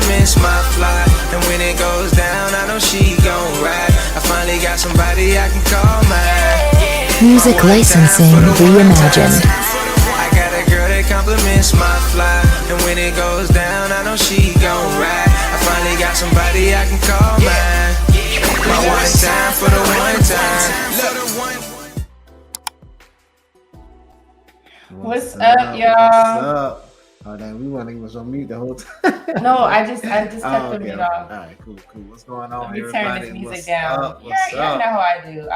compliments my fly. And when it goes down, I know she gon' ride. I finally got somebody I can call mine. Music licensing reimagined. I got a girl that compliments my fly. And when it goes down, I know she gon' ride. I finally got somebody I can call mine. My one time for the one time. What's up, y'all? What's up? Oh, damn, we weren't even on mute the whole time. No, I just kept the mute off. All right, cool. What's going on, Let me everybody? turn this music What's down. up? Yeah, you know how I do.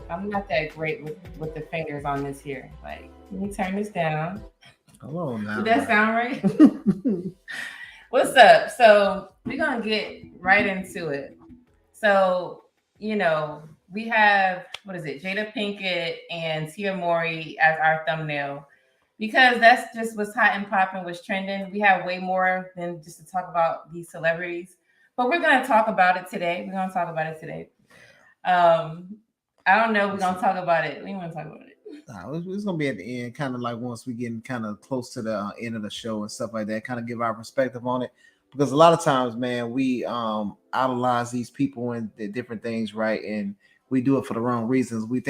I'm not that great with the fingers on this here. Like, let me turn this down. Hello, now. Did that sound right? What's up? So we're gonna get right into it. So, we have, Jada Pinkett and Tia Mowry as our thumbnail. Because that's just what's hot and popping, what's trending. We have way more than just to talk about these celebrities. But we're going to talk about it today. I don't know. We're going to talk about it. We want to talk about it. It's going to be at the end, kind of like once we get kind of close to the end of the show and stuff like that, kind of give our perspective on it. Because a lot of times, man, we idolize these people and the different things, right? And we do it for the wrong reasons. We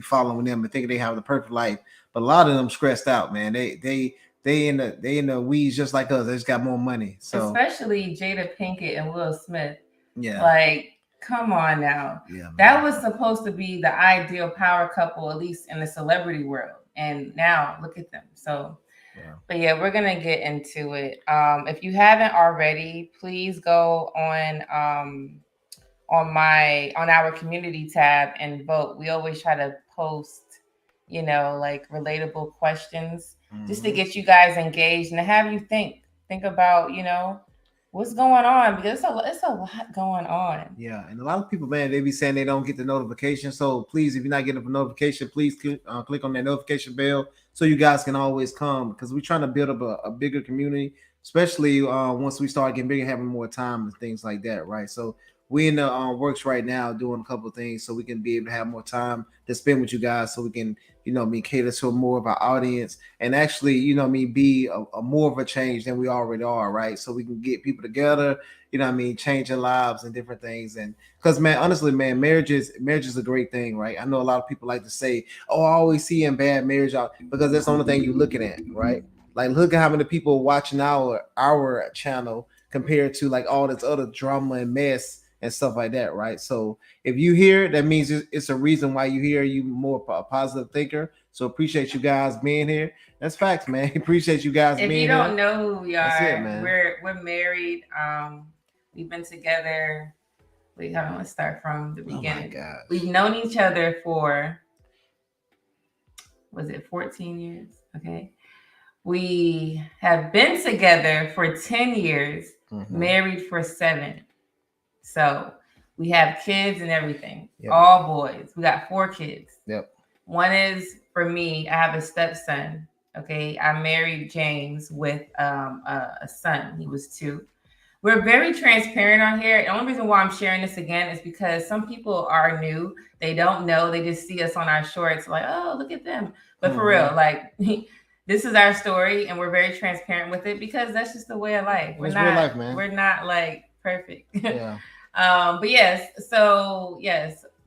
following them and thinking they have the perfect life. But a lot of them stressed out, man. They in the weeds just like us. They just got more money. So especially Jada Pinkett and Will Smith. Yeah. Like, come on now. Yeah, that was supposed to be the ideal power couple, at least in the celebrity world. And now look at them. So But yeah, we're gonna get into it. If you haven't already, please go on our community tab and vote. We always try to post like relatable questions just to get you guys engaged and to have you think about what's going on, because it's a lot going on. Yeah, and a lot of people, man, they be saying they don't get the notification. So please, if you're not getting a notification, please click on that notification bell so you guys can always come, because we're trying to build up a bigger community, especially once we start getting bigger, having more time and things like that, right? So we in the works right now doing a couple of things so we can be able to have more time to spend with you guys, so we can cater to more of our audience and actually be a more of a change than we already are, right? So we can get people together, change their lives and different things. And because, man, honestly, man, marriage is a great thing, right? I know a lot of people like to say, oh, I always see in bad marriage, because that's the only thing you're looking at, right? Like, look at how many people watching our channel compared to like all this other drama and mess and stuff like that, right? So if you hear, that means it's a reason why you hear. You more a positive thinker. So appreciate you guys being here. That's facts, man. Appreciate you guys being here. If you don't know who we are, that's it, man. We're married. We've been together. Let's start from the beginning. Oh my gosh. We've known each other for 14 years? Okay. We have been together for 10 years, married for 7. So we have kids and everything, all boys. We got 4 kids. Yep. One is for me. I have a stepson. Okay. I married James with a son. He was 2. We're very transparent on here. The only reason why I'm sharing this again is because some people are new. They don't know. They just see us on our shorts like, oh, look at them. But for real, like, this is our story and we're very transparent with it because that's just the way of life. It's real life, man. We're not like perfect. Yeah. But yes,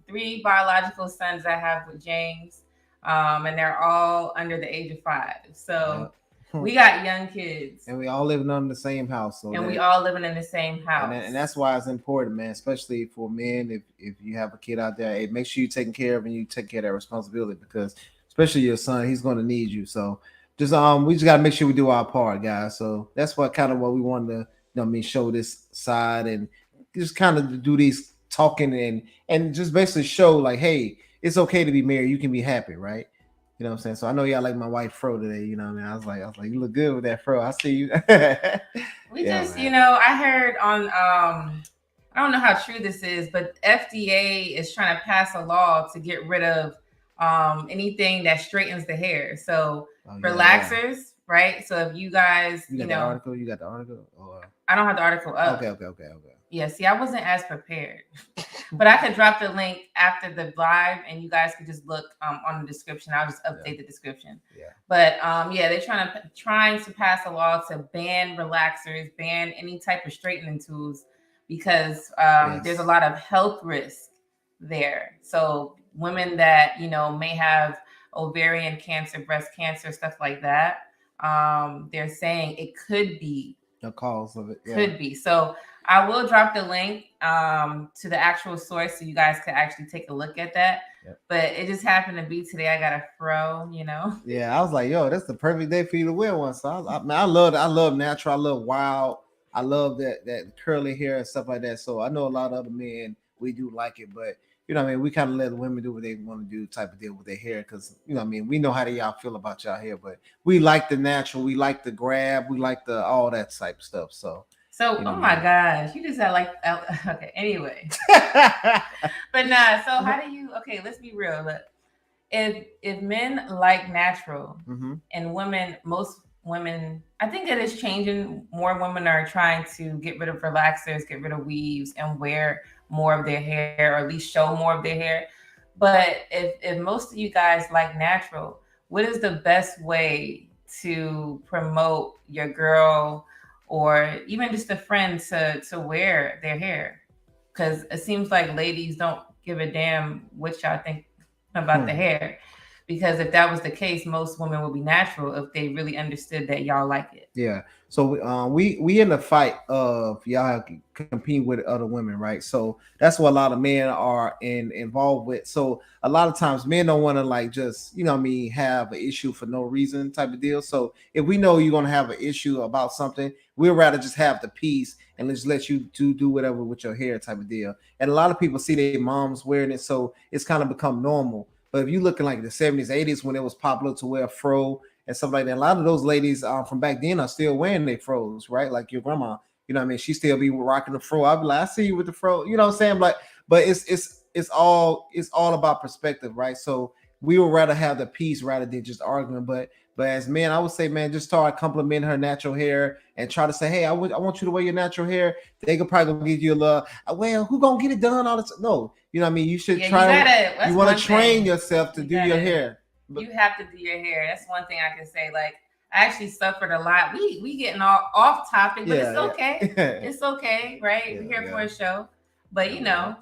3 biological sons I have with James, and they're all under the age of 5. So we got young kids, and we all living in the same house. We all living in the same house, and that's why it's important, man. Especially for men, if you have a kid out there, hey, make sure you taking care of and you take care of that responsibility, because especially your son, he's going to need you. So just we just got to make sure we do our part, guys. So that's what we wanted to show this side and just kind of do these talking and just basically show like, hey, it's okay to be married. You can be happy, right? You know what I'm saying? So I know y'all like my wife fro today. You know what I mean? I was like, you look good with that fro. I see you. I heard on I don't know how true this is, but FDA is trying to pass a law to get rid of anything that straightens the hair. So relaxers, right? So if you guys, you got the article, you got the article, or I don't have the article up. Okay. Yeah, see, I wasn't as prepared, but I could drop the link after the live, and you guys could just look on the description. I'll just update the description. Yeah. But yeah, they're trying to pass a law to ban relaxers, ban any type of straightening tools, because there's a lot of health risk there. So women that may have ovarian cancer, breast cancer, stuff like that, they're saying it could be the cause of it. Could be. So I will drop the link to the actual source so you guys could actually take a look at that. Yep. But it just happened to be today. I got a fro, Yeah, I was like, yo, that's the perfect day for you to wear one. So I love natural. I love wild. I love that curly hair and stuff like that. So I know a lot of other men, we do like it, but we kind of let the women do what they want to do type of deal with their hair, because we know how y'all feel about y'all hair, but we like the natural, we like the grab, we like the all that type of stuff. So oh my gosh, you just had okay, anyway. But nah, so how do you, okay, let's be real. Look, if men like natural, and most women, I think it is changing. More women are trying to get rid of relaxers, get rid of weaves, and wear more of their hair, or at least show more of their hair. But if most of you guys like natural, what is the best way to promote your girl or even just a friend to wear their hair? Because it seems like ladies don't give a damn what y'all think about the hair. Because if that was the case, most women would be natural if they really understood that y'all like it. Yeah. So we in the fight of y'all competing with other women, right? So that's what a lot of men are involved with. So a lot of times men don't want to just have an issue for no reason type of deal. So if we know you're gonna have an issue about something, we'd rather just have the peace and just let you do whatever with your hair type of deal. And a lot of people see their moms wearing it, so it's kind of become normal. But if you look in like the 70s, 80s, when it was popular to wear a fro and stuff like that, a lot of those ladies from back then are still wearing their fros, right? Like your grandma, she still be rocking the fro. I'd be like, I see you with the fro, you know what I'm saying? But it's all about perspective, right? So we would rather have the peace rather than just arguing. But as men, I would say, man, just start complimenting her natural hair and try to say, hey, I want you to wear your natural hair. They could probably give you a little, well, who gonna get it done all the time? No, you should try. You want to train yourself to do your hair. You have to do your hair. That's one thing I can say. Like, I actually suffered a lot. We getting all off topic, but it's okay. It's okay, right? We're here for a show. But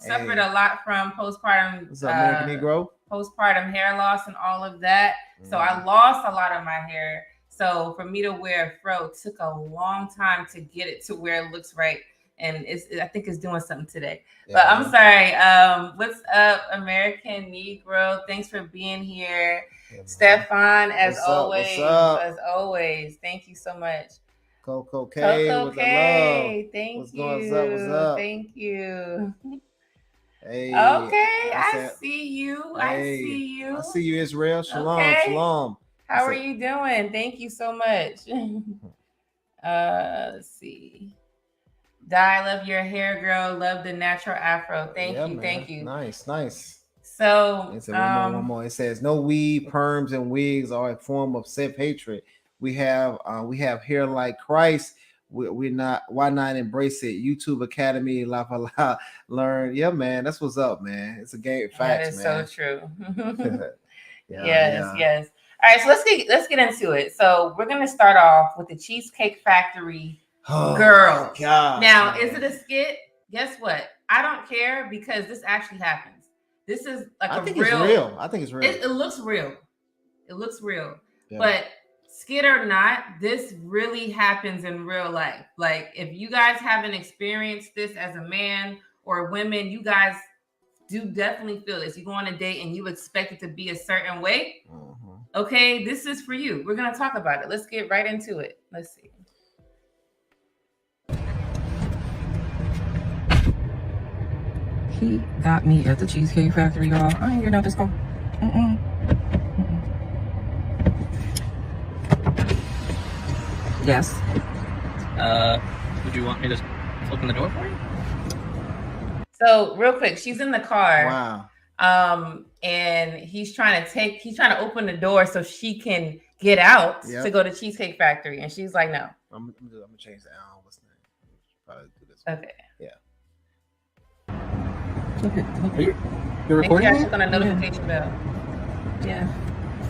suffered a lot from postpartum. What's up, American Negro? Postpartum hair loss and all of that. So I lost a lot of my hair. So for me to wear a fro took a long time to get it to where it looks right. And I think it's doing something today. Yeah. But I'm sorry. What's up, American Negro? Thanks for being here. Yeah, Stefan, as always. Thank you so much. Coco K with the love. Thank you. What's up? Thank you. Hey. Okay, I see you. I see you, Israel. Shalom, shalom. How are you doing? Thank you so much. Let's see. Di, love your hair, girl. Love the natural afro. Thank you. Nice. So, one more. It says no weave, perms, and wigs are a form of self-hatred. We have hair like Christ. We're not. Why not embrace it? YouTube Academy, la learn. Yeah, man, that's what's up, man. It's a game. Facts, man. That is so true. Yes. All right, so let's get into it. So we're gonna start off with the Cheesecake Factory girl. God, now, man. Is it a skit? Guess what? I don't care because this actually happens. This is like I think it's real. It looks real. It looks real. Yeah. But skit or not, this really happens in real life. Like, if you guys haven't experienced this as a man or women, you guys do definitely feel this. You go on a date and you expect it to be a certain way. Okay, this is for you. We're going to talk about it. Let's get right into it. Let's see. He got me at the Cheesecake Factory, y'all. I ain't hear no disco. Yes. Would you want me to open the door for you? So real quick, she's in the car. Wow. And he's trying to open the door so she can get out Yep. to go to Cheesecake Factory, and she's like, no. I'm gonna change that. What's the name? Probably do this. Okay. Yeah. Okay. You're Make sure recording I me? click on a notification bell. Yeah.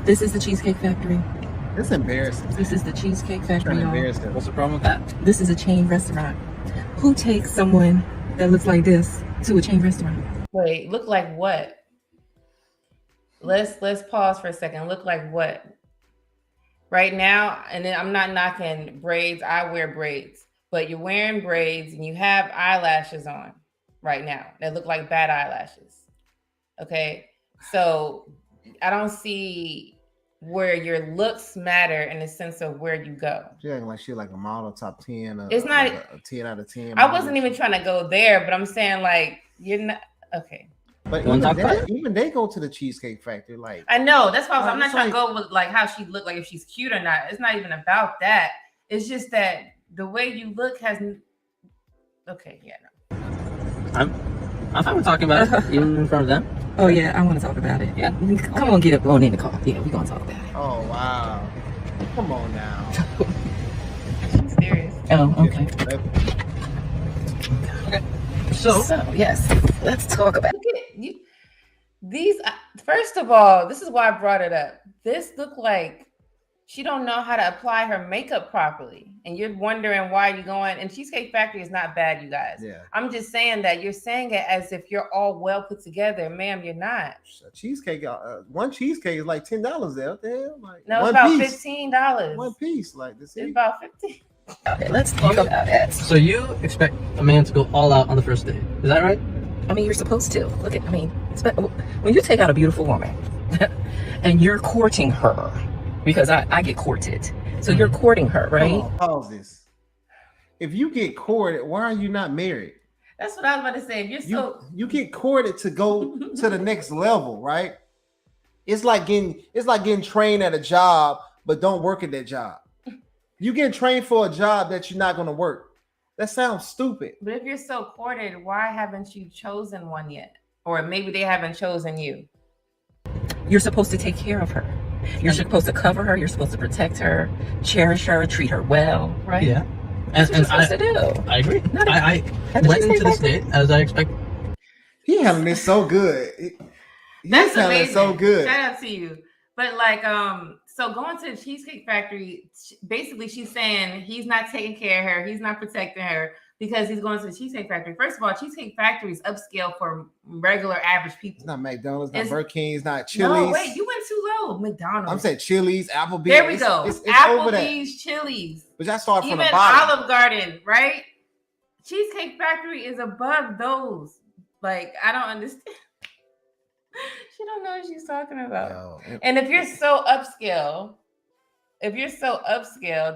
This is the Cheesecake Factory. It's embarrassing. This is the Cheesecake Trying Factory, to y'all. embarrass them. What's the problem with that? This is a chain restaurant. Who takes someone that looks like this to a chain restaurant? Wait, look like what? Let's pause for a second. Look like what? Right now, and then I'm not knocking braids. I wear braids, but you're wearing braids and you have eyelashes on right now that look like bad eyelashes. Okay, so I don't see where your looks matter in the sense of where you go. She acting like she like a model top 10. It's not like a 10 out of 10. I wasn't even trying to go there, but I'm saying like you're not okay. But You wanna talk about even they go to the Cheesecake Factory. Like, I know that's why I'm not it's trying like- to go with like how she looked, like if she's cute or not. It's not even about that. It's just that the way you look has. Okay, yeah, no. I'm fine with talking about it, even in front of them. Oh yeah, I want to talk about it. Yeah. Come on, get up on in the car. Yeah, we're gonna talk about it. oh wow, come on now. She's serious. Oh, okay. So, So yes, let's talk about. Look at you. These. First of all, this is why I brought it up. This look like she don't know how to apply her makeup properly, and you're wondering why you're going. And Cheesecake Factory is not bad, you guys. Yeah, I'm just saying that you're saying it as if you're all well put together, ma'am. You're not. a cheesecake. One cheesecake is like $10 there. What the hell? Like No, it's one about piece. $15. One piece, like this. It's about 15. Okay, let's talk about it. so you expect a man to go all out on the first date? Is that right? I mean, you're supposed to. Look at. I mean, when you take out a beautiful woman and you're courting her, because I get courted, so you're courting her, right? Hold on, pause this. If you get courted, why are you not married? That's what I was about to say. If you're so You get courted to go to the next level, right? It's like getting trained at a job, but don't work at that job. You getting trained for a job that you're not going to work. That sounds stupid. But if you're so courted, why haven't you chosen one yet? Or maybe they haven't chosen you. You're supposed to take care of her. You're supposed to cover her. You're supposed to protect her, cherish her, treat her well, right? Yeah. That's what you're supposed to do. I agree. Not I At the went into Cheesecake this date as I expected. He handling this so good. He's That's handling amazing. so good. Shout out to you. But like, so going to the Cheesecake Factory, basically she's saying he's not taking care of her, he's not protecting her because he's going to the Cheesecake Factory. First of all, Cheesecake Factory is upscale for regular average people. It's not McDonald's, not It's- Burger King, it's not Chili's. No, wait, you went too low. McDonald's. I'm saying Chili's, Applebee's. there we go. It's over that. Applebee's, Chili's, But y'all start from even the bottom. Olive Garden, right? Cheesecake Factory is above those. Like, I don't understand. She don't know what she's talking about. Yo, And if you're so upscale,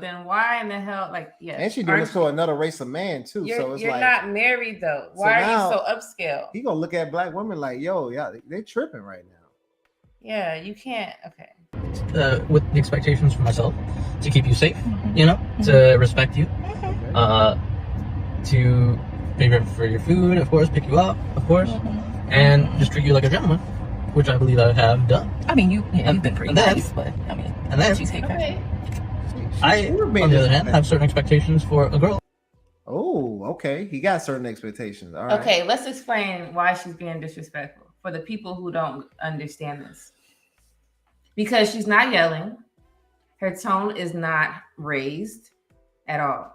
then why in the hell, like, yeah. and she doing this to another race of man too. So it's you're like not married though. So Why now- are you so upscale? he gonna look at black women like, yo, yeah, they tripping right now. Yeah, you can't. Okay. With the expectations for myself to keep you safe, you know, to respect you, to pay for your food, of course, pick you up, of course, and just treat you like a gentleman, which I believe I have done. I mean, you've been pretty And then- nice, but I mean, And then Cheesecake Factory. Okay. I, We're on being the other hand, disrespectful. have certain expectations for a girl. Oh, okay. He got certain expectations. All right. Okay, let's explain why she's being disrespectful for the people who don't understand this. Because she's not yelling, her tone is not raised at all.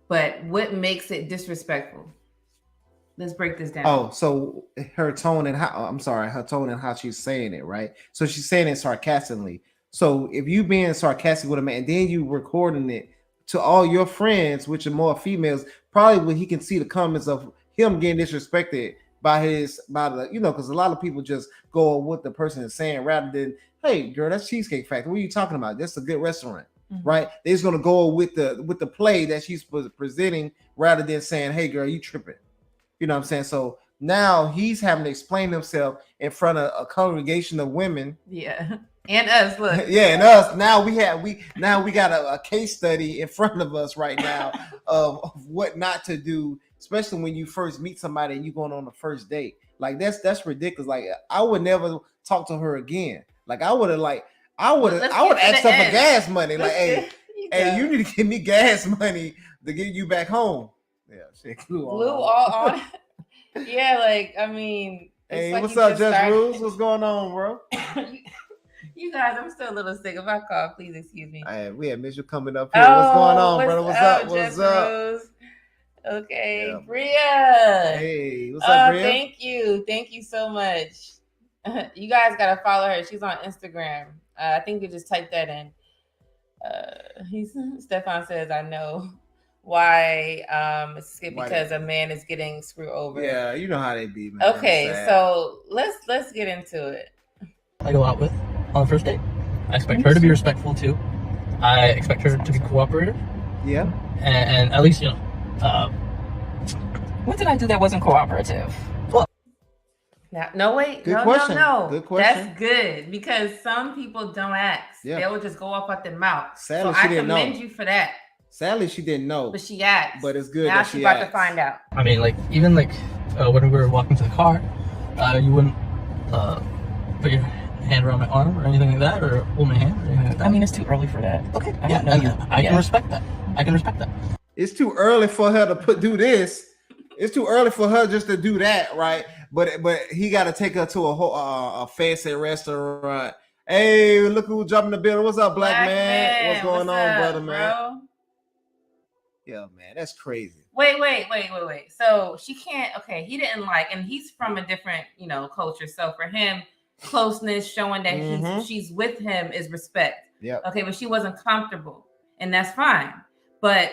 But what makes it disrespectful? Let's break this down. Oh, so her tone and how she's saying it, right? So she's saying it sarcastically. So if you being sarcastic with a man, and then you recording it to all your friends, which are more females, probably when he can see the comments of him getting disrespected by the, you know, because a lot of people just go on what the person is saying rather than, hey, girl, that's Cheesecake Factory. What are you talking about? That's a good restaurant, right? They're just gonna go with the play that she's presenting rather than saying, hey, girl, you tripping. You know what I'm saying? So now he's having to explain himself in front of a congregation of women. Yeah. And us, look. Yeah, and us. Now we got a case study in front of us right now of what not to do, especially when you first meet somebody and you going on the first date. Like that's ridiculous. Like I would never talk to her again. Like I would have I would Let's ask her get to the for end. gas money. Like, Let's hey, you need to give me gas money to get you back home. Yeah, shit, glue all on. Yeah, like I mean, it's Hey, like what's you up, just Just started- Rules? What's going on, bro? You guys, I'm still a little sick. If I cough, please excuse me. Hey, we had Mitchell coming up here. What's going on, brother? What's up? What's Jess up? Rose? Okay, Yeah, Bria. Hey, what's up, Bria? Thank you so much. You guys gotta follow her. She's on Instagram. I think you just type that in. Stefan says, "I know why it's because a man is getting screwed over." Yeah, you know how they be, man. Okay, so let's get into it. I go out with on the first date. I expect her to be respectful too. I expect her to be cooperative. Yeah. And at least, What did I do that wasn't cooperative? Now, no, wait. Good No. question. That's good because some people don't ask. Yeah. They will just go off at their mouth. Sadly, so she I didn't commend know. you for that. Sadly, she didn't know. But she asked. But it's good now that she's she about asked. to find out. I mean, like, even like when we were walking to the car, you wouldn't put your hand around my arm or anything like that, or hold my hand or anything like that. I mean, it's too early for that. Okay. I can respect that. I can respect that. It's too early for her to do this. It's too early for her just to do that, right? But he got to take her to a fancy restaurant. Hey, look who jumped in the building. What's up, black man? What's going on, brother, man? Bro? Yeah, man, that's crazy. Wait. So she can't. Okay, he didn't like, and he's from a different, culture. So for him, closeness, showing that she's with him is respect. Yeah. Okay, but she wasn't comfortable, and that's fine. But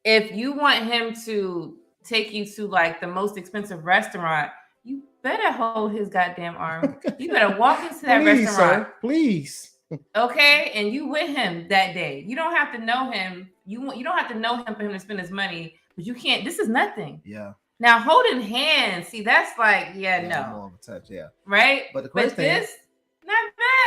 if you want him to take you to like the most expensive restaurant, you better hold his goddamn arm. You better walk into that restaurant, sir, please. Okay, and you with him that day. You don't have to know him. You don't have to know him for him to spend his money, but you can't. This is nothing. Yeah. Now holding hands, see, that's like, no, more of a touch, yeah. Right. But the crazy thing, this not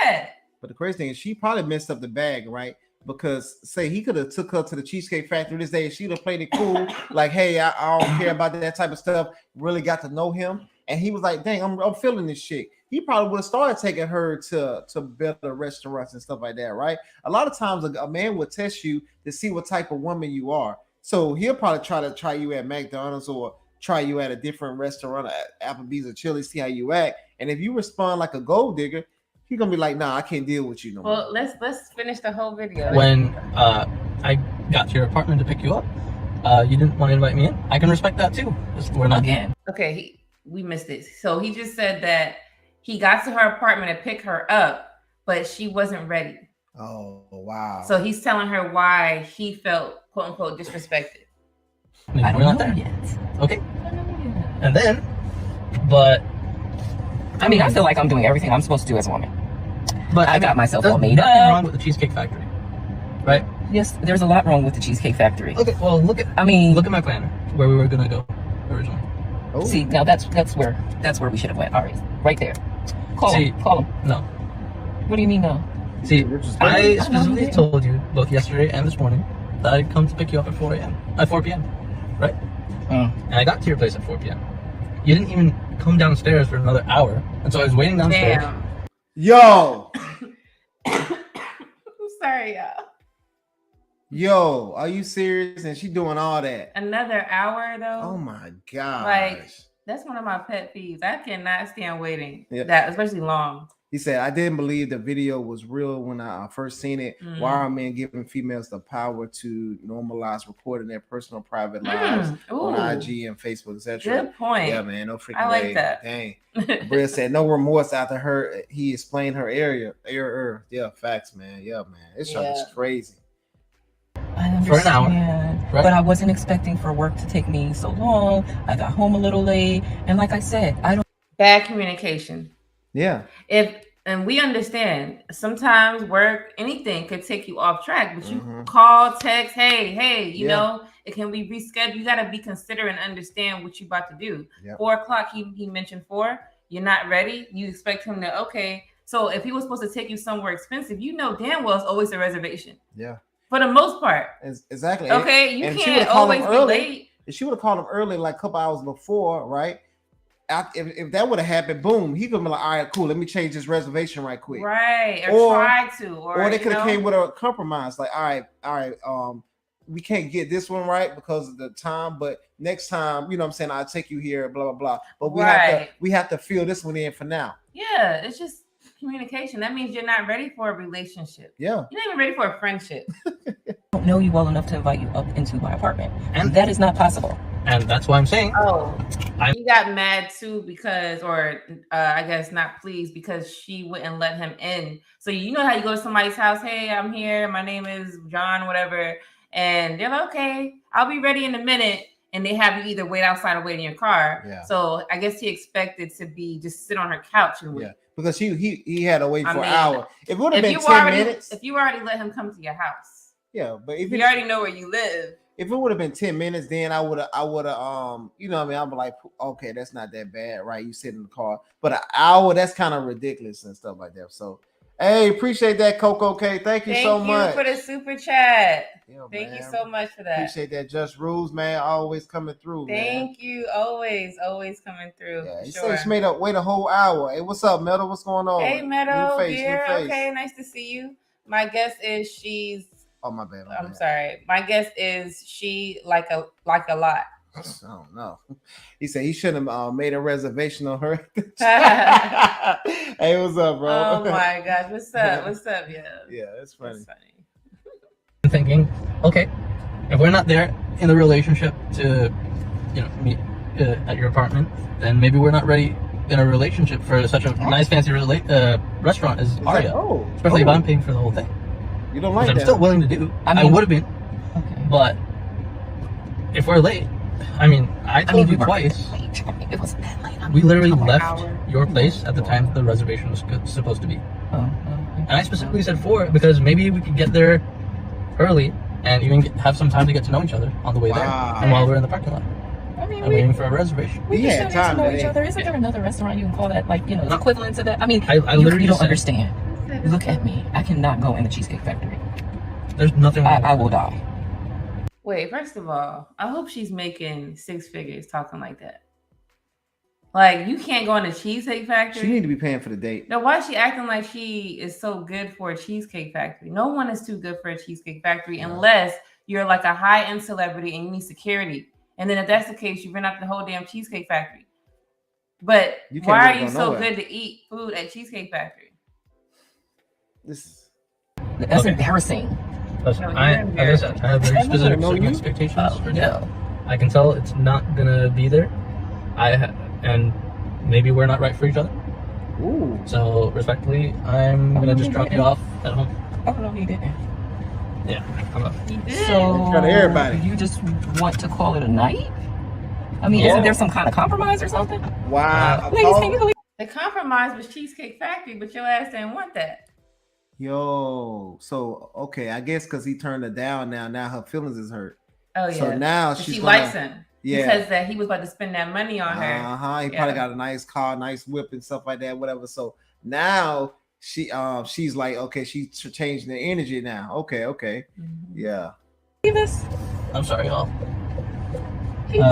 bad. But the crazy thing is, she probably messed up the bag, right? Because say he could have took her to the Cheesecake Factory this day, and she'd have played it cool, like, hey, I don't care about that type of stuff. Really got to know him, and he was like, dang, I'm feeling this shit. He probably would have started taking her to better restaurants and stuff like that, right? A lot of times a man would test you to see what type of woman you are. So he'll probably try you at McDonald's or try you at a different restaurant, at Applebee's or Chili's, see how you act. And if you respond like a gold digger, he's gonna be like, nah, I can't deal with you no more. Well, let's finish the whole video. When I got to your apartment to pick you up, you didn't want to invite me in. I can respect that too. We're not again. Okay, we missed it. So he just said that he got to her apartment to pick her up, but she wasn't ready. Oh, wow. So he's telling her why he felt, quote unquote, disrespected. I don't know yet. Okay. And then, but I mean, I feel like I'm doing everything I'm supposed to do as a woman. But I got myself all made nothing up. wrong with the Cheesecake Factory, right? Yes, there's a lot wrong with the Cheesecake Factory. Okay, well, look at my planner where we were gonna go originally. Oh. See, now that's where we should have went. All right there. Call him. No. What do you mean no? See, I specifically told you both yesterday and this morning that I'd come to pick you up at 4 p.m. Right? And I got to your place at 4 p.m. You didn't even come downstairs for another hour, and so I was waiting downstairs. Damn. Yo, I'm sorry, y'all. Yo, are you serious? And she doing all that? Another hour though. Oh my god! Like, that's one of my pet peeves. I cannot stand waiting Yeah. especially long. He said, I didn't believe the video was real when I first seen it. Why are men giving females the power to normalize recording their personal private lives on IG and Facebook, etc.? Good point. Yeah, man, no freaking I like way. that. Dang. Bria said, no remorse after her. He explained her error. Yeah, facts, man. Yeah, man. It's crazy. I understand, For an hour, right? But I wasn't expecting for work to take me so long. I got home a little late, and like I said, I don't. Bad communication. Yeah. And we understand sometimes work, anything could take you off track, but you call, text, hey, you know, it can be rescheduled. You got to be considerate and understand what you're about to do. 4 o'clock, he mentioned 4. You're not ready. You expect him to, okay. So if he was supposed to take you somewhere expensive, you know damn well it's always a reservation. Yeah. For the most part. Exactly. Okay, you can't always be late. If she would have called him early, like a couple hours before, right? if that would have happened, boom, he could be like, all right, cool, let me change this reservation right quick. Right. Or try to. Or they could have came with a compromise, like, all right, we can't get this one right because of the time, but next time, you know what I'm saying, I'll take you here, blah, blah, blah. But we have to fill this one in for now. Yeah, it's just communication. That means you're not ready for a relationship. Yeah. You're not even ready for a friendship. I don't know you well enough to invite you up into my apartment. And that is not possible. And that's why I'm saying. He got mad too because, I guess not pleased because she wouldn't let him in. So you know how you go to somebody's house, hey, I'm here, my name is John, whatever. And they're like, okay, I'll be ready in a minute. And they have you either wait outside or wait in your car. Yeah. So I guess he expected to be just sit on her couch and wait. Yeah, because he had to wait for an hour. If it would have been 10 minutes. If you already let him come to your house. Yeah, but if you already know where you live. If it would have been 10 minutes, then I would have, you know what I mean? I'm like, okay, that's not that bad, right? You sit in the car. But an hour, that's kind of ridiculous and stuff like that. So, hey, appreciate that, Coco K. Thank you so much. Thank you for the super chat. Yeah, Thank you so much for that. Appreciate that. Just Rules, man, always coming through, Thank you. Always coming through. Yeah, he said she wait a whole hour. Hey, what's up, Meadow? What's going on? Hey, Meadow. New face. Okay, nice to see you. My guess is she's... Oh, my bad. I'm sorry. My guess is she like a lot. I don't know. He said he shouldn't have made a reservation on her. Hey, what's up, bro? Oh my gosh, what's up? Yeah. Yeah, that's funny. That's funny. I'm thinking, okay, if we're not there in the relationship to, meet at your apartment, then maybe we're not ready in a relationship for such a nice fancy restaurant as Aria. Especially if I'm paying for the whole thing. You don't like that? I'm still willing to do. I would have been. Okay. But if we're late, I told you twice. It wasn't that late. We literally left your place at the time the reservation was supposed to be. And I specifically said 4 because maybe we could get there early and even have some time to get to know each other on the way there and while we're in the parking lot. I'm waiting for a reservation. We just get to know each other. Isn't there another restaurant you can call that, equivalent to that? I literally don't understand. Look at me. I cannot go in the Cheesecake Factory. There's nothing wrong. I will die. Wait, first of all, I hope she's making 6 figures talking like that. Like, you can't go in the Cheesecake Factory. She need to be paying for the date. No, why is she acting like she is so good for a Cheesecake Factory? No one is too good for a Cheesecake Factory unless you're like a high-end celebrity and you need security. And then if that's the case, you rent out the whole damn Cheesecake Factory. But why are you so good to eat food at Cheesecake Factory? That's embarrassing. Listen, I have very specific expectations for dinner. I can tell it's not gonna be there. And maybe we're not right for each other. Ooh. So respectfully, I'm gonna just drop you off at home. Oh no, he didn't. Yeah, I'm up. So everybody. You just want to call it a night? Isn't there some kind of compromise or something? Wow. Ladies, can you believe? The compromise was Cheesecake Factory, but your ass didn't want that. Yo, so okay, I guess because he turned her down now her feelings is hurt. Oh yeah. So now she likes him. Yeah. Because that he was about to spend that money on her. He probably got a nice car, nice whip and stuff like that, whatever. So now she's like, okay, she's changing the energy now. Okay. Mm-hmm. Yeah. I'm sorry, y'all. If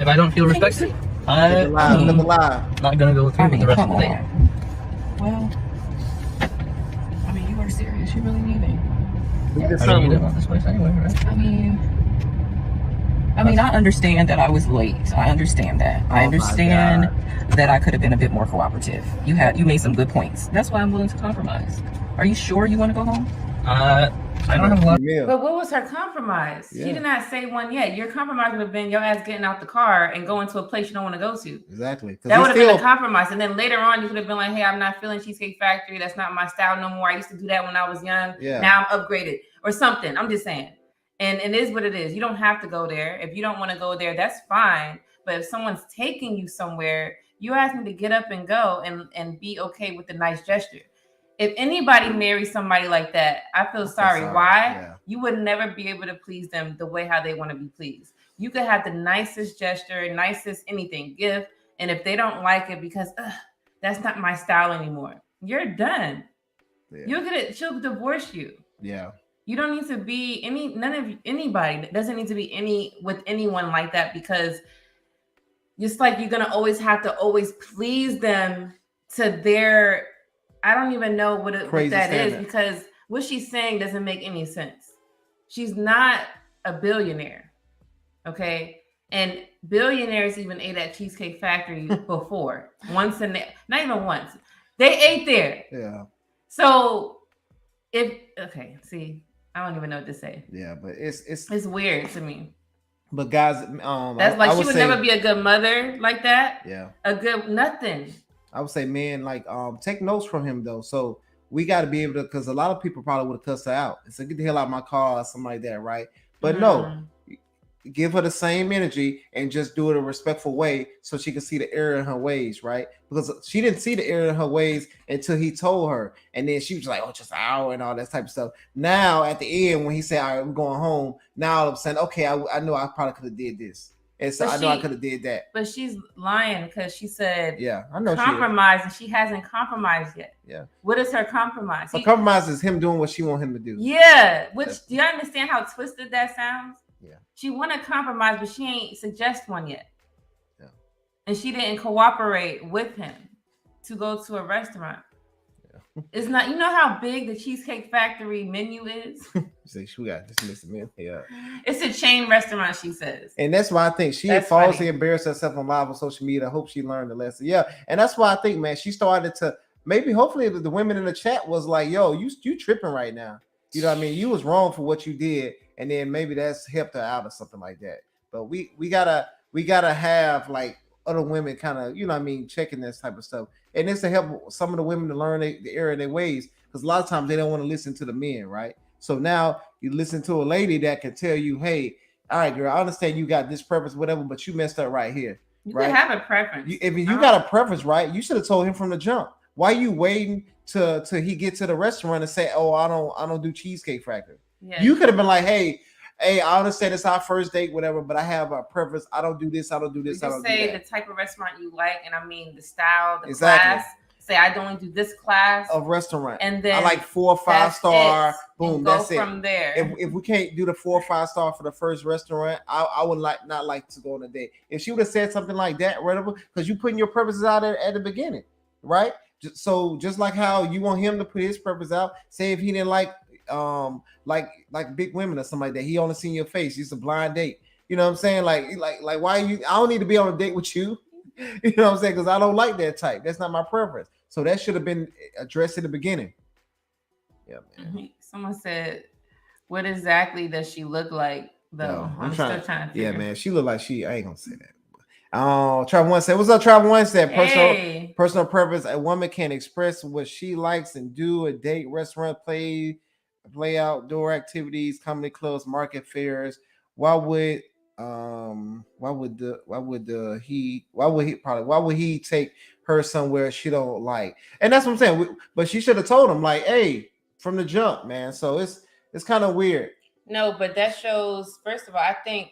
I don't feel respected, I'm not gonna go through with the rest of the day. Well, you are serious. You really need me. You didn't want this place anyway, right? I understand that I was late. I understand that. I understand that I could have been a bit more cooperative. You made some good points. That's why I'm willing to compromise. Are you sure you want to go home? I don't have a lot. But what was her compromise? Yeah. She did not say one yet. Your compromise would have been your ass getting out the car and going to a place you don't want to go to. Exactly. That would have been a compromise. And then later on, you could have been like, hey, I'm not feeling Cheesecake Factory. That's not my style no more. I used to do that when I was young. Yeah. Now I'm upgraded or something. I'm just saying. And it is what it is. You don't have to go there. If you don't want to go there, that's fine. But if someone's taking you somewhere, you ask them to get up and go and be okay with the nice gesture. If anybody marries somebody like that, I feel sorry. Why? Yeah. You would never be able to please them the way how they want to be pleased. You could have the nicest gesture, nicest anything, gift, and if they don't like it because that's not my style anymore, you're done. Yeah. She'll divorce you. Yeah. You don't need to be anybody doesn't need to be with anyone like that because just like you're gonna always have to always please them to their, I don't even know what that is, because what she's saying doesn't make any sense. She's not a billionaire, okay? And billionaires even ate at Cheesecake Factory before. Not even once. They ate there. Yeah. So see, I don't even know what to say. Yeah, but it's weird to me. But guys, that's like she would never be a good mother like that. Yeah. A good nothing. I would say, man, like take notes from him though. So we got to be able to, because a lot of people probably would have cussed her out and said, "Get the hell out of my car," or something like that, right? But no, give her the same energy and just do it a respectful way so she can see the error in her ways, right? Because she didn't see the error in her ways until he told her, and then she was like, "Oh, just an hour," and all that type of stuff. Now at the end, when he said, "All right, we're going home," now all of a sudden, okay, I know I probably could have did this. And so I know I could have did that. But she's lying because she said, "Yeah, I know compromise," and she hasn't compromised yet. Yeah. What is her compromise? Her compromise is him doing what she wants him to do. Yeah. Do you understand how twisted that sounds? Yeah. She want to compromise, but she ain't suggest one yet. Yeah. And she didn't cooperate with him to go to a restaurant. Yeah. It's not, you know how big the Cheesecake Factory menu is? We got this missing menu. Yeah. It's a chain restaurant, she says. And that's why I think she falsely embarrassed herself on live on social media. I hope she learned the lesson. Yeah. And that's why I think, man, she started to hopefully the women in the chat was like, "Yo, you tripping right now. You know what I mean? You was wrong for what you did." And then maybe that's helped her out or something like that. But we gotta have like other women kind of, you know what I mean, checking this type of stuff. And it's to help some of the women to learn the error of their ways, because a lot of times they don't want to listen to the men, right? So now you listen to a lady that can tell you, "Hey, all right, girl, I understand you got this preference, whatever, but you messed up right here." You right? can have a preference. If you got a preference, right? You should have told him from the jump. Why are you waiting till he get to the restaurant and say, "Oh, I don't do Cheesecake Factory"? Yeah. You could have been like, "Hey, I understand it's our first date, whatever, but I have a preference. I don't do this. I don't do this. I don't say the type of restaurant you like, and I mean the style, the class. Say I don't do this class of restaurant, and then I like 4 or 5 star. Boom, that's it. From there. If we can't do the 4 or 5 star for the first restaurant, I would not like to go on a date. If she would have said something like that, whatever, because you putting your preferences out at the beginning, right? So just like how you want him to put his preference out. Say if he didn't like big women or something like that, he only seen your face. It's a blind date. You know what I'm saying? Like why are you? I don't need to be on a date with you. You know what I'm saying? Because I don't like that type. That's not my preference. So that should have been addressed in the beginning. Yeah, man. Someone said, "What exactly does she look like?" Though I'm still trying to figure. Yeah, man. She look like I ain't gonna say that. Travel One said, "What's up, Travel One?" Said, personal preference. A woman can express what she likes and do a date, restaurant, play outdoor activities, comedy clubs, market fairs. Why would he take her somewhere she don't like?" And that's what I'm saying. But she should have told him, like, "Hey," from the jump, man. So it's kind of weird. No, but that shows, first of all, I think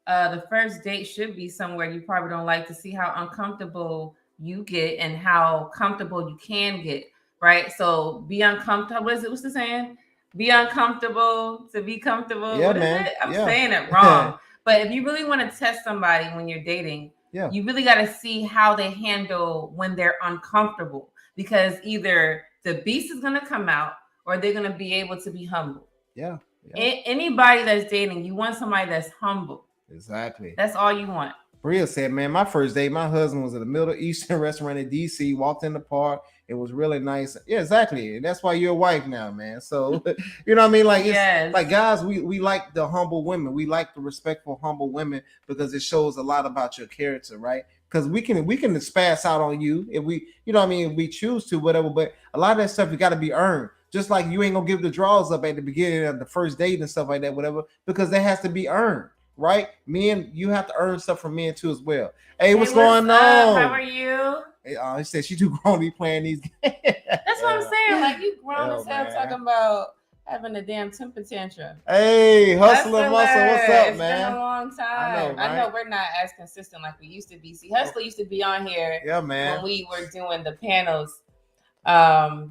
the first date should be somewhere you probably don't like, to see how uncomfortable you get and how comfortable you can get, right? So be uncomfortable. What's the saying? Be uncomfortable to be comfortable. Yeah, what man. Is it? I'm saying it wrong. But if you really want to test somebody when you're dating, you really got to see how they handle when they're uncomfortable, because either the beast is going to come out or they're going to be able to be humble. Yeah. Anybody that's dating, you want somebody that's humble. Exactly. That's all you want. Bria said, "Man, my first date, my husband was at a Middle Eastern restaurant in DC, walked in the park. It was really nice." Yeah, exactly. And that's why you're a wife now, man. So, you know what I mean? Like, it's like, guys, we like the humble women. We like the respectful, humble women, because it shows a lot about your character, right? Because we can spaz out on you if we, you know what I mean, if we choose to, whatever. But a lot of that stuff, you got to be earned. Just like you ain't gonna give the draws up at the beginning of the first date and stuff like that, whatever, because that has to be earned. Right? Men, you have to earn stuff from men too as well. Hey, what's going on? How are you? He said she too grown to be playing these games. That's what I'm saying. Like, you grown as hell talking about having a damn temper tantrum. Hey, Hustler Muscle, what's up, it's man? It's been a long time. I know we're not as consistent like we used to be. See, Hustler used to be on here when we were doing the panels.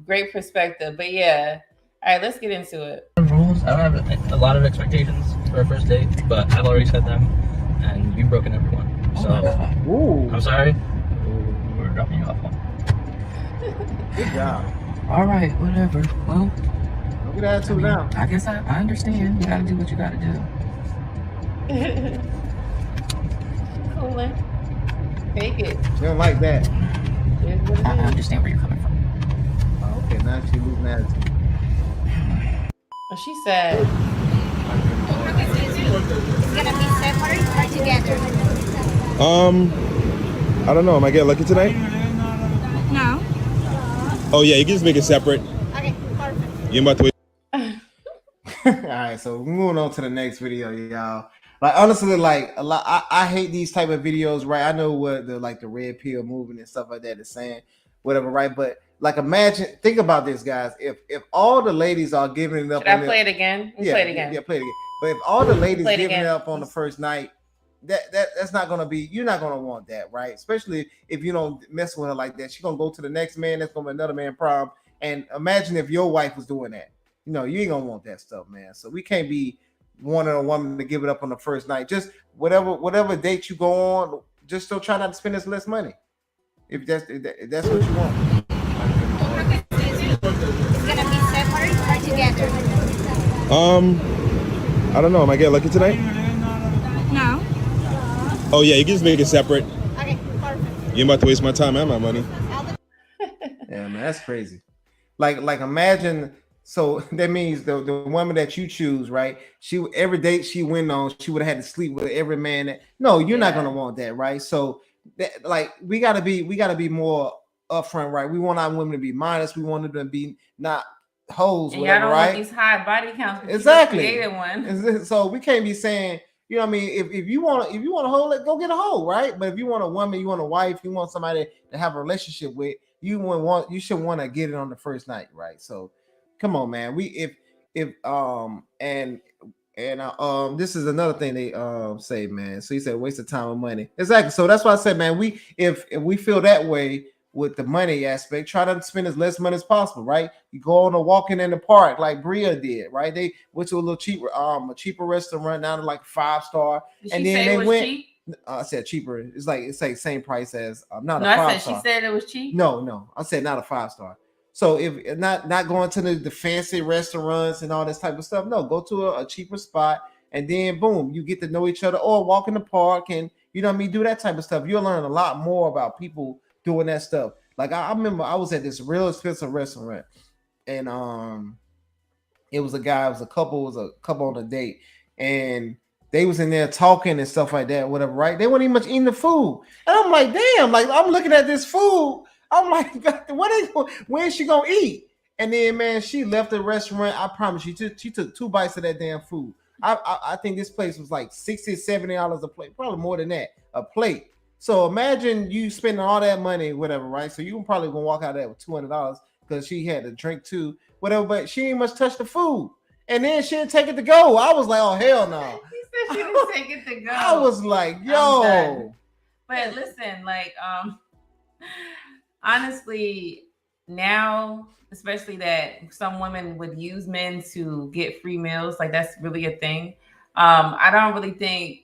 Great perspective. But yeah. All right, let's get into it. Rules. I don't have a lot of expectations for a first date, but I've already set them, and you've broken everyone. Oh my God. Ooh, I'm sorry. We're dropping you off. good job. All right, whatever. Well, Don't get attitude now. I guess I understand. You gotta do what you gotta do. Cooling. Take it. She don't like that. Here's what it I is. understand where you're coming from. Oh, okay, now she losing attitude. Oh, she said. It's gonna be separate or together? I don't know. Am I getting lucky tonight? No. Oh yeah, you can just make it separate. Okay, perfect. You're about to wait. All right, so we're moving on to the next video, y'all. Like honestly, like a lot, I hate these type of videos, right? I know what the red pill movement and stuff like that is saying, whatever, right? But like, think about this, guys. If all the ladies are giving it up, Should I play it again? Yeah, Play it again. Yeah, play it again. But if all the ladies Play it giving again. it up on the first night, that's not gonna be. You're not gonna want that, right? Especially if you don't mess with her like that. She's gonna go to the next man. That's gonna be another man problem. And imagine if your wife was doing that. You know, you ain't gonna want that stuff, man. So we can't be wanting a woman to give it up on the first night. Just whatever date you go on, just still try not to spend as less money. If that's what you want. It's gonna be separate or together? I don't know. Am I getting lucky tonight? No. Oh yeah, you can just make it separate. Okay, perfect. You're about to waste my time and my money. Yeah, man, that's crazy. Like imagine. So that means the woman that you choose, right? Every date she went on, she would have had to sleep with every man. No, you're not gonna want that, right? So that, like, we gotta be more upfront, right? We want our women to be modest. We want them to be not hoes, And whatever, y'all don't right? want these high body counts. Exactly. Created one. So we can't be saying, you know what I mean? If you want a hoe, go get a hoe, right? But if you want a woman, you want a wife, you want somebody to have a relationship with, you should want to get it on the first night, right? So come on, man. This is another thing they say, man. So you said waste of time and money. Exactly. So that's why I said, man, if we feel that way with the money aspect, try to spend as less money as possible, right? You go on a walking in the park like Bria did, right? They went to a little cheaper, a cheaper restaurant down to like 5-star, and then they went. Cheap? I said cheaper. It's like same price as not a 5-star. She said it was cheap. No, I said not a 5-star. So if not going to the fancy restaurants and all this type of stuff, no, go to a cheaper spot, and then boom, you get to know each other, or walk in the park, and you know what I mean, do that type of stuff. You'll learn a lot more about people doing that stuff. Like I remember I was at this real expensive restaurant, and it was a couple on a date, and they was in there talking and stuff like that, whatever, right? They weren't even much eating the food, and I'm like, damn, like I'm looking at this food. I'm like, when is she gonna eat? And then, man, she left the restaurant. I promise you, she took 2 bites of that damn food. I think this place was like $60, $70 a plate, probably more than that, a plate. So imagine you spending all that money, whatever, right? So you probably gonna walk out of there with $200 because she had to drink too, whatever. But she ain't much touch the food, and then she didn't take it to go. I was like, oh hell no. She said she didn't take it to go. I was like, yo. But listen, like honestly, now, especially that some women would use men to get free meals, like that's really a thing. I don't really think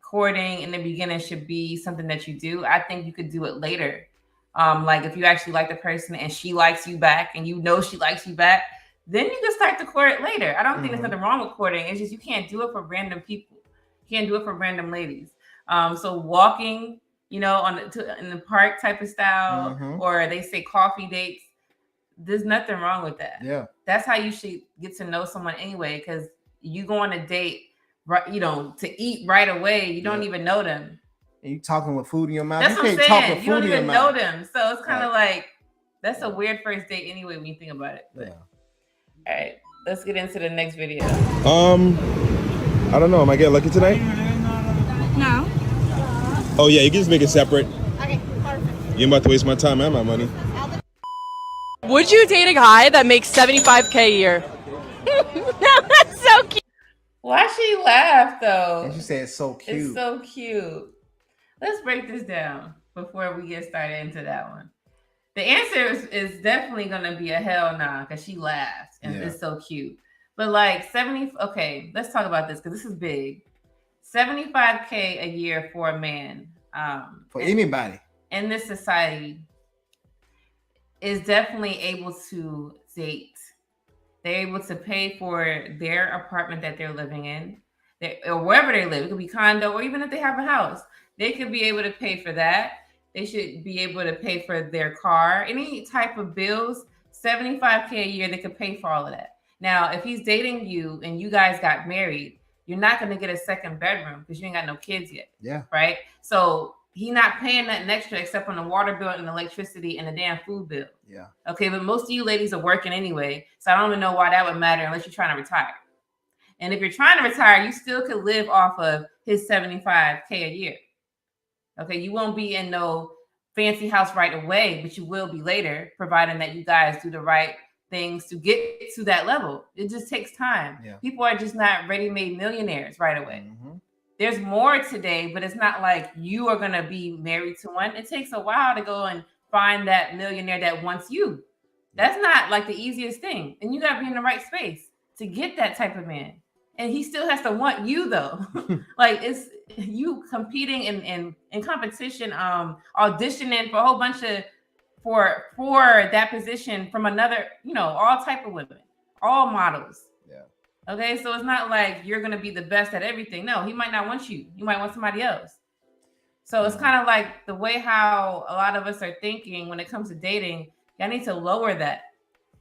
courting in the beginning should be something that you do. I think you could do it later. Like if you actually like the person and she likes you back, and you know she likes you back, then you can start to court later. I don't think there's nothing wrong with courting. It's just you can't do it for random people. You can't do it for random ladies. So walking, you know, in the park type of style, or they say coffee dates. There's nothing wrong with that. Yeah, that's how you should get to know someone anyway. Because you go on a date, right? You know, to eat right away. You don't even know them. And you talking with food in your mouth. That's you what I'm can't saying. talk with You don't food in your even mouth. know them, so it's kind of like that's a weird first date anyway when you think about it. But, all right, let's get into the next video. I don't know. Am I getting lucky tonight? No. Oh yeah, you can just make it separate. Okay, perfect. You're about to waste my time and my money. Would you date a guy that makes $75K a year? That's so cute. Why she laugh though? And she said it's so cute. It's so cute. Let's break this down before we get started into that one. The answer is definitely gonna be a hell nah, because she laughed and it's so cute. But like 70, okay, let's talk about this because this is big. $75K a year for a man. for anybody in this society is definitely able to date. They're able to pay for their apartment that they're living in, or wherever they live. It could be condo, or even if they have a house, they could be able to pay for that. They should be able to pay for their car, any type of bills. $75K a year, they could pay for all of that. Now, if he's dating you and you guys got married, you're not going to get a second bedroom because you ain't got no kids yet. Yeah. Right? So he's not paying nothing extra except on the water bill and electricity and the damn food bill. Yeah. Okay, but most of you ladies are working anyway, so I don't even know why that would matter unless you're trying to retire. And if you're trying to retire, you still could live off of his $75K a year. Okay, you won't be in no fancy house right away, but you will be later, providing that you guys do the right things to get to that level. It just takes time. Yeah. People are just not ready-made millionaires right away. Mm-hmm. There's more today, but it's not like you are going to be married to one. It takes a while to go and find that millionaire that wants you. That's not like the easiest thing. And you got to be in the right space to get that type of man. And he still has to want you though. Like it's you competing in competition, auditioning for a whole bunch of for that position from another, all type of women, all models. Yeah. Okay, so it's not like you're gonna be the best at everything. No, he might not want you. You might want somebody else. So it's kind of like the way how a lot of us are thinking when it comes to dating. Y'all need to lower that.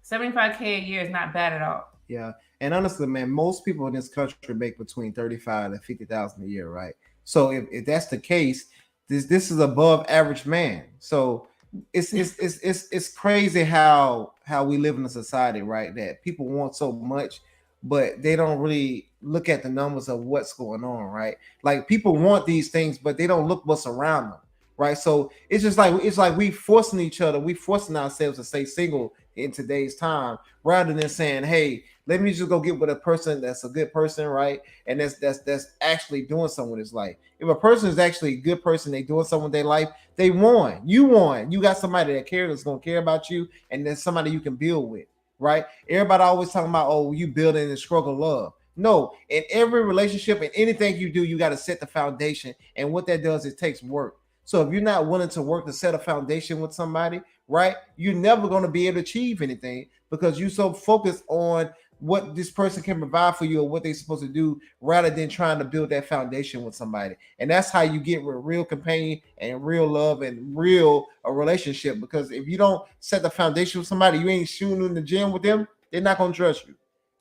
$75K a year is not bad at all. Yeah, and honestly, man, most people in this country make between $35,000 and $50,000 a year, right? So if that's the case, this is above average man. So it's crazy how we live in a society, right? That people want so much, but they don't really look at the numbers of what's going on, right? Like people want these things, but they don't look what's around them, right? So it's like we forcing each other, we forcing ourselves to stay single in today's time, rather than saying, hey, let me just go get with a person that's a good person, right? And that's actually doing something with his life. If a person is actually a good person, they doing something with their life, they won. You won. You got somebody that cares, that's gonna care about you, and then somebody you can build with, right? Everybody always talking about, oh, you building and struggle love. No, in every relationship and anything you do, you got to set the foundation. And what that does, it takes work. So if you're not willing to work to set a foundation with somebody, right, you're never going to be able to achieve anything because you're so focused on what this person can provide for you or what they're supposed to do rather than trying to build that foundation with somebody. And that's how you get with real companion and real love and real a relationship. Because if you don't set the foundation with somebody, you ain't shooting in the gym with them, they're not going to trust you.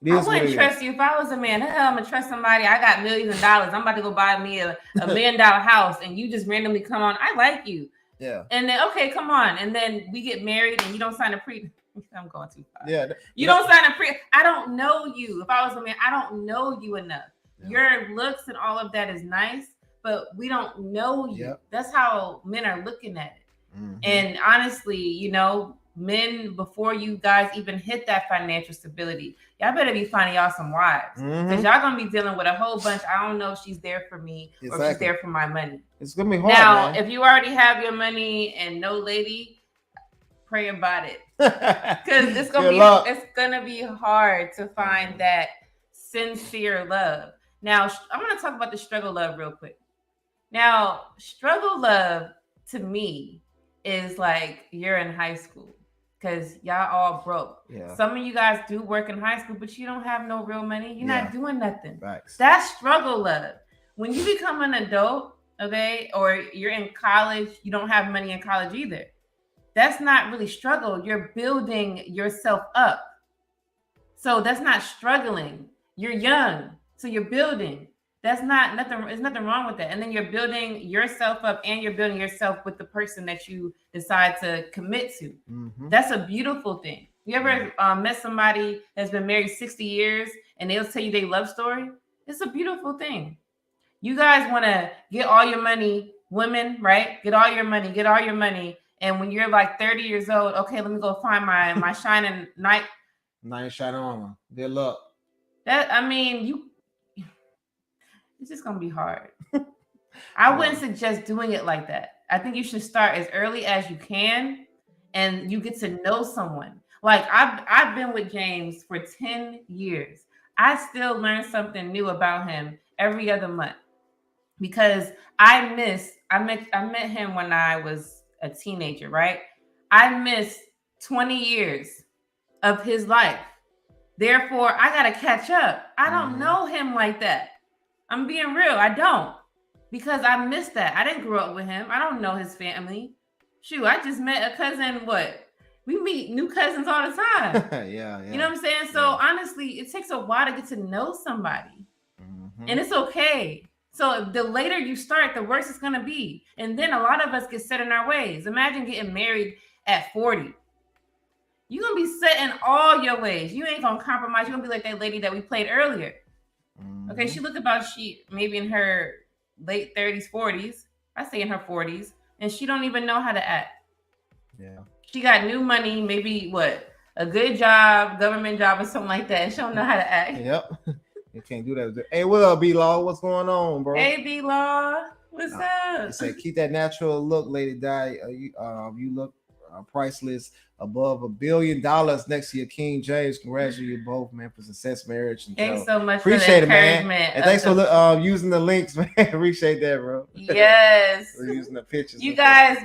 I wouldn't trust you if I was a man. The hell, I'm gonna trust somebody. I got millions of dollars. I'm about to go buy me a $1 million house, and you just randomly come on. I like you. Yeah. And then okay, come on. And then we get married, and you don't sign a pre. I'm going too far. Yeah. You don't sign a pre. I don't know you. If I was a man, I don't know you enough. Yeah. Your looks and all of that is nice, but we don't know you. Yep. That's how men are looking at it. Mm-hmm. And honestly, men, before you guys even hit that financial stability, y'all better be finding y'all some wives. Because y'all gonna be dealing with a whole bunch. I don't know if she's there for me or if she's there for my money. It's gonna be hard. Now, man. If you already have your money and no lady, pray about it. Because it's gonna be hard to find that sincere love. Now, I want to talk about the struggle love real quick. Now, struggle love to me is like you're in high school. Because y'all all broke. Yeah. Some of you guys do work in high school, but you don't have no real money. You're not doing nothing. Facts. That's struggle love. When you become an adult, okay, or you're in college, you don't have money in college either. That's not really struggle. You're building yourself up. So that's not struggling. You're young, so you're building. That's not nothing. There's nothing wrong with that. And then you're building yourself up and you're building yourself with the person that you decide to commit to. Mm-hmm. That's a beautiful thing. You ever met somebody that's been married 60 years and they'll tell you their love story? It's a beautiful thing. You guys want to get all your money, women, right? Get all your money. And when you're like 30 years old, okay, let me go find my shining knight. Nice shining armor. Good luck. It's just going to be hard. I wouldn't suggest doing it like that. I think you should start as early as you can and you get to know someone. Like I've been with James for 10 years. I still learn something new about him every other month because I met him when I was a teenager, right? I missed 20 years of his life. Therefore, I got to catch up. I don't know him like that. I'm being real. I don't. Because I missed that. I didn't grow up with him. I don't know his family. Shoot, I just met a cousin. We meet new cousins all the time. Yeah. You know what I'm saying? So honestly, it takes a while to get to know somebody. And it's okay. So the later you start, the worse it's going to be. And then a lot of us get set in our ways. Imagine getting married at 40. You're going to be set in all your ways. You ain't going to compromise. You're going to be like that lady that we played earlier. Okay, she looked about maybe in her late 30s, 40s. I say in her 40s. And she don't even know how to act. Yeah. She got new money, maybe a good job, government job or something like that. And she don't know how to act. Yep. You can't do that. Hey, what up, B-Law? What's going on, bro? Hey, B-Law. What's up? They say keep that natural look, Lady Di. You look priceless, above $1 billion next to your King James. Congratulate you both, man, for success marriage. And thanks so much appreciate for the encouragement. Man. And thanks for using the links, man. Appreciate that, bro. Yes. For using the pictures. You guys,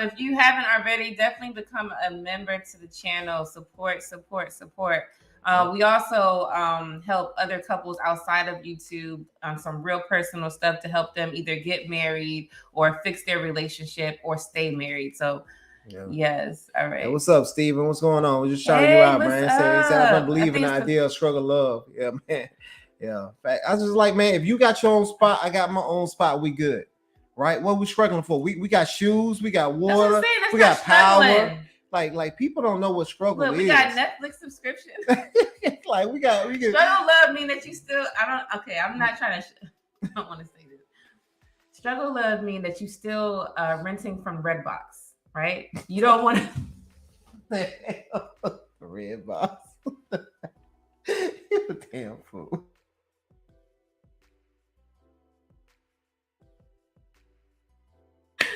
if you haven't already, definitely become a member to the channel. Support. We also help other couples outside of YouTube on some real personal stuff to help them either get married or fix their relationship or stay married. So, yes. All right. Hey, what's up, Steven? What's going on? We're just shouting you out, man. Say I don't believe in the idea of struggle love. Yeah, man. Yeah. Fact, I was just like, man, if you got your own spot, I got my own spot. We good. Right? What we struggling for? We got shoes, we got water, we got power. Like people don't know what struggle is. We got Netflix subscriptions. Like we got struggle love mean that you still I'm not trying to I don't want to say this. Struggle love mean that you still renting from Redbox, right? You don't want to Redbox. You're a damn fool.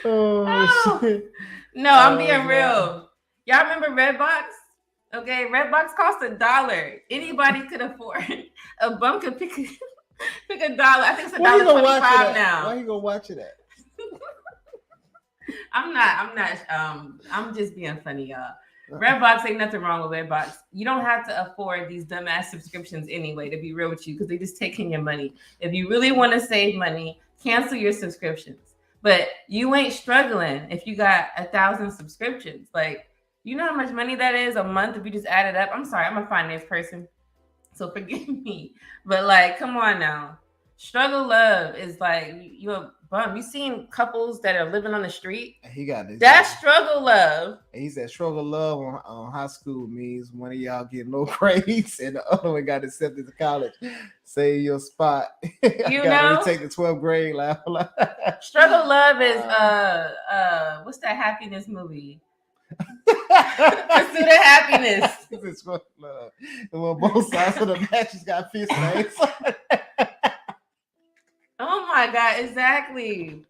Oh shit. No, I'm being real. Y'all remember Redbox? Okay, Redbox cost $1. Anybody could afford. A bum could pick $1. I think it's $1.25 now. Why you gonna watch it at? I'm just being funny, y'all. Redbox ain't nothing wrong with Redbox. You don't have to afford these dumbass subscriptions anyway, to be real with you, because they just taking your money. If you really want to save money, cancel your subscriptions. But you ain't struggling if you got 1,000 subscriptions. Like, you know how much money that is a month if you just add it up? I'm sorry, I'm a finance person, so forgive me. But like, come on now. Struggle love is like, you a bum. You seen couples that are living on the street? He got this. That's struggle love. He said struggle love on high school means one of y'all get low grades and the other one got accepted to college. Save your spot. You know? Take the 12th grade. Struggle love is what's that happiness movie? Pursuit of Happiness. It's struggle love. And when both sides of the matches got fist names. Oh my God, exactly.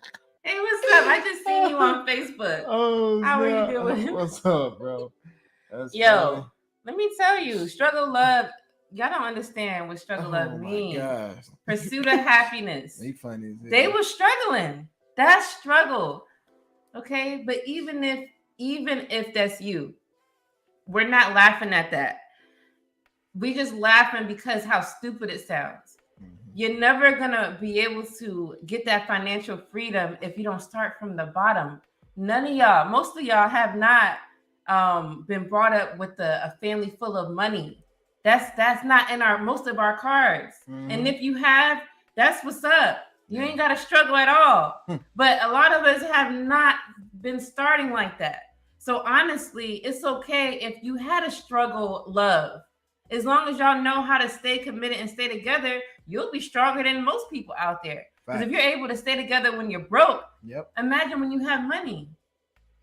Hey, what's up? I just seen you on Facebook. Oh, how are you doing? What's up, bro? That's funny. Let me tell you, struggle love. Y'all don't understand what struggle love means. Pursuit of happiness. They funny. They were struggling. That's struggle. Okay, but even if that's you, we're not laughing at that. We just laughing because how stupid it sounds. You're never gonna be able to get that financial freedom if you don't start from the bottom. None of y'all, most of y'all have not been brought up with a family full of money. That's not in most of our cards. And if you have, that's what's up. You ain't gotta struggle at all. But a lot of us have not been starting like that. So honestly, it's okay if you had a struggle love. As long as y'all know how to stay committed and stay together, you'll be stronger than most people out there. Because if you're able to stay together when you're broke, imagine when you have money.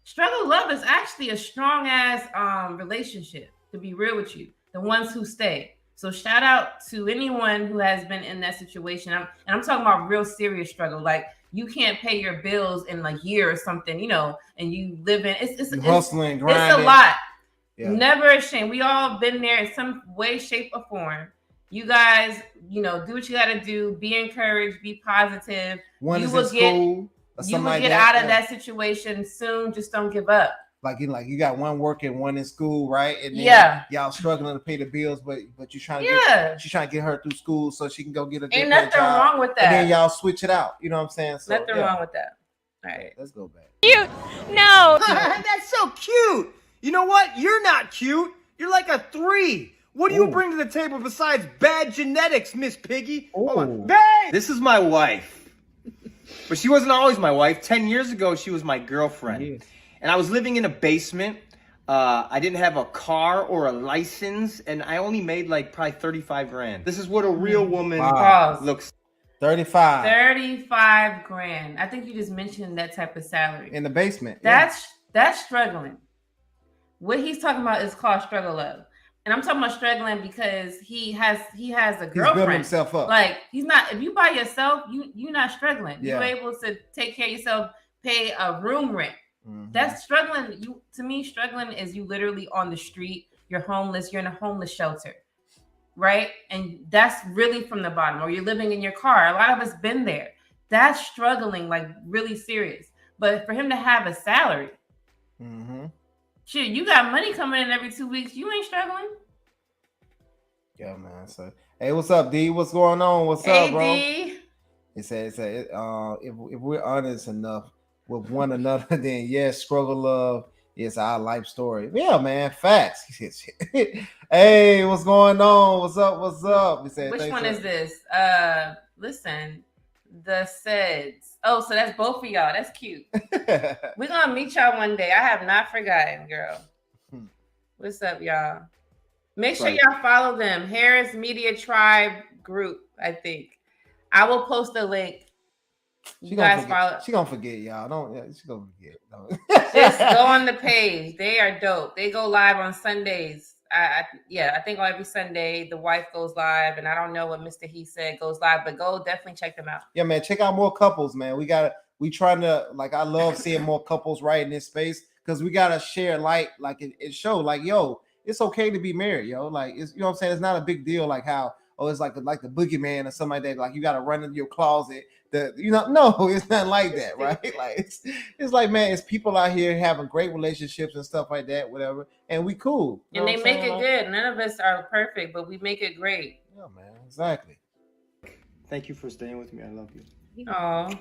Struggle love is actually a strong ass relationship, to be real with you. The ones who stay. So shout out to anyone who has been in that situation. I'm talking about real serious struggle. Like you can't pay your bills in a year or something, you know, and you live in it's hustling, grinding. It's a lot. Yeah. Never ashamed. We all been there in some way, shape, or form. You guys, do what you got to do. Be encouraged. Be positive. One you is will in school. You will get out of that situation soon. Just don't give up. Like you got one working, one in school, right? And then y'all struggling to pay the bills, but you're trying to she's trying to get her through school so she can go get a good Ain't nothing job. wrong with that. And then y'all switch it out. You know what I'm saying? So, nothing wrong with that. All right, let's go back. Cute. No. That's so cute. You know what? You're not cute. You're like a 3. What do you bring to the table besides bad genetics, Miss Piggy? Hold on. Babe! This is my wife. But she wasn't always my wife. 10 years ago, she was my girlfriend. Yes. And I was living in a basement. I didn't have a car or a license. And I only made like probably 35 grand. This is what a real woman looks. 35 grand. I think you just mentioned that type of salary. In the basement. That's struggling. What he's talking about is called struggle love. And I'm talking about struggling because he has a girlfriend. He's building himself up. Like he's not. If you by yourself, you're not struggling. Yeah. You're able to take care of yourself, pay a room rent. Mm-hmm. That's struggling. To me, struggling is you literally on the street. You're homeless. You're in a homeless shelter, right? And that's really from the bottom. Or you're living in your car. A lot of us been there. That's struggling, like really serious. But for him to have a salary. Mm-hmm. Shit, you got money coming in every 2 weeks. You ain't struggling. Yeah, man. So, hey, what's up, D? What's going on? What's up, bro? D. It says, if we're honest enough with one another, then yes, struggle love is our life story. Yeah, man. Facts. Hey, what's going on? What's up? What's up? He said, which one is this? Listen, the Seds. Oh, so that's both of y'all. That's cute. We're gonna meet y'all one day. I have not forgotten, girl. What's up, y'all? Make sure y'all follow them. Harris Media Tribe Group, I think. I will post a link. You guys follow. She gonna forget, y'all. Don't. She gonna forget. Just go on the page. They are dope. They go live on Sundays. I think on every Sunday the wife goes live, and I don't know what Mr. He said goes live, but go definitely check them out. Yeah, man, check out more couples, man. We trying to I love seeing more couples right in this space because we gotta share light, it show yo, it's okay to be married, yo. Like it's what I'm saying. It's not a big deal like how it's like the boogeyman or something like that. Like you gotta run into your closet. No, it's not like that, right? Like it's like, man, it's people out here having great relationships and stuff like that, whatever, and we cool. And they make it good. None of us are perfect, but we make it great. Yeah, man, exactly. Thank you for staying with me. I love you. Oh.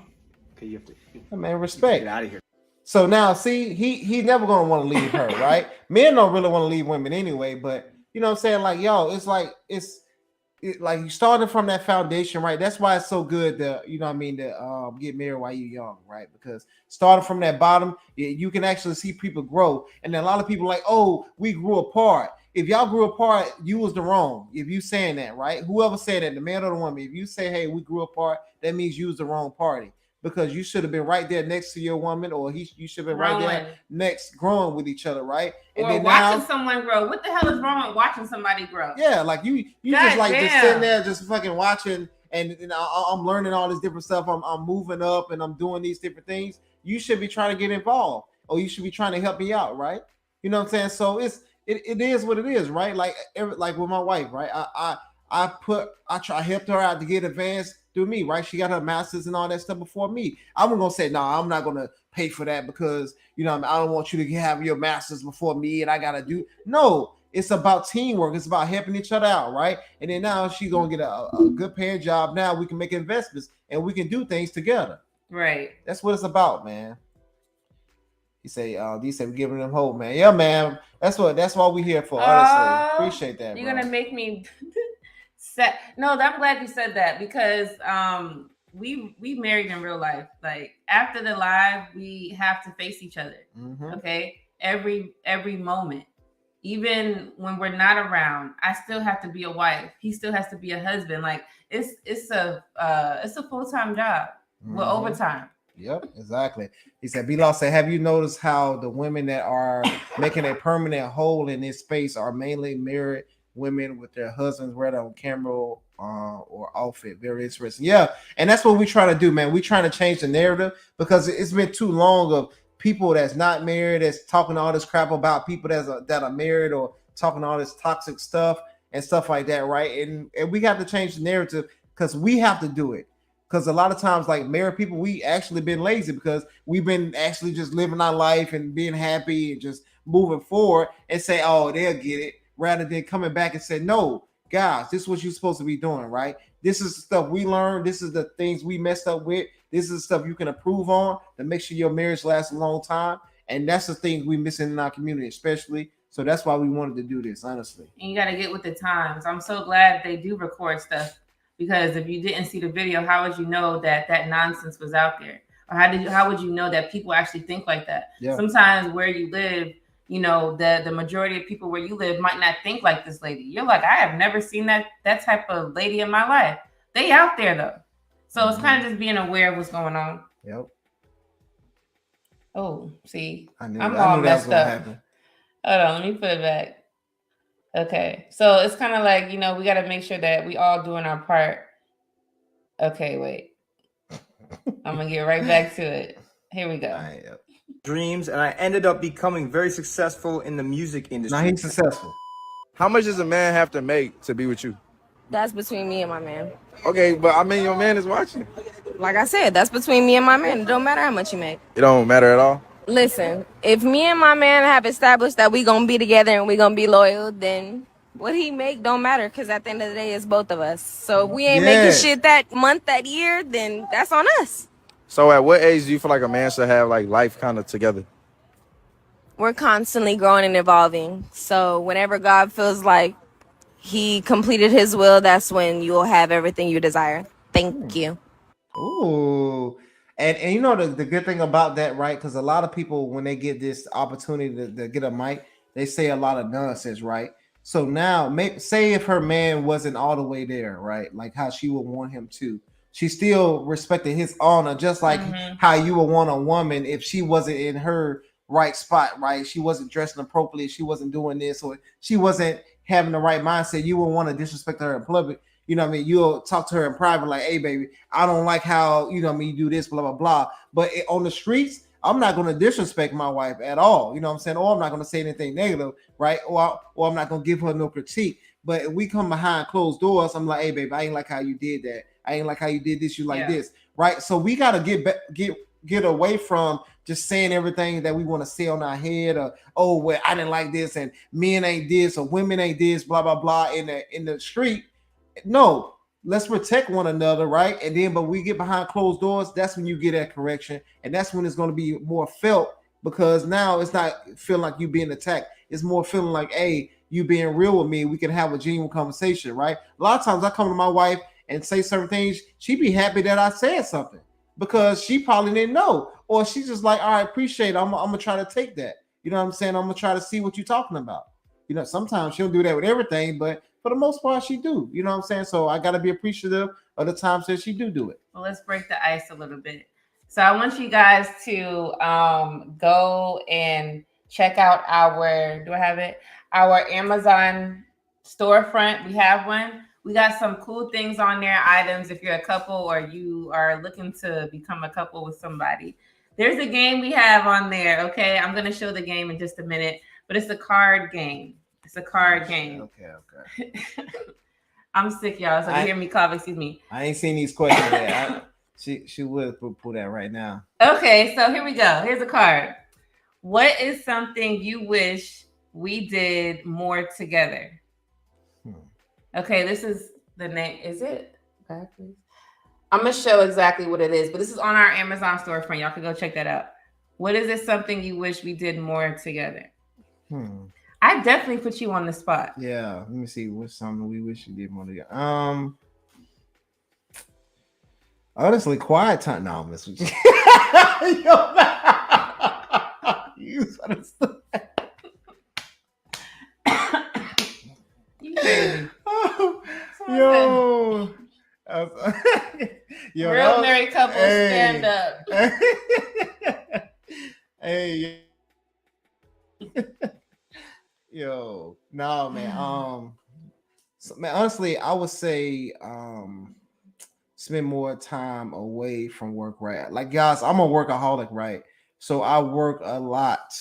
Okay, you have to. Man, respect. Get out of here. So now, see, he's never gonna want to leave her, right? Men don't really want to leave women anyway, but you know what I'm saying? Like, yo, it's like you started from that foundation, right? That's why it's so good to, to get married while you're young, right? Because starting from that bottom, you can actually see people grow. And then a lot of people like, oh, we grew apart. If y'all grew apart, you was the wrong. If you saying that, right? Whoever said that, the man or the woman, if you say, hey, we grew apart, that means you was the wrong party. Because you should have been right there next to your woman, or you should have been right there next, growing with each other, right? And or then watching someone grow. What the hell is wrong with watching somebody grow? Yeah, like you just like just sitting there, just fucking watching, and I'm learning all this different stuff. I'm moving up, and I'm doing these different things. You should be trying to get involved, or you should be trying to help me out, right? You know what I'm saying? So it is what it is, right? Like with my wife, right? I helped her out to get advanced through me, right? She got her master's and all that stuff before me. I'm gonna say, no, I'm not gonna pay for that because I don't want you to have your master's before me, and I gotta do. No, it's about teamwork. It's about helping each other out, right? And then now she's gonna get a good paying job. Now we can make investments and we can do things together. Right. That's what it's about, man. He say we're giving them hope, man. Yeah, man. That's what we here for. Honestly, appreciate that. You're gonna make me. No, I'm glad you said that because we married in real life. Like after the live, we have to face each other. Mm-hmm. Okay, every moment, even when we're not around, I still have to be a wife. He still has to be a husband. Like it's a full-time job with overtime. Yep, exactly. He said, B-Law said, have you noticed how the women that are making a permanent hole in this space are mainly married women with their husbands, whether on camera or outfit? Very interesting. Yeah, and that's what we try to do, man. We trying to change the narrative because it's been too long of people that's not married that's talking all this crap about people that are married or talking all this toxic stuff. and stuff like that, right? And we got to change the narrative because we have to do it. Because a lot of times, like married people, we actually been lazy because we've been actually just living our life and being happy and just moving forward and say, oh, they'll get it, rather than coming back and say, no, guys, this is what you're supposed to be doing, right? This is the stuff we learned. This is the things we messed up with. This is the stuff you can improve on to make sure your marriage lasts a long time. And that's the thing we missing in our community, especially. So that's why we wanted to do this, honestly. And you got to get with the times. I'm so glad they do record stuff, because if you didn't see the video, how would you know that that nonsense was out there? Or how would you know that people actually think like that? Yeah. Sometimes where you live, you know, the majority of people where you live might not think like this lady. You're like, I have never seen that type of lady in my life. They out there though. So it's kind of just being aware of what's going on. Yep. Oh, see, I'm I all knew that was messed gonna up. happen. Hold on, let me put it back. Okay, so it's kind of like, you know, we got to make sure that we all doing our part. Okay, wait. I'm gonna get right back to it. Here we go. Dreams, and I ended up becoming very successful in the music industry. Now he's successful. How much does a man have to make to be with you? That's between me and my man. Okay, but I mean, your man is watching. Like I said, that's between me and my man. It don't matter how much you make. It don't matter at all. Listen, if me and my man have established that we gonna be together and we gonna be loyal, then what he make don't matter, because at the end of the day, it's both of us. So if we ain't making shit that month, that year, then that's on us. So at what age do you feel like a man should have like life kind of together? We're constantly growing and evolving. So whenever God feels like he completed his will, that's when you'll have everything you desire. Thank you. Ooh. And you know the good thing about that, right? Because a lot of people, when they get this opportunity to get a mic, they say a lot of nonsense, right? So now, say if her man wasn't all the way there, right? Like how she would want him to. She still respected his honor, just like how you would want a woman if she wasn't in her right spot, right? She wasn't dressing appropriately, she wasn't doing this, or she wasn't having the right mindset. You would want to disrespect her in public. You know what I mean? You'll talk to her in private, like, hey, baby, I don't like how, you know what I mean, you do this, blah, blah, blah. But on the streets, I'm not going to disrespect my wife at all. You know what I'm saying? Or I'm not going to say anything negative, right? Or I'm not going to give her no critique. But if we come behind closed doors, I'm like, hey, baby, I ain't like how you did that. I ain't like how you did this. You like this, right? So we got to get away from just saying everything that we want to say on our head, or, oh, well, I didn't like this, and men ain't this, or women ain't this, blah, blah, blah, in the street. No, let's protect one another, right? And then, but we get behind closed doors, that's when you get that correction, and that's when it's going to be more felt, because now it's not feeling like you being attacked. It's more feeling like, hey, you being real with me. We can have a genuine conversation, right? A lot of times I come to my wife and say certain things. She'd be happy that I said something because she probably didn't know, or she's just like, all right, appreciate it. I'm gonna try to take that. You know what I'm saying? I'm gonna try to see what you're talking about. You know, sometimes she'll do that with everything, but for the most part, she do. You know what I'm saying? So I got to be appreciative of the times that she do it. Well, let's break the ice a little bit. So I want you guys to go and check out our, do I have it? Our Amazon storefront. We have one. We got some cool things on there, items if you're a couple or you are looking to become a couple with somebody. There's a game we have on there, okay? I'm going to show the game in just a minute, but it's a card game. It's a card game. Okay. I'm sick, y'all. So you hear me cough, excuse me. I ain't seen these questions yet. She would pull that right now. Okay, so here we go. Here's a card. What is something you wish we did more together? Okay, this is the name. Is it? Back, please. I'm going to show exactly what it is, but this is on our Amazon storefront. Y'all can go check that out. What is it something you wish we did more together? I definitely put you on the spot. Yeah, let me see. What's something we wish we did more together? Honestly, quiet time. No, Miss. You understand? Yo. Yo, real married couple, stand up. Hey. Yo, no, man. So, man, honestly, I would say spend more time away from work, right? Like, guys, I'm a workaholic, right? So I work a lot.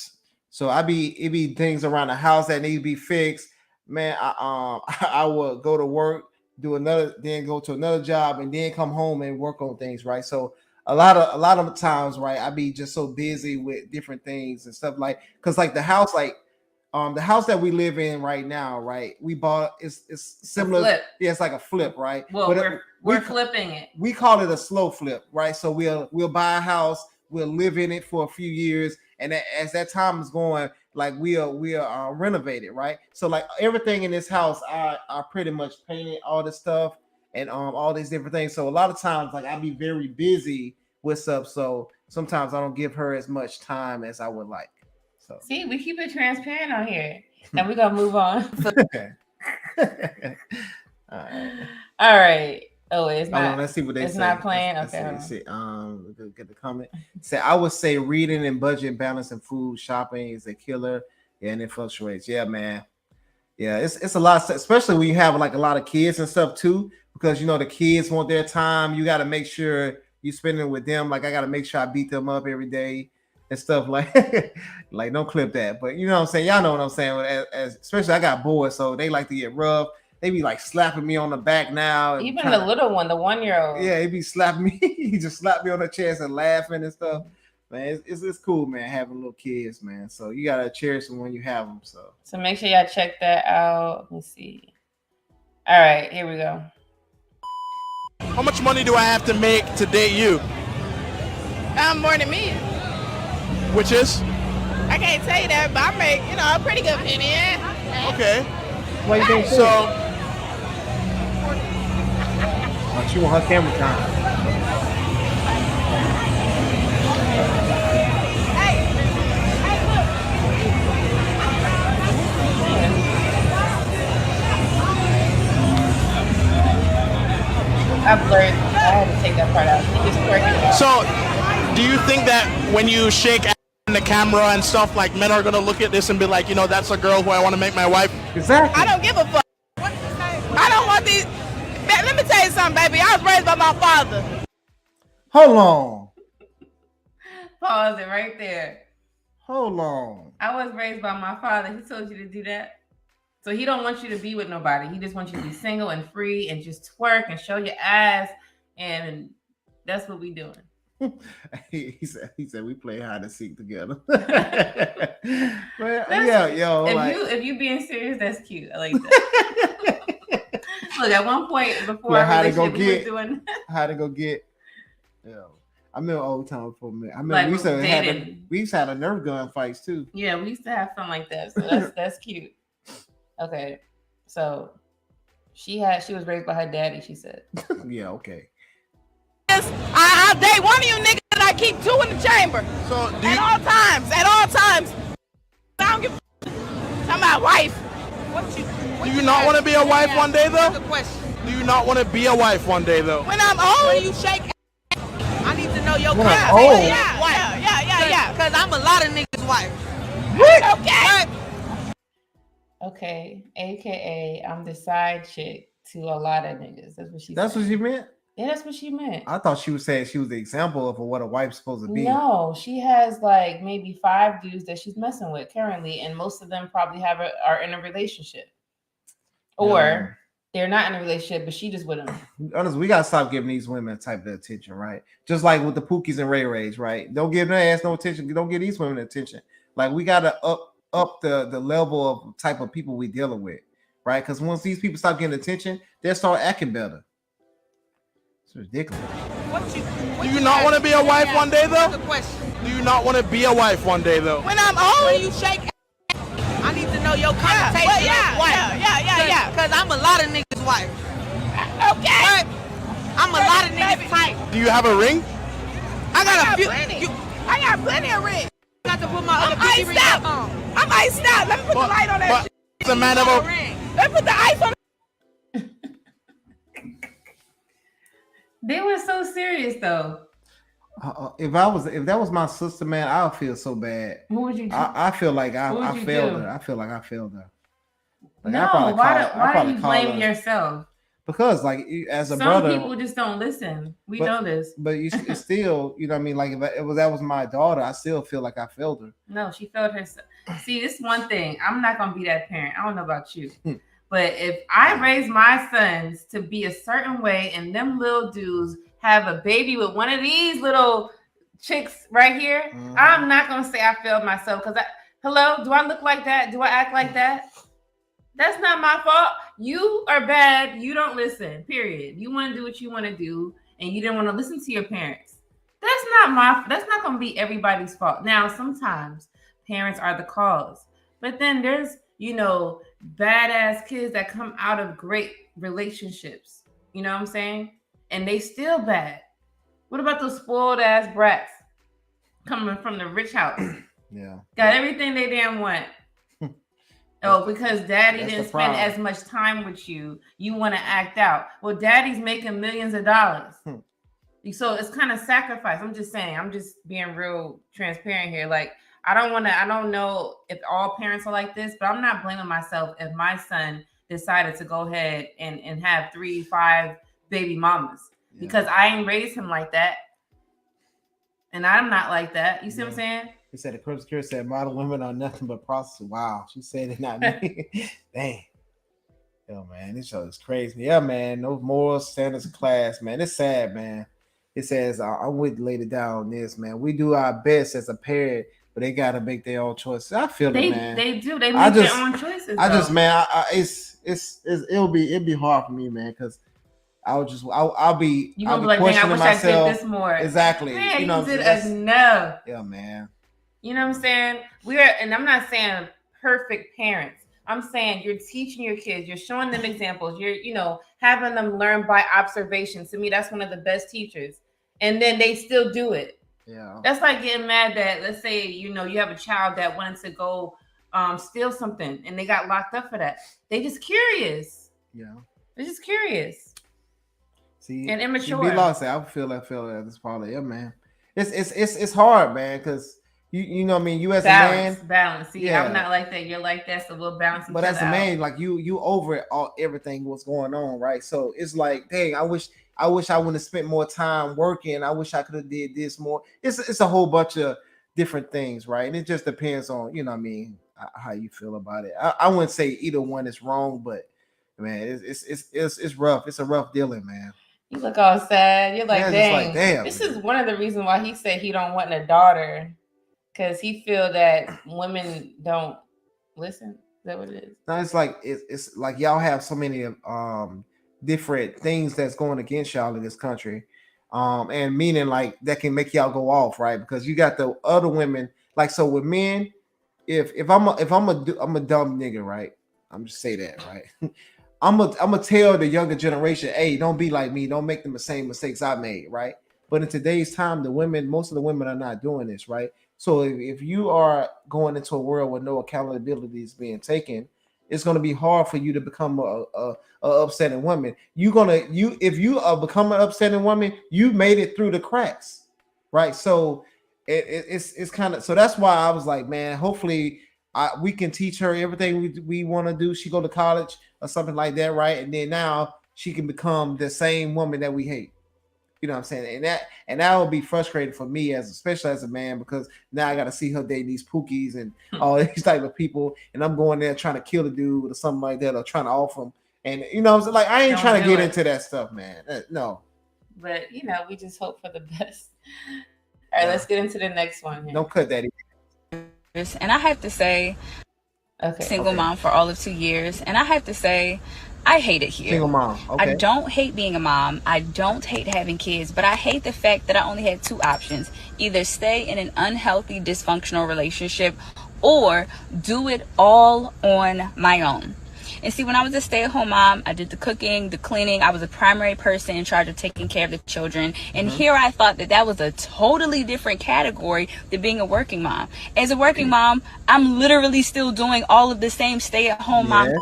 So it be things around the house that need to be fixed. man, I would go to work, do another, then go to another job, and then come home and work on things, right? So a lot of times, right, I be just so busy with different things and stuff like, because like the house that we live in right now, right? We bought it's similar. Flip. Yeah, it's like a flip, right? Well, But we're flipping it. we call it a slow flip, right? So we'll buy a house, we'll live in it for a few years, and as that time is going, like we'll renovate it, right? So like everything in this house, I pretty much painted all this stuff and all these different things. So a lot of times, like I be very busy with stuff, so sometimes I don't give her as much time as I would like. So See, we keep it transparent on here, and we're gonna move on. All right. Oh, it's not. Let's see what they say. It's not playing. Let's Okay. see. Get the comment. Say I would say reading and budget balancing food shopping is a killer. Yeah, and it fluctuates. Yeah, man. Yeah, it's a lot, especially when you have like a lot of kids and stuff too, because you know the kids want their time. You got to make sure you spend it with them. Like I got to make sure I beat them up every day and stuff like like don't clip that. But you know what I'm saying? Y'all know what I'm saying. As especially I got boys, so they like to get rough. They be like slapping me on the back now. Even the little one, the 1-year-old. Yeah, he be slapping me. He just slapped me on the chest and laughing and stuff. Man, it's cool, man, having little kids, man. So you gotta cherish them when you have them. So make sure y'all check that out. Let me see. All right, here we go. How much money do I have to make to date you? More than me. Which is? I can't tell you that, but I make, a pretty good penny. Yeah. Okay. What you think? So. She want her camera time. I blurred. I had to take that part out. He just twerking out. So, do you think that when you shake in the camera and stuff, like men are gonna look at this and be like, that's a girl who I want to make my wife? Exactly. I don't give a fuck. I don't want these. Man, let me tell you something, baby. I was raised by my father. Hold on. Pause it right there. Hold on. I was raised by my father. He told you to do that. So he don't want you to be with nobody. He just wants you to be single and free and just twerk and show your ass. And that's what we doing. he said we play hide and seek together. Well, if you being serious, that's cute. I like that. Look, at one point before our relationship, we were doing how to go get. Yeah, I remember old time before. I remember like we used to have a Nerf gun fights too. Yeah, we used to have fun like that. So that's cute. Okay, so she was raised by her daddy. She said. Yeah. Okay. I'll date one of you niggas and I keep two in the chamber. So at all times. I don't give a talking about wife. Do you not want to be a wife one day though? Do you not want to be a wife one day though? When I'm old, when you shake. I need to know your When I'm context. old? Yeah. Because I'm a lot of niggas' wife. What? Okay, AKA I'm the side chick to a lot of niggas. That's what she. That's what she meant. Yeah, that's what she meant. I thought she was saying she was the example of what a wife's supposed to be. No, she has like maybe 5 dudes that she's messing with currently, and most of them probably are in a relationship, or they're not in a relationship, but she just with them. Honestly, we gotta stop giving these women type of attention, right? Just like with the Pookies and Ray Rays, right? Don't give their ass no attention. Don't give these women attention. Like we gotta up the level of type of people we dealing with, right? Because once these people stop getting attention, they'll start acting better. It's ridiculous. Do you not want to be a wife one day though? Do you not want to be a wife one day though? When I'm old, when you shake. I need to know your connotation. Yeah. Because I'm a lot of niggas' wife. Okay. I'm a lot of niggas' type. Do you have a ring? I got a few. I got plenty of rings. Got to put my other iced out. I'm iced out. Let me put the light on that. It's a man of a ring. Let me put the ice on. They were so serious though. If that was my sister, man, I would feel so bad. What would you do? I feel like I failed do? her. I feel like I failed her. Like, No, why do you blame yourself? Because like as a Some brother, people just don't listen. We know this. But it's still, you know what I mean? Like if that was my daughter, I still feel like I failed her. No, she failed herself. See, this one thing. I'm not gonna be that parent. I don't know about you. But if I raise my sons to be a certain way and them little dudes have a baby with one of these little chicks right here, I'm not going to say I failed myself because hello, do I look like that? Do I act like that? That's not my fault. You are bad. You don't listen, period. You want to do what you want to do and you didn't want to listen to your parents. That's not going to be everybody's fault. Now, sometimes parents are the cause, but then there's, badass kids that come out of great relationships. You know what I'm saying? And they still bad. What about those spoiled ass brats coming from the rich house? Yeah. Got everything they damn want. Because daddy didn't spend as much time with you, you want to act out. Well, daddy's making millions of dollars. So it's kind of sacrifice. I'm just saying, I'm just being real transparent here. Like, I don't know if all parents are like this, but I'm not blaming myself if my son decided to go ahead and have 3-5 baby mamas because I ain't raised him like that. And I'm not like that. You see what I'm saying? He said the Cribs Cure said model women are nothing but prostitutes. Wow. She said it, not me. Dang. Yo, man, this show is crazy. Yeah, man. No moral standards of class, man. It's sad, man. It says, I would lay it down on this, man. We do our best as a parent, but they gotta make their own choices. I feel it, man. They do. They make their own choices. It'll be hard for me, man, because I'll be like, questioning myself. I did this more. Exactly. Man, you did enough. Yeah, man. You know what I'm saying? And I'm not saying perfect parents. I'm saying you're teaching your kids, you're showing them examples, you're, having them learn by observation. To me, that's one of the best teachers. And then they still do it. Yeah. That's like getting mad that, let's say, you have a child that wanted to go steal something and they got locked up for that. They just curious. Yeah. They're just curious. See, and immature. Be lost. I feel that this probably, man. It's hard, man, because you know what I mean. You as a man, balance. See, I'm not like that. You're like that, so we'll balance. But as a man, like you over it all, everything what's going on, right? So it's like, dang, I wish I wouldn't have spent more time working. I wish I could have did this more. It's a whole bunch of different things, right? And it just depends on, what I mean, how you feel about it. I wouldn't say either one is wrong, but man, it's rough. It's a rough dealing, man. You look all sad. You're like, damn. This is one of the reasons why he said he don't want a daughter, because he feel that women don't listen. Is that what it is? No, it's like y'all have so many different things that's going against y'all in this country, and meaning like that can make y'all go off, right? Because you got the other women, like, so with men, if I'm a dumb nigga, right? I'm just say that, right? I'm gonna tell the younger generation, hey, don't be like me, don't make the same mistakes I made, right? But in today's time, most of the women are not doing this, right? So if you are going into a world where no accountability is being taken, it's going to be hard for you to become a upsetting woman. If you become an upsetting woman, you made it through the cracks, right? So it's kind of, so that's why I was like, man, hopefully we can teach her everything we want to do. She go to college or something like that, right? And then now she can become the same woman that we hate. You know what I'm saying? And that will be frustrating for me, especially as a man, because now I got to see her date these pookies and all these type of people, and I'm going there trying to kill a dude or something like that, or trying to offer him. And like, I ain't trying to get into that stuff, man. No. But we just hope for the best. All right, let's get into the next one. Here. Don't cut that. And I have to say, single mom for all of 2 years, and I have to say, I hate it here. Single mom. Okay. I don't hate being a mom. I don't hate having kids, but I hate the fact that I only had two options: either stay in an unhealthy, dysfunctional relationship or do it all on my own. And see, when I was a stay-at-home mom, I did the cooking, the cleaning. I was a primary person in charge of taking care of the children. And here I thought that was a totally different category than being a working mom. As a working mom, I'm literally still doing all of the same stay-at-home mom,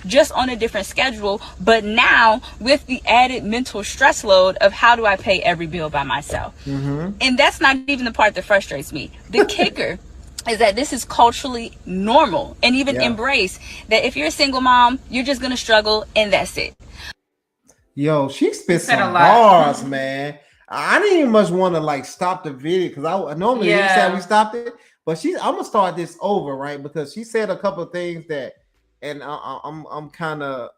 just on a different schedule. But now with the added mental stress load of how do I pay every bill by myself? And that's not even the part that frustrates me. The kicker is that this is culturally normal and even embraced, that if you're a single mom, you're just going to struggle and that's it. Yo, she spit some bars, man. I didn't even much want to like stop the video because I normally said we stopped it, But I'm gonna start this over, right? Because she said a couple of things that, and I'm kind of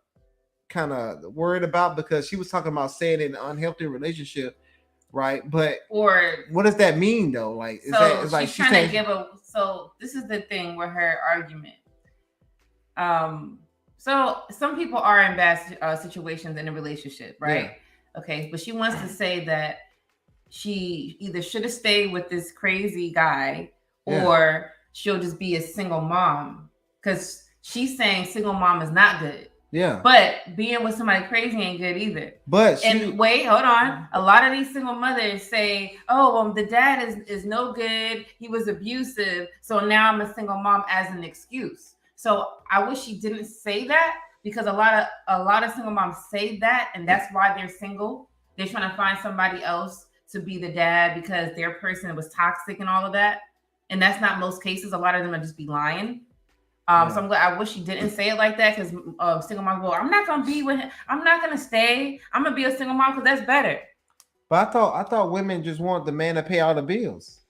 worried about because she was talking about saying in an unhealthy relationship, right? But or what does that mean though? Like, is so that it's like she's trying to give a. So this is the thing with her argument. So some people are in bad situations in a relationship, right? Yeah. Okay, but she wants to say that she either should have stayed with this crazy guy or she'll just be a single mom, because she's saying single mom is not good. Yeah. But being with somebody crazy ain't good either. But and wait, hold on. A lot of these single mothers say, "Oh, well, the dad is no good. He was abusive. So now I'm a single mom" as an excuse. So I wish she didn't say that, because a lot of single moms say that, and that's why they're single. They're trying to find somebody else to be the dad because their person was toxic and all of that. And that's not most cases. A lot of them are just be lying. So I'm glad. I wish she didn't say it like that, because single moms, well, I'm not gonna be with him. I'm not gonna stay. I'm gonna be a single mom because that's better. But I thought women just want the man to pay all the bills,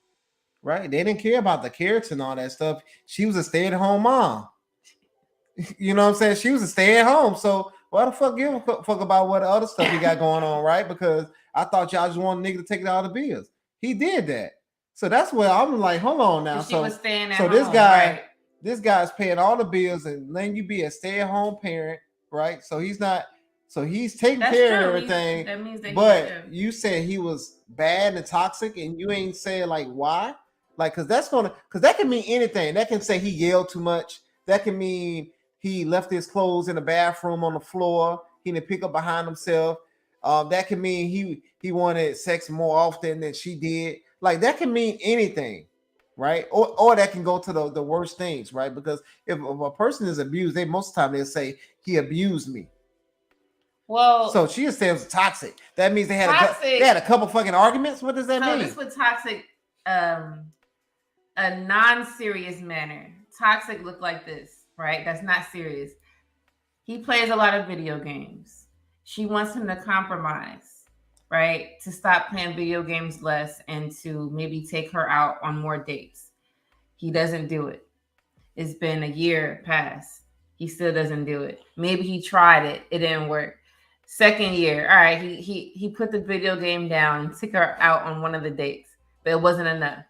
right? They didn't care about the carrots and all that stuff. She was a stay-at-home mom. You know what I'm saying? She was a stay-at-home. So why the fuck give a fuck about what other stuff you got going on, right? Because I thought y'all just want a nigga to take all the bills. He did that. So that's where I'm like, hold on now. She was staying at home, this guy, right? This guy's paying all the bills and letting you be a stay-at-home parent, right? So he's taking care of everything. That means that but you said he was bad and toxic, and you ain't saying like why? Like, because that can mean anything. That can say he yelled too much. That can mean he left his clothes in the bathroom on the floor. He didn't pick up behind himself. That can mean he wanted sex more often than she did. Like, that can mean anything, right? Or that can go to the worst things, right? Because if a person is abused, most of the time they'll say he abused me. Well, so she is saying it was toxic. That means they had a couple fucking arguments. What does that mean? This was toxic, a non-serious manner. Toxic look like this, right? That's not serious. He plays a lot of video games. She wants him to compromise, right? To stop playing video games less and to maybe take her out on more dates. He doesn't do it. It's been a year past. He still doesn't do it. Maybe he tried it. It didn't work. Second year, all right, he put the video game down and took her out on one of the dates, but it wasn't enough.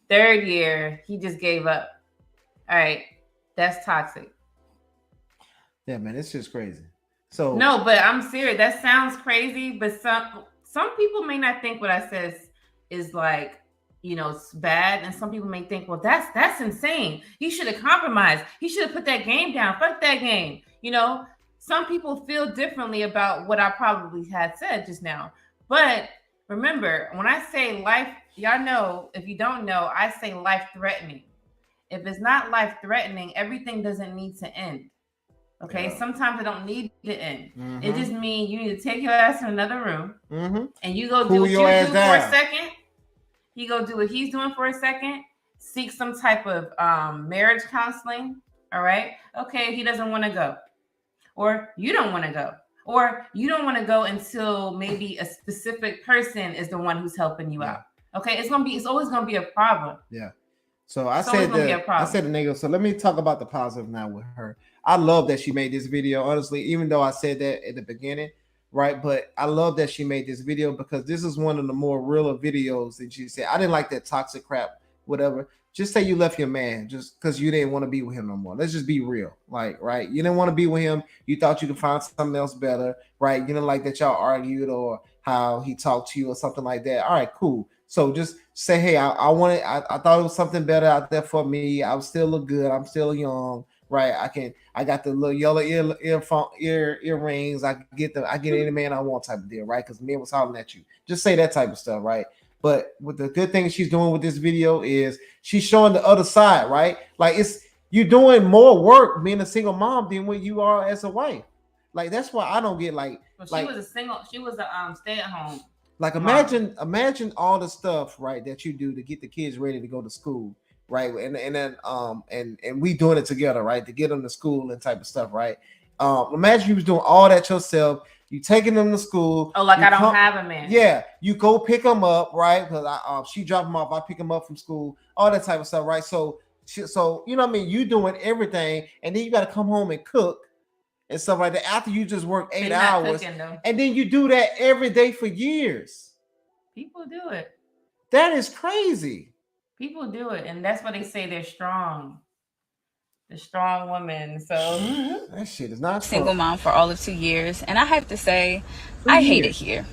Third year, he just gave up. All right, that's toxic. Yeah, man, it's just crazy. So no, but I'm serious. That sounds crazy, but some people may not think what I said is like, it's bad, and some people may think, well, that's insane. He should have compromised. He should have put that game down. Fuck that game. Some people feel differently about what I probably had said just now. But remember, when I say life, y'all know, if you don't know, I say life-threatening. If it's not life-threatening, everything doesn't need to end. Okay? Yeah. Sometimes it don't need to end. Mm-hmm. It just means you need to take your ass to another room, and you go do what you do for a second. You go do what he's doing for a second. Seek some type of marriage counseling. All right? Okay, he doesn't want to go. Or you don't want to go. Or you don't want to go until maybe a specific person is the one who's helping you out. Okay, it's always gonna be a problem. Yeah. So I said the negative. So let me talk about the positive now with her. I love that she made this video, honestly, even though I said that at the beginning, right? But I love that she made this video because this is one of the more realer videos that she said. I didn't like that toxic crap, whatever. Just say you left your man just because you didn't want to be with him no more. Let's just be real. Like, right? You didn't want to be with him. You thought you could find something else better, right? You didn't like that y'all argued or how he talked to you or something like that. All right, cool. So just say, hey, I thought it was something better out there for me. I still look good. I'm still young, right? I got the little yellow earrings. I get any man I want type of deal, right? Because men was hollering at you. Just say that type of stuff, right? But what the good thing she's doing with this video is she's showing the other side, right? Like you're doing more work being a single mom than what you are as a wife. Like that's why I don't get like. Well, she was a stay-at-home. Like imagine all the stuff, right, that you do to get the kids ready to go to school, right? And then we doing it together, right, to get them to school and type of stuff, right? Imagine you was doing all that yourself. You taking them to school. Oh, like you I don't have a man. Yeah, you go pick them up, right? Because she drop them off, I pick them up from school, all that type of stuff, right? So you know what I mean? You doing everything, and then you got to come home and cook and stuff like that after you just work 8 hours, and then you do that every day for years. People do it. That is crazy. People do it, and that's why they say they're strong. The strong woman. So that shit is not single mom for all of 2 years, and I have to say, I hate it here.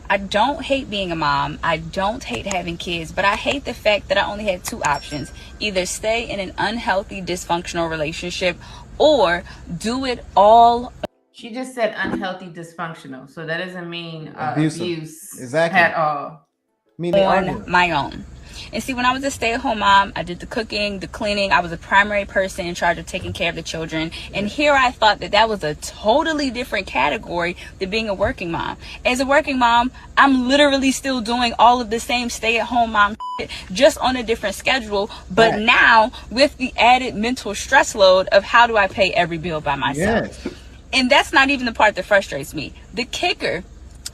I don't hate being a mom. I don't hate having kids, but I hate the fact that I only had 2 options: either stay in an unhealthy, dysfunctional relationship, or do it all. She just said unhealthy, dysfunctional, so that doesn't mean abuse exactly at all. On my own. And see, when I was a stay-at-home mom, I did the cooking, the cleaning. I was a primary person in charge of taking care of the children. And here I thought that was a totally different category than being a working mom. As a working mom, I'm literally still doing all of the same stay-at-home mom shit, just on a different schedule. But now with the added mental stress load of how do I pay every bill by myself? Yes. And that's not even the part that frustrates me. The kicker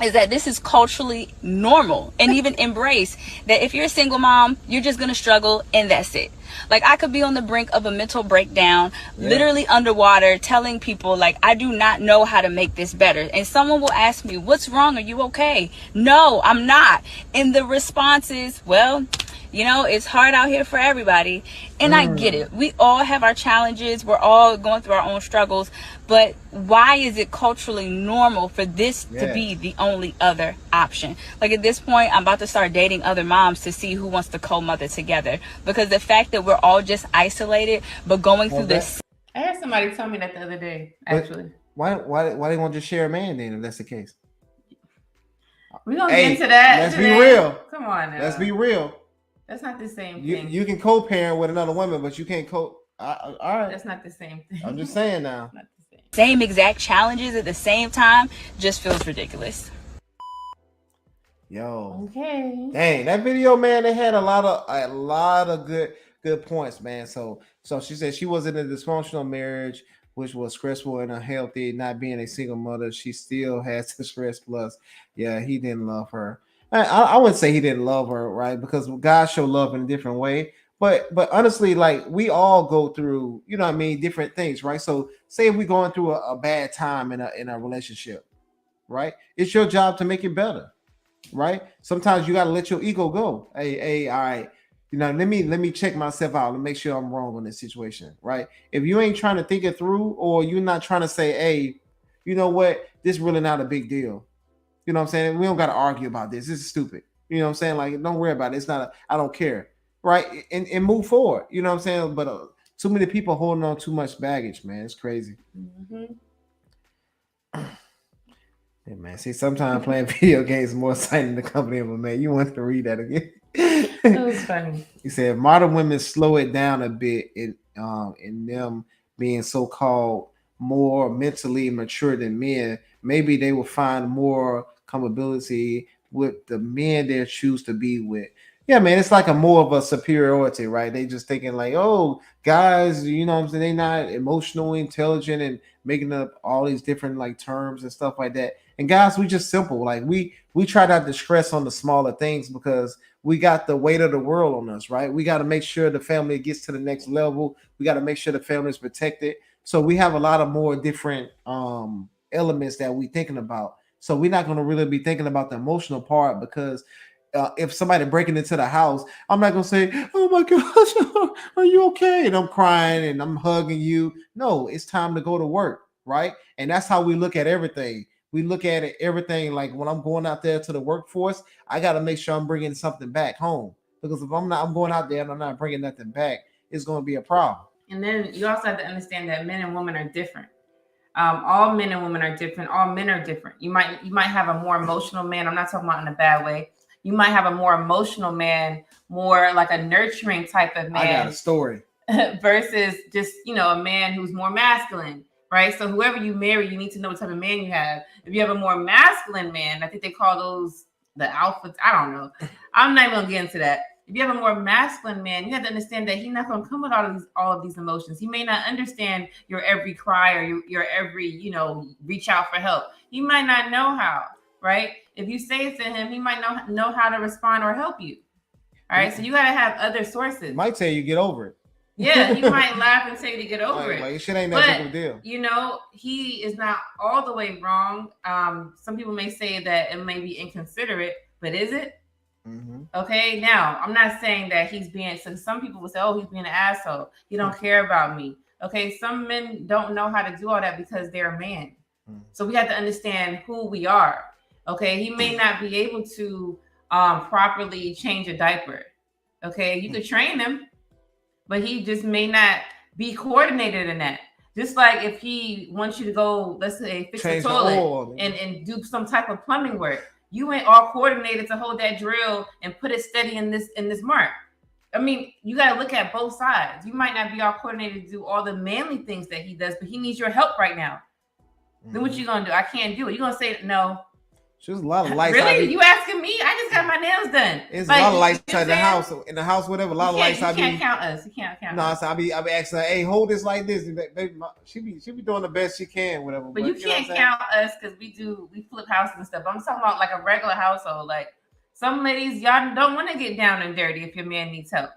is that this is culturally normal and even embraced, that if you're a single mom, you're just going to struggle and that's it. Like, I could be on the brink of a mental breakdown, literally underwater, telling people, like, I do not know how to make this better. And someone will ask me, what's wrong? Are you okay? No, I'm not. And the response is, well, you know, it's hard out here for everybody. And I get it. We all have our challenges. We're all going through our own struggles. But why is it culturally normal for this to be the only other option? Like, at this point, I'm about to start dating other moms to see who wants to co-mother together. Because the fact that we're all just isolated, but going through this. I had somebody tell me that the other day, actually. But why they want to just share a man then, if that's the case? We're going to get into that. Let's be real. Come on now. Let's be real. That's not the same thing. You can co-parent with another woman, but you can't all right. That's not the same thing. I'm just saying now. Not the same exact challenges at the same time just feels ridiculous. Yo. Okay. Dang, that video, man, they had a lot of good points, man. So she said she was in a dysfunctional marriage, which was stressful and unhealthy. Not being a single mother, she still has the stress plus. Yeah, he didn't love her. I wouldn't say he didn't love her, right? Because God showed love in a different way. But honestly, like, we all go through, you know what I mean, different things, right? So say if we're going through a bad time in a relationship, right? It's your job to make it better, right? Sometimes you got to let your ego go. Hey, all right. You know, let me check myself out and make sure I'm wrong in this situation, right? If you ain't trying to think it through, or you're not trying to say, hey, you know what, this really not a big deal. You know what I'm saying? We don't got to argue about this. This is stupid. You know what I'm saying? Like, don't worry about it. It's not, I don't care. Right? And move forward. You know what I'm saying? But too many people holding on too much baggage, man. It's crazy. Mm-hmm. Hey, man. See, sometimes playing video games is more exciting than the company of a man. You want to read that again? That was funny. He said, modern women slow it down a bit in them being so-called more mentally mature than men. Maybe they will find more compatibility with the men they choose to be with. Yeah, man, it's like a more of a superiority, right? They just thinking like, oh, guys, you know what I'm saying? They not emotionally intelligent and making up all these different like terms and stuff like that. And guys, we just simple. Like we try not to stress on the smaller things because we got the weight of the world on us, right? We got to make sure the family gets to the next level. We got to make sure the family is protected. So we have a lot of more different elements that we thinking about. So we're not going to really be thinking about the emotional part because if somebody breaking into the house, I'm not going to say, oh my gosh, are you okay? And I'm crying and I'm hugging you. No, it's time to go to work, right? And that's how we look at everything. We look at it, everything like when I'm going out there to the workforce, I got to make sure I'm bringing something back home. Because if I'm going out there and I'm not bringing nothing back, it's going to be a problem. And then you also have to understand that men and women are different. All men and women are different. All men are different. You might have a more emotional man. I'm not talking about in a bad way. You might have a more emotional man, more like a nurturing type of man. I got a story. Versus just, a man who's more masculine, right? So whoever you marry, you need to know what type of man you have. If you have a more masculine man, I think they call those the alphas. I don't know. I'm not even gonna get into that. If you have a more masculine man, you have to understand that he's not going to come with all of these emotions. He may not understand your every cry or your every, reach out for help. He might not know how, right? If you say it to him, he might know how to respond or help you. All right. So you got to have other sources. He might tell you get over it. Yeah, he might laugh and tell you to get over it. Like, shit ain't that big of a deal. He is not all the way wrong. Some people may say that it may be inconsiderate, but is it? Mm-hmm. Okay, now I'm not saying that he's being. Some people will say, "Oh, he's being an asshole. He don't care about me." Okay, some men don't know how to do all that because they're a man. So we have to understand who we are. Okay, he may not be able to properly change a diaper. Okay, you could train him, but he just may not be coordinated in that. Just like if he wants you to go, let's say, fix the toilet and do some type of plumbing work. You ain't all coordinated to hold that drill and put it steady in this mark. I mean, you got to look at both sides. You might not be all coordinated to do all the manly things that he does, but he needs your help right now. Then what you gonna do? I can't do it. You gonna say no? There's a lot of lights. Really? You asking me? I just got my nails done. It's like, a lot of lights inside the house. In the house, whatever. A lot of lights. You can't count us. You can't count. No, so I be asking her, hey, hold this like this. Baby, she be doing the best she can, whatever. But you can't count us because we flip houses and stuff. I'm talking about like a regular household. Like some ladies, y'all don't want to get down and dirty if your man needs help.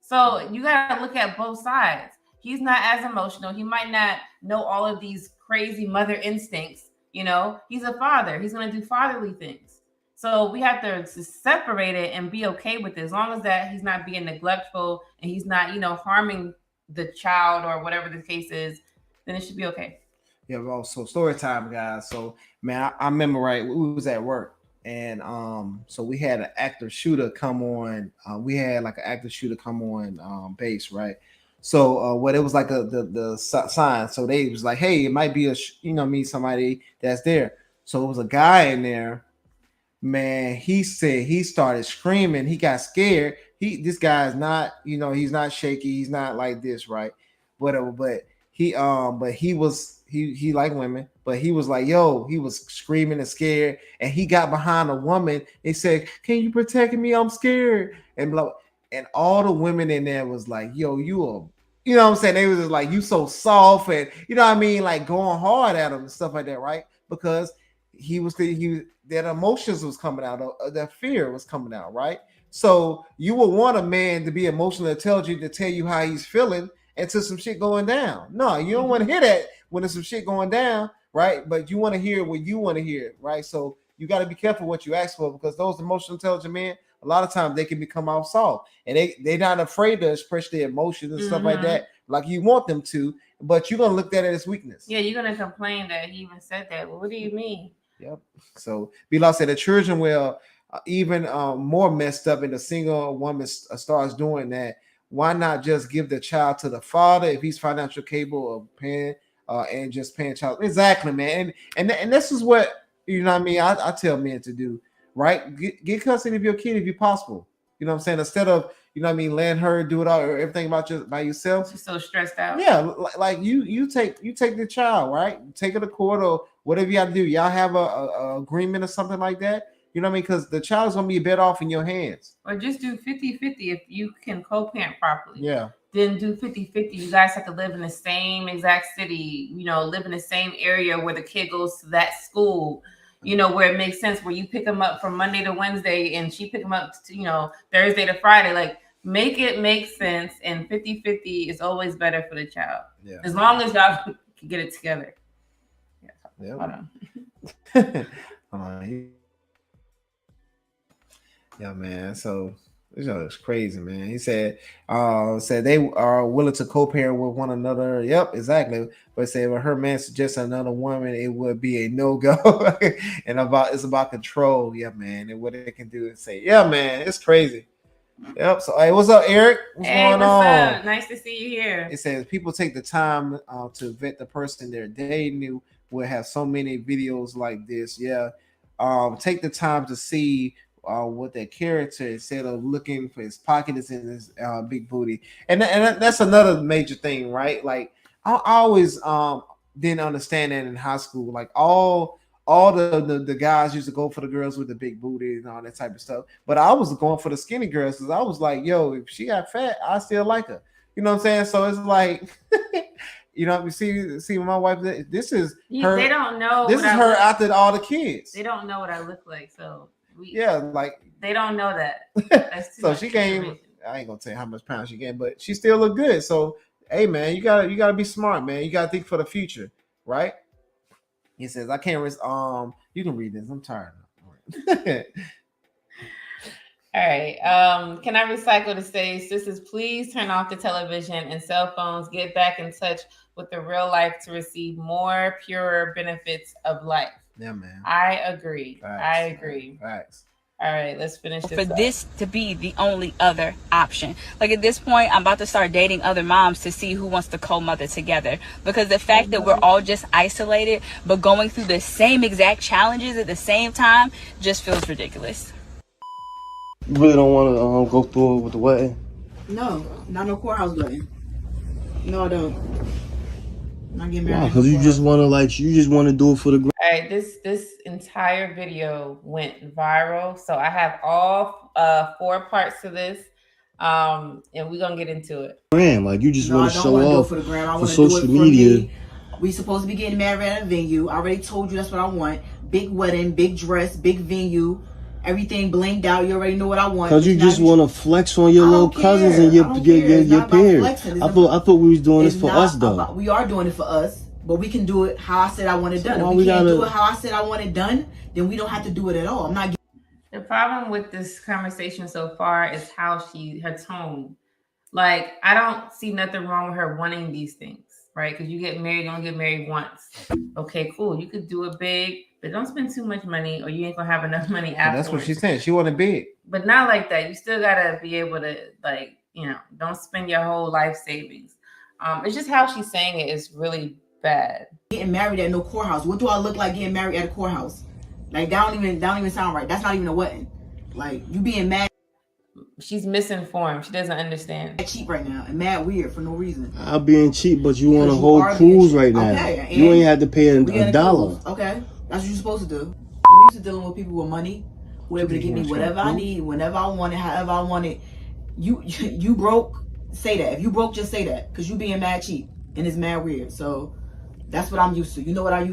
So you gotta look at both sides. He's not as emotional. He might not know all of these crazy mother instincts. He's a father. He's going to do fatherly things. So we have to separate it and be okay with it. As long as that he's not being neglectful and he's not, harming the child or whatever the case is, then it should be okay. Yeah, well, so story time, guys. So, man, I remember, right, we was at work. And so we had an active shooter come on. We had like an active shooter come on base, right? So what it was like the sign. So they was like, hey, it might be somebody that's there. So it was a guy in there. Man, he said he started screaming. He got scared. This guy is not, he's not shaky. He's not like this, right? Whatever. But he liked women. But he was like, yo, he was screaming and scared. And he got behind a woman. He said, can you protect me? I'm scared. And blah. And all the women in there was like, yo, you know what I'm saying? They was just like, you so soft and, like going hard at him and stuff like that, right? Because that emotions was coming out, that fear was coming out, right? So you would want a man to be emotionally intelligent to tell you how he's feeling until some shit going down. No, you don't want to hear that when there's some shit going down, right? But you want to hear what you want to hear, right? So you got to be careful what you ask for because those emotionally intelligent men, a lot of times they can become off soft and they're not afraid to express their emotions and stuff like that, like you want them to, but you're going to look at it as weakness. Yeah, you're going to complain that he even said that. Well, what do you mean? Yep. So Bilal said the children will even more messed up and the single woman starts doing that. Why not just give the child to the father if he's financially capable of paying and just paying child? Exactly, man. And this is what, I tell men to do. Right, get custody of your kid if you possible. You know what I'm saying? Instead of letting her do it all or everything by yourself. She's so stressed out. Yeah, like you take the child, right? Take her to court or whatever you have to do. Y'all have a agreement or something like that. You know what I mean? Because the child's gonna be better off in your hands. Or just do 50-50 if you can co-parent properly. Yeah. Then do 50-50. You guys have to live in the same exact city. Live in the same area where the kid goes to that school. Where it makes sense, where you pick them up from Monday to Wednesday and she pick them up to, Thursday to Friday. Like, make it make sense. And 50-50 is always better for the child. Yeah. As long as y'all can get it together. Yeah. Hold on. Yeah, man. So it's crazy, man. He said they are willing to co-parent with one another. Yep, exactly. But say when her man suggests another woman, it would be a no-go. And it's about control. Yeah, man. And what it can do is say, yeah, man, it's crazy. Yep. So hey, what's up, Eric? What's going on? Up? Nice to see you here. It says people take the time to vet the person they're dating. We'll have so many videos like this. Yeah. Take the time to see what that character instead of looking for his pocket is in his big booty, and that's another major thing, right? Like I always didn't understand that in high school. Like all all the guys used to go for the girls with the big booty and all that type of stuff. But I was going for the skinny girls because I was like, yo, if she got fat, I still like her. You know what I'm saying? So it's like, you know, you see my wife. This is her. They don't know. This is her after all the kids. They don't know what I look like, so like they don't know that. That's so she gained. I ain't gonna tell you how much pounds she gained, but she still look good. So hey, man, you gotta be smart, man. You gotta think for the future, right? He says, I can't risk. You can read this. I'm tired. All right. Can I recycle the stage? Sisters, please turn off the television and cell phones. Get back in touch with the real life to receive more pure benefits of life. Yeah, man. I agree. Facts. I agree. Facts. All right, let's finish this. For this to be the only other option. Like at this point, I'm about to start dating other moms to see who wants to co-mother together. Because the fact that we're all just isolated, but going through the same exact challenges at the same time just feels ridiculous. You really don't want to go through it with the wedding? No, not no courthouse wedding. No, I don't. Not getting married. Because you just want to do it for the. All right, this entire video went viral, so I have all 4 parts to this, and we're gonna get into it. Gram, like you just want to show off for the gram. I for want to social do it for media. Me. We supposed to be getting married at a venue. I already told you that's what I want. Big wedding, big dress, big venue. Everything blinged out. You already know what I want. Because you just want to flex on your little cousins and your peers. I thought we was doing this for us though. We are doing it for us, but we can do it how I said I want it done. If we can't do it how I said I want it done, then we don't have to do it at all. I'm not. The problem with this conversation so far is how her tone. Like, I don't see nothing wrong with her wanting these things, right? Because you get married, you only get married once. Okay, cool. You could do it big, but don't spend too much money or you ain't gonna have enough money afterwards. That's what she's saying. She wanted big. But not like that. You still gotta be able to, like, you know, don't spend your whole life savings. It's just how she's saying it is really bad. Getting married at no courthouse. What do I look like getting married at a courthouse? Like, that don't even sound right. That's not even a wedding. Like, you being mad. She's misinformed. She doesn't understand. Cheap right now and mad weird for no reason. I'm being cheap, but you on a whole cruise right now. Okay, you ain't had to pay a dollar. Okay, that's what you're supposed to do. I'm used to dealing with people with money who are able to give me whatever I need, whenever I want it, however I want it. You broke, say that. If you broke, just say that, because you being mad cheap and it's mad weird. So that's what I'm used to. You know what I'm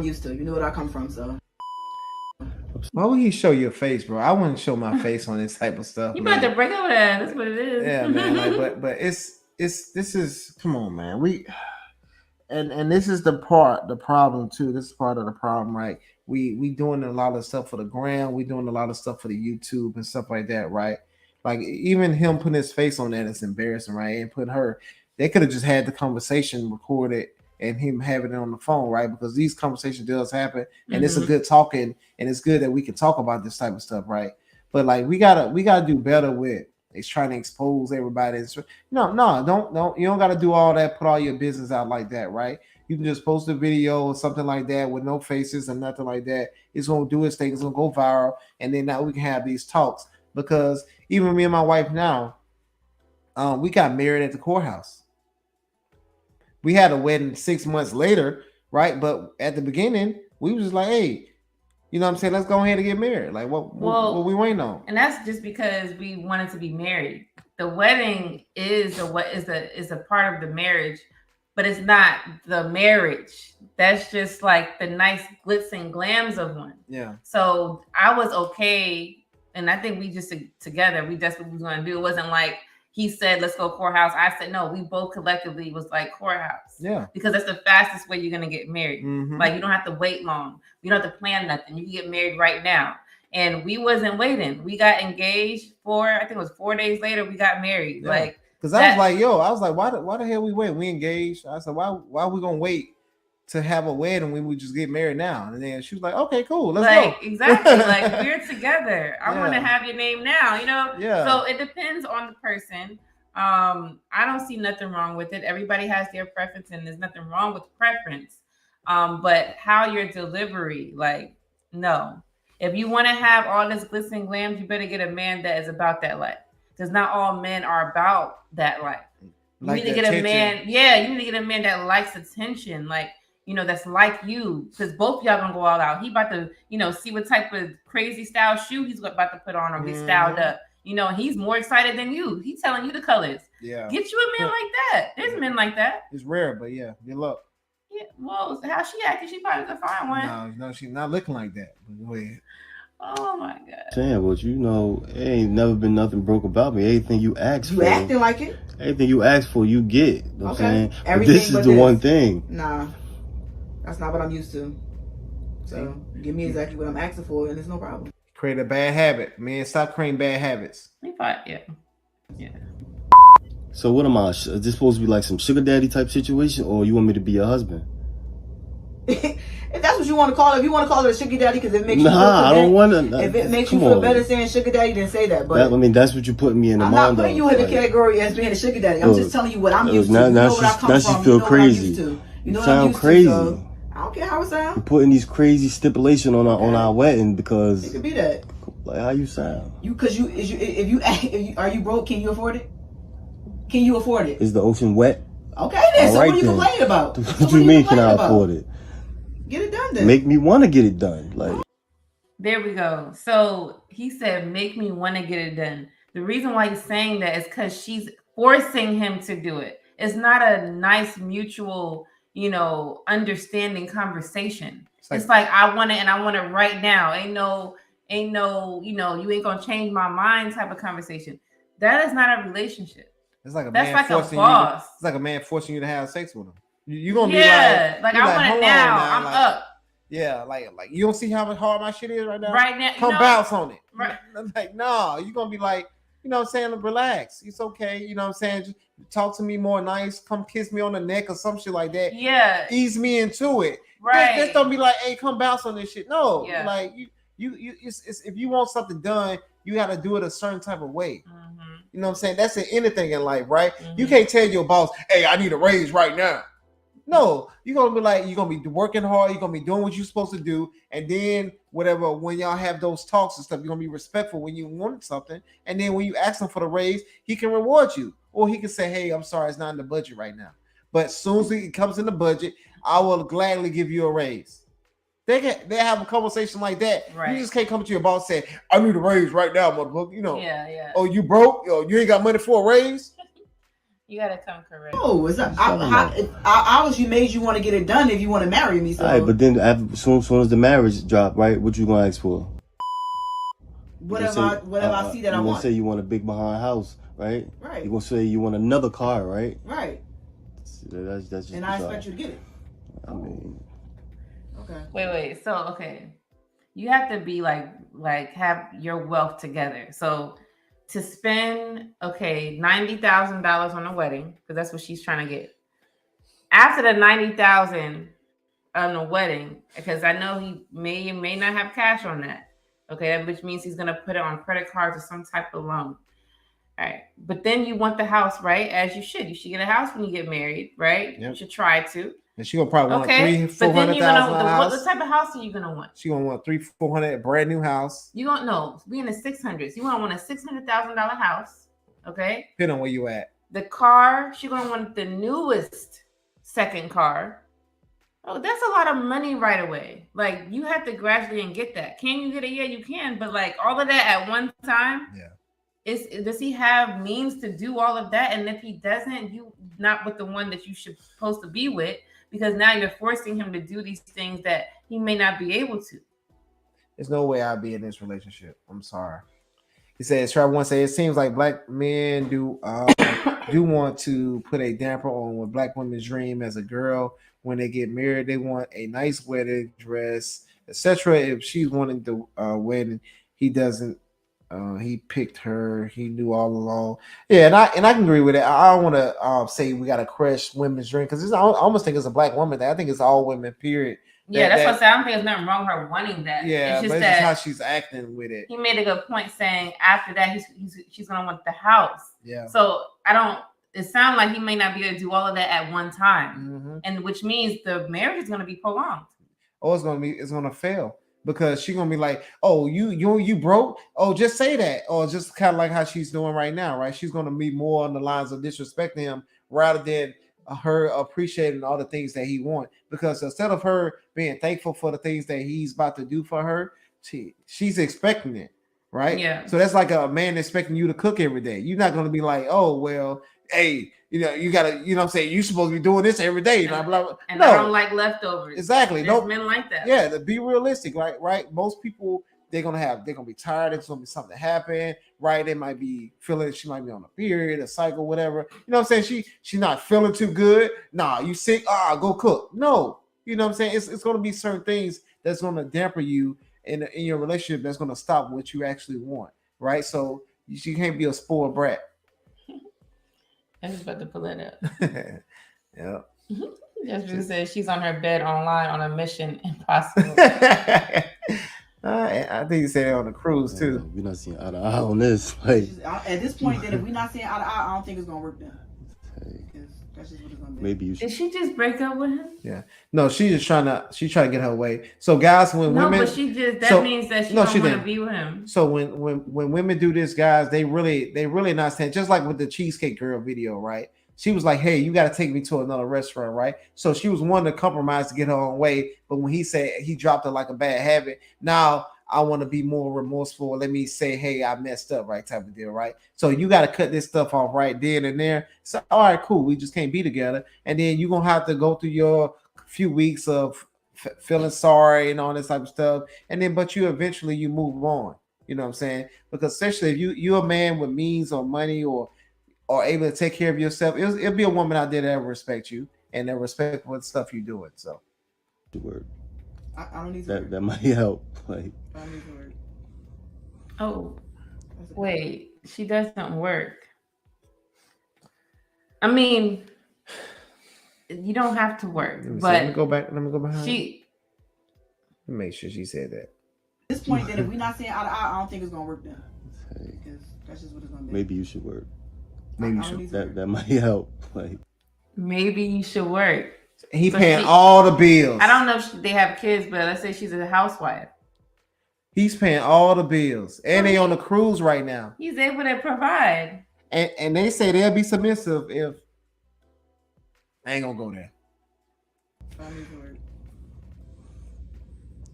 used to. You know what I come from. So. Why would he show your face, bro? I wouldn't show my face on this type of stuff. You about to break up with that. That's what it is. Yeah, man. Like, but this is come on, man. We and this is the problem too. This is part of the problem, right? We doing a lot of stuff for the gram. We doing a lot of stuff for the YouTube and stuff like that, right? Like even him putting his face on that is embarrassing, right? And put her, they could have just had the conversation recorded and him having it on the phone, right? Because these conversations does happen, and it's a good talking, and it's good that we can talk about this type of stuff, right? But like we gotta do better with it's trying to expose everybody. No, don't you don't gotta do all that, put all your business out like that, right? You can just post a video or something like that with no faces and nothing like that. It's gonna do its thing, it's gonna go viral, and then now we can have these talks. Because even me and my wife now, we got married at the courthouse. We had a wedding 6 months later, right? But at the beginning, we was just like, hey, you know what I'm saying? Let's go ahead and get married. Like, what we waiting on? And that's just because we wanted to be married. The wedding is a part of the marriage, but it's not the marriage. That's just like the nice glitz and glams of one. Yeah. So I was okay, and I think we just together, that's what we was gonna do. It wasn't like he said, let's go courthouse. I said, no, we both collectively was like courthouse. Yeah. Because that's the fastest way you're going to get married. Mm-hmm. Like, you don't have to wait long. You don't have to plan nothing. You can get married right now. And we wasn't waiting. We got engaged I think it was 4 days later, we got married. Yeah. Like, because I was like, why the hell we wait? We engaged. I said, why are we going to wait to have a wedding when we just get married now? And then she was like, okay, cool. Let's go. Exactly. Like, we're together. I want to have your name now, you know? Yeah. So it depends on the person. I don't see nothing wrong with it. Everybody has their preference, and there's nothing wrong with preference. But how your delivery, like, no. If you want to have all this glitz and glam, you better get a man that is about that life. Because not all men are about that life. You need to get a man, you need to get a man that likes attention. Like, that's like you, because both y'all gonna go all out. He about to, see what type of crazy style shoe he's about to put on or get styled up. He's more excited than you. He's telling you the colors. Yeah. Get you a man like that. There's men like that. It's rare, but yeah, good luck. Yeah. Well, how she acting? She probably could find one. No, she's not looking like that. Go ahead. Oh my God. Damn, but it ain't never been nothing broke about me. Anything you ask for. You acting like it? Anything you ask for, you get. You know what I'm saying? Everything this is the one thing. Nah. That's not what I'm used to. So give me exactly what I'm asking for, and there's no problem. Create a bad habit, man. Stop creating bad habits. Yeah. So what am I? Is this supposed to be like some sugar daddy type situation, or you want me to be your husband? If that's what you want to call it, if you want to call it a sugar daddy because it makes you feel I don't want to. If it makes you feel better saying sugar daddy, then say that. But that's what you putting me in the I'm mind. not putting you in the category as being a sugar daddy. I'm just telling you what I'm used to. You know what I come from. You feel crazy. You know what sound I'm used crazy. to. So I don't care how it sounds. You're putting these crazy stipulation on our wedding because it could be that. Like how you sound? Are you broke? Can you afford it? Can you afford it? Is the ocean wet? Okay then. So what are you complaining about? What do you mean? Can I afford it? Get it done then. Make me want to get it done. Like there we go. So he said, "Make me want to get it done." The reason why he's saying that is because she's forcing him to do it. It's not a nice mutual, understanding conversation. It's like I want it and I want it right now. Ain't no, you ain't gonna change my mind type of conversation. That is not a relationship. It's like that's like a boss. It's like a man forcing you to have sex with him. You're gonna be like I want it now. I'm up. Yeah, like you don't see how hard my shit is right now. Right now, come bounce on it. Right. I'm like, no, you're gonna be like, relax. It's okay. You know what I'm saying? Just talk to me more nice. Come kiss me on the neck or some shit like that. Yeah. Ease me into it. Right. Just don't be like, hey, come bounce on this shit. No. Yeah. Like it's if you want something done, you got to do it a certain type of way. Mm-hmm. You know what I'm saying? That's in anything in life, right? Mm-hmm. You can't tell your boss, hey, I need a raise right now. No, you're gonna be like, you're gonna be working hard, you're gonna be doing what you're supposed to do, and then whatever, when y'all have those talks and stuff, you're gonna be respectful when you want something, and then when you ask him for the raise, he can reward you, or he can say, hey, I'm sorry, it's not in the budget right now. But as soon as it comes in the budget, I will gladly give you a raise. They have a conversation like that. Right. You just can't come to your boss and say, I need a raise right now, motherfucker. Yeah. Oh, you broke? You ain't got money for a raise? You gotta come correct. Oh, it's not. I obviously made you want to get it done if you want to marry me. So. All right, but then as soon as the marriage drop, right? What you gonna ask for? Whatever I see that I want. You gonna say you want a big behind house, right? Right. You gonna say you want another car, right? Right. That's just. And I expect you to get it. I mean. Okay. Wait. So okay, you have to be like have your wealth together. So. To spend $90,000 on a wedding, because that's what she's trying to get. After the $90,000 on the wedding, because I know he may not have cash on that. Okay, which means he's gonna put it on credit cards or some type of loan. All right, but then you want the house, right? As you should. You should get a house when you get married, right? Yep. You should try to. And she gonna probably want $300,000-$400,000. What type of house are you gonna want? She gonna want $300,000-$400,000 brand new house. You don't know. Be in the 600s. You gonna want a $600,000 house, okay? Depending on where you at. The car, she gonna want the newest second car. Oh, that's a lot of money right away. Like you have to gradually and get that. Can you get it? Yeah, you can. But like all of that at one time. Yeah. Does he have means to do all of that? And if he doesn't, you not with the one that you should supposed to be with. Because now you're forcing him to do these things that he may not be able to. There's no way I'd be in this relationship. I'm sorry. He says, Trevor once said, it seems like black men do want to put a damper on what black women's dream as a girl. When they get married, they want a nice wedding dress, etc. If she's wanting the wedding, he doesn't. He picked her. He knew all along. Yeah, and I can agree with it. I don't want to say we got to crush women's dream because I almost think it's a black woman thing. I think it's all women. Period. Yeah, that's what I say. I don't think there's nothing wrong with her wanting that. Yeah, it's just but it's just how she's acting with it. He made a good point saying after that she's gonna want the house. Yeah. So it sounds like he may not be able to do all of that at one time, and which means the marriage is gonna be prolonged. Oh, it's gonna fail. Because she's gonna be like, oh, you broke. Oh, just say that, or just kind of like how she's doing right now, right? She's gonna be more on the lines of disrespecting him rather than her appreciating all the things that he wants. Because instead of her being thankful for the things that he's about to do for her, she's expecting it, right? Yeah. So that's like a man expecting you to cook every day. You're not going to be like, oh, well, hey, you got to, you know what I'm saying? You're supposed to be doing this every day. Blah, blah, blah. And No. I don't like leftovers. Exactly. There's men like that. Yeah, to be realistic, right? Most people, they're gonna be tired. There's gonna be something happen, right? They might be feeling, she might be on a period, a cycle, whatever. You know what I'm saying? She's not feeling too good. Nah, you sick? Go cook. No, you know what I'm saying? It's gonna be certain things that's gonna damper you in your relationship. That's gonna stop what you actually want, right? So you can't be a spoiled brat. I was about to pull it up. Yeah. Jasmine says she's on her bed online on a mission impossible. I think you said it on the cruise too. We're not seeing eye to eye on this. Like at this point, then if we're not seeing eye to eye, I don't think it's gonna work then. That's just what it's gonna be. Maybe you should. Did she just break up with him? Yeah. No, she's trying to get her way. So guys, when women, but she just means that she don't want to be with him. So when women do this, guys, they really not saying, just like with the Cheesecake Girl video, right? She was like, hey, you got to take me to another restaurant, right? So she was wanting to compromise to get her own way. But when he said he dropped it like a bad habit, now I want to be more remorseful. Let me say, hey, I messed up, right? Type of deal, right? So you got to cut this stuff off right then and there. So, all right, cool. We just can't be together. And then you're going to have to go through your few weeks of feeling sorry and all this type of stuff. And then, but you eventually you move on. You know what I'm saying? Because especially if you're a man with means or money or able to take care of yourself, it'll be a woman out there that will respect you and that respect what stuff you're doing. So the word. I don't need to work. That might help. Like I don't need to work. Oh, wait, she doesn't work. I mean, you don't have to work, let me go back. Let me go behind. Let me make sure she said that. At this point, then if we're not seeing eye to eye, I don't think it's gonna work then. Because that's just what it's gonna be. Maybe you should work. Maybe you should. That might help. Like maybe you should work. He paying all the bills. I don't know if they have kids, but let's say she's a housewife. He's paying all the bills, and they on the cruise right now. He's able to provide. And they say they'll be submissive if I ain't gonna go there. I don't need to work.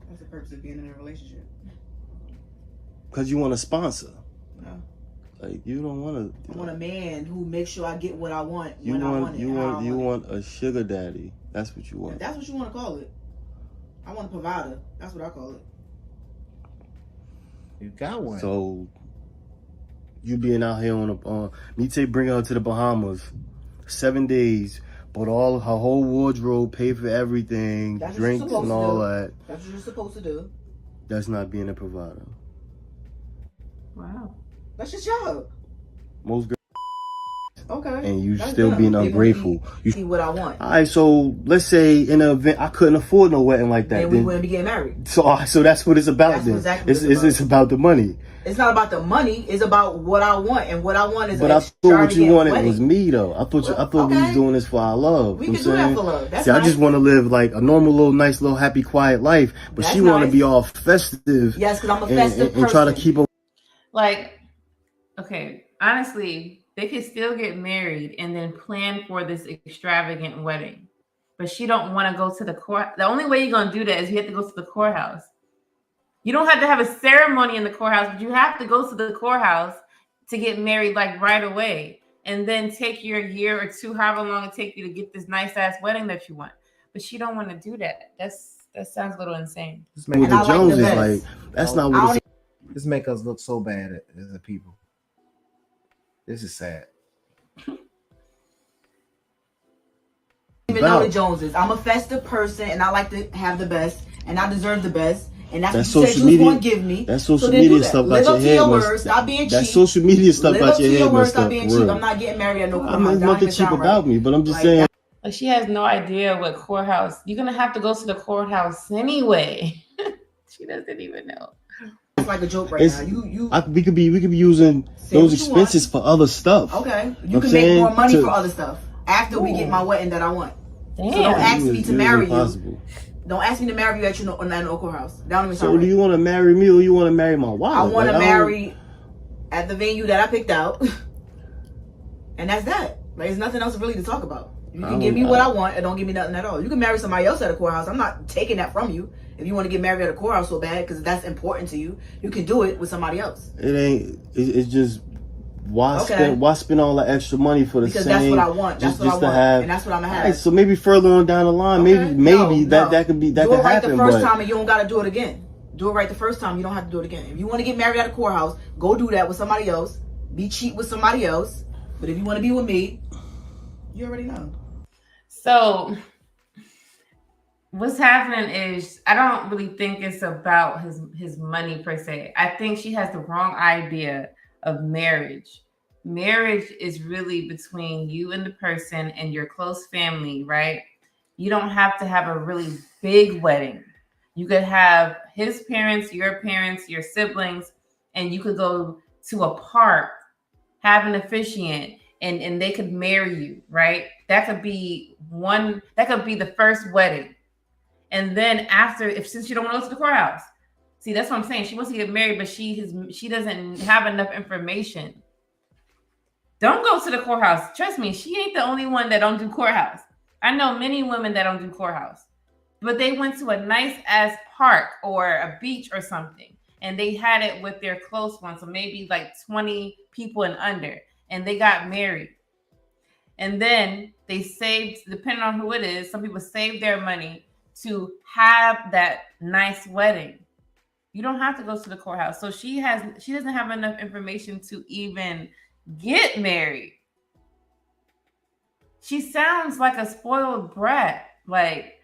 That's the purpose of being in a relationship. Because you want a sponsor. No. Like you don't want to. I want a man who makes sure I get what I want You when I want want it. you want a sugar daddy. That's what you want. If that's what you want to call it. I want a provider. That's what I call it. You got one. So you being out here on me bring her to the Bahamas, 7 days, bought all her whole wardrobe, paid for everything, That's drinks and all that. That's what you're supposed to do. That's not being a provider. Wow. That's your job. Most girls. Okay. And you That's still good. being They ungrateful. You see what I want. All right, so let's say in an event I couldn't afford no wedding like that. Then we wouldn't be getting married. So that's what it's about. That's then exactly what it's about the money. It's not about the money. It's about what I want, and what I want is. But I thought what you wanted was me, though. I thought we was doing this for our love. We can do that for love. That's See, I nice. just want to live like a normal, little, nice, little, happy, quiet life. But That's she want to nice. be all festive. Yes, because I'm a festive and try to person. keep a. Like, okay, honestly, they could still get married and then plan for this extravagant wedding. But she don't want to go to the court. The only way you're going to do that is you have to go to the courthouse. You don't have to have a ceremony in the courthouse, but you have to go to the courthouse to get married like right away. And then take your year or two, however long it takes you to get this nice ass wedding that you want. But she don't want to do that. That sounds a little insane. With the Joneses, like that's not what it's. This make us look so bad as a people. This is sad. Even know the Joneses. I'm a festive person, and I like to have the best, and I deserve the best. And that's what you said you was going to give me. That social so then media do that. stuff Live got up your to your head word. messed Stop up. being cheap. That social media stuff Live got up your to head your word. messed Stop up. being For cheap. real. I'm not getting married at no I courthouse. mean, there's That don't nothing even cheap sound about right. me, but I'm just saying. Like she has no idea what courthouse. You're gonna have to go to the courthouse anyway. She doesn't even know. It's like a joke right now. We could be using those expenses for other stuff. Okay, you can make more money for other stuff after we get my wedding that I want. Damn. So don't ask me to marry you. Impossible. Don't ask me to marry you at your no courthouse. That don't even sound So right. do you want to marry me or you want to marry my wife? I want to Like, marry at the venue that I picked out, and that's that. Like, there's nothing else really to talk about. You can give me what I want and don't give me nothing at all. You can marry somebody else at a courthouse. I'm not taking that from you. If you want to get married at a courthouse so bad because that's important to you, you can do it with somebody else. It ain't. It's just why spend all the extra money for the because same? That's what I want. That's what I want, and that's what I'm gonna have. Right, so maybe further on down the line, maybe that could do it right the first time, and you don't got to do it again. Do it right the first time. You don't have to do it again. If you want to get married at a courthouse, go do that with somebody else. Be cheap with somebody else. But if you want to be with me, you already know. So what's happening is I don't really think it's about his money per se. I think she has the wrong idea of marriage. Marriage is really between you and the person and your close family, right? You don't have to have a really big wedding. You could have his parents, your siblings, and you could go to a park, have an officiant, and they could marry you, right? That could be the first wedding. And then after, since you don't want to go to the courthouse, see, that's what I'm saying. She wants to get married, but she doesn't have enough information. Don't go to the courthouse. Trust me, she ain't the only one that don't do courthouse. I know many women that don't do courthouse, but they went to a nice ass park or a beach or something, and they had it with their close ones, so maybe like 20 people and under, and they got married. And then they saved, depending on who it is, some people save their money to have that nice wedding. You don't have to go to the courthouse. So she doesn't have enough information to even get married. She sounds like a spoiled brat. Like,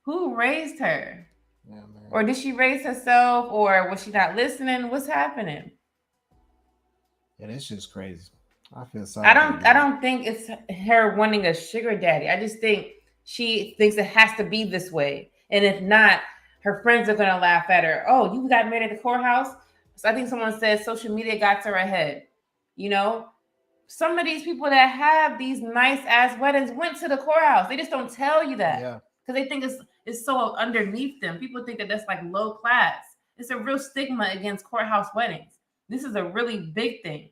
who raised her? Yeah, man. Or did she raise herself? Or was she not listening? What's happening? Yeah, that's just crazy. I feel sorry. I don't think it's her wanting a sugar daddy. I just think she thinks it has to be this way. And if not, her friends are gonna laugh at her. Oh, you got married at the courthouse? So I think someone said social media got to her head. You know, some of these people that have these nice ass weddings went to the courthouse. They just don't tell you that. Yeah. Because they think it's so underneath them. People think that that's like low class. It's a real stigma against courthouse weddings. This is a really big thing.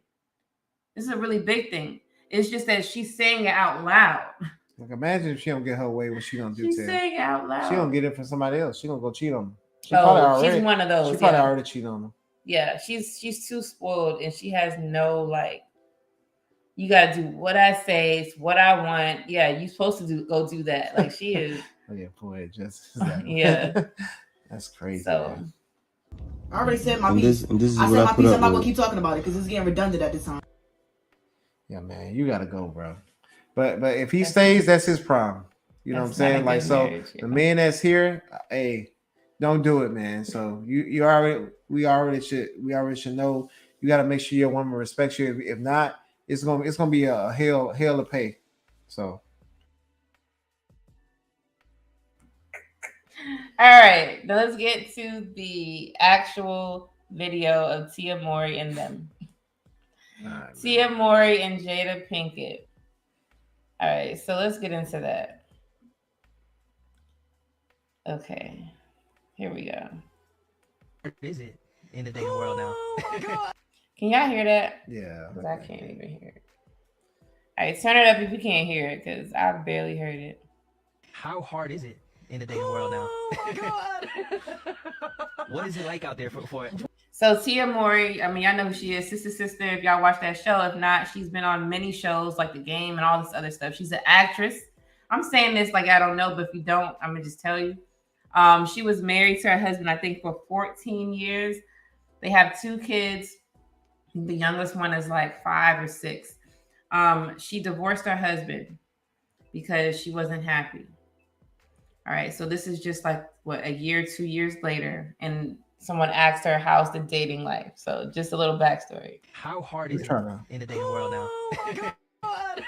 It's just that she's saying it out loud. Like, imagine if she don't get her way, what she gonna do? She's saying it out loud. She gonna get it from somebody else. She gonna go cheat on him. She's one of those. She probably already cheated on him. Yeah, she's too spoiled, and she has no like. You gotta do what I say. It's what I want. Yeah, you supposed to go do that. Like she is. Oh yeah, boy, just yeah. That's crazy. So man. I already said my piece. I said my piece. I'm not gonna keep talking about it because it's getting redundant at this time. Yeah, man, you gotta go, bro. But if he stays, that's his problem. You know what I'm saying? Like, so marriage, the man that's here, hey, don't do it, man. So we already should know. You got to make sure your woman respects you. If not, it's gonna be a hell to pay. So. All right, now let's get to the actual video of Tia Mowry and them. Right, Tia Mowry and Jada Pinkett. All right, so let's get into that. Okay, here we go. What is it in the dating world now? Can y'all hear that? Yeah. Because I can't even hear it. All right, turn it up if you can't hear it, because I barely heard it. How hard is it in the dating world now? Oh my God. What is it like out there for it? So Tia Mowry, I mean, I know who she is, Sister. If y'all watch that show, if not, she's been on many shows like The Game and all this other stuff. She's an actress. I'm saying this like I don't know, but if you don't, I'm gonna just tell you. She was married to her husband, I think, for 14 years. They have 2 kids. The youngest one is like 5 or 6. She divorced her husband because she wasn't happy. All right, so this is just like what, a year, 2 years later, and someone asked her how's the dating life. So just a little backstory. How hard is it in the dating world now? Oh my God.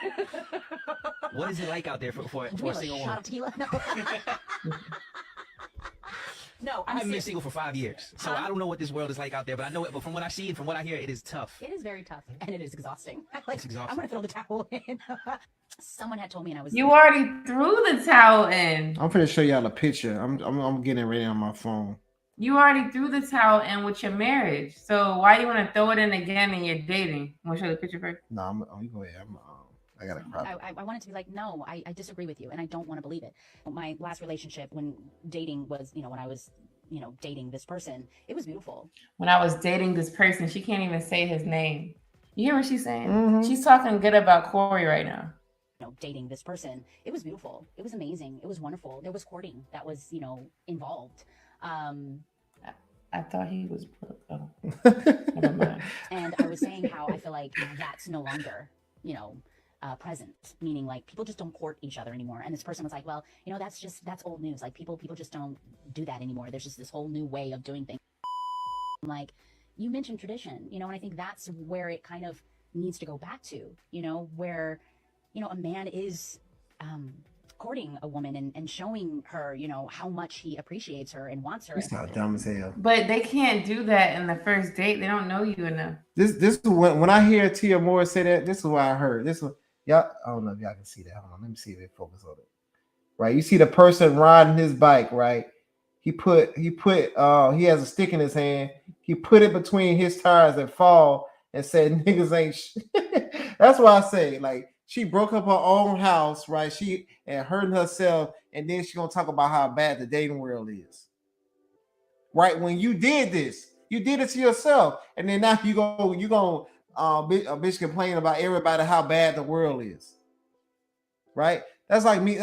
What is it like out there for a single woman? No, I've been single for 5 years, so I don't know what this world is like out there, but I know it. But from what I see and from what I hear, it is tough. It is very tough, and it is exhausting. It's exhausting. I'm gonna throw the towel in. Someone had told me, and I was. You already threw the towel in. I'm gonna show y'all a picture. I'm getting ready on my phone. You already threw the towel in with your marriage, so why you want to throw it in again and you're dating? Want to show the picture first? No, you go ahead. I got a problem. I wanted to be like, no, I disagree with you, and I don't want to believe it. My last relationship, when dating was, when I was, dating this person, it was beautiful. When I was dating this person, she can't even say his name. You hear what she's saying? She's talking good about Cory right now. Dating this person, it was beautiful. It was amazing. It was wonderful. There was courting that was, involved. I thought he was broke. Oh. Never mind. And I was saying how I feel like that's no longer, present, meaning like people just don't court each other anymore. And this person was like, well, that's old news. Like people just don't do that anymore. There's just this whole new way of doing things. Like you mentioned tradition, and I think that's where it kind of needs to go back to, where, a man is courting a woman and showing her, how much he appreciates her and wants her. It's not dumb as hell. But they can't do that in the first date. They don't know you enough. This is when I hear Tia Moore say that, this is what I heard. This one, y'all, I don't know if y'all can see that. Hold on, let me see if it focus on it. Right, you see the person riding his bike, right? He has a stick in his hand. He put it between his tires and fall and said, "Niggas ain't shit." That's why I say, like, she broke up her own house, right? She and hurting herself, and then she gonna talk about how bad the dating world is. Right? When you did this, you did it to yourself, and then now you gonna bitch complain about everybody how bad the world is. Right? That's like me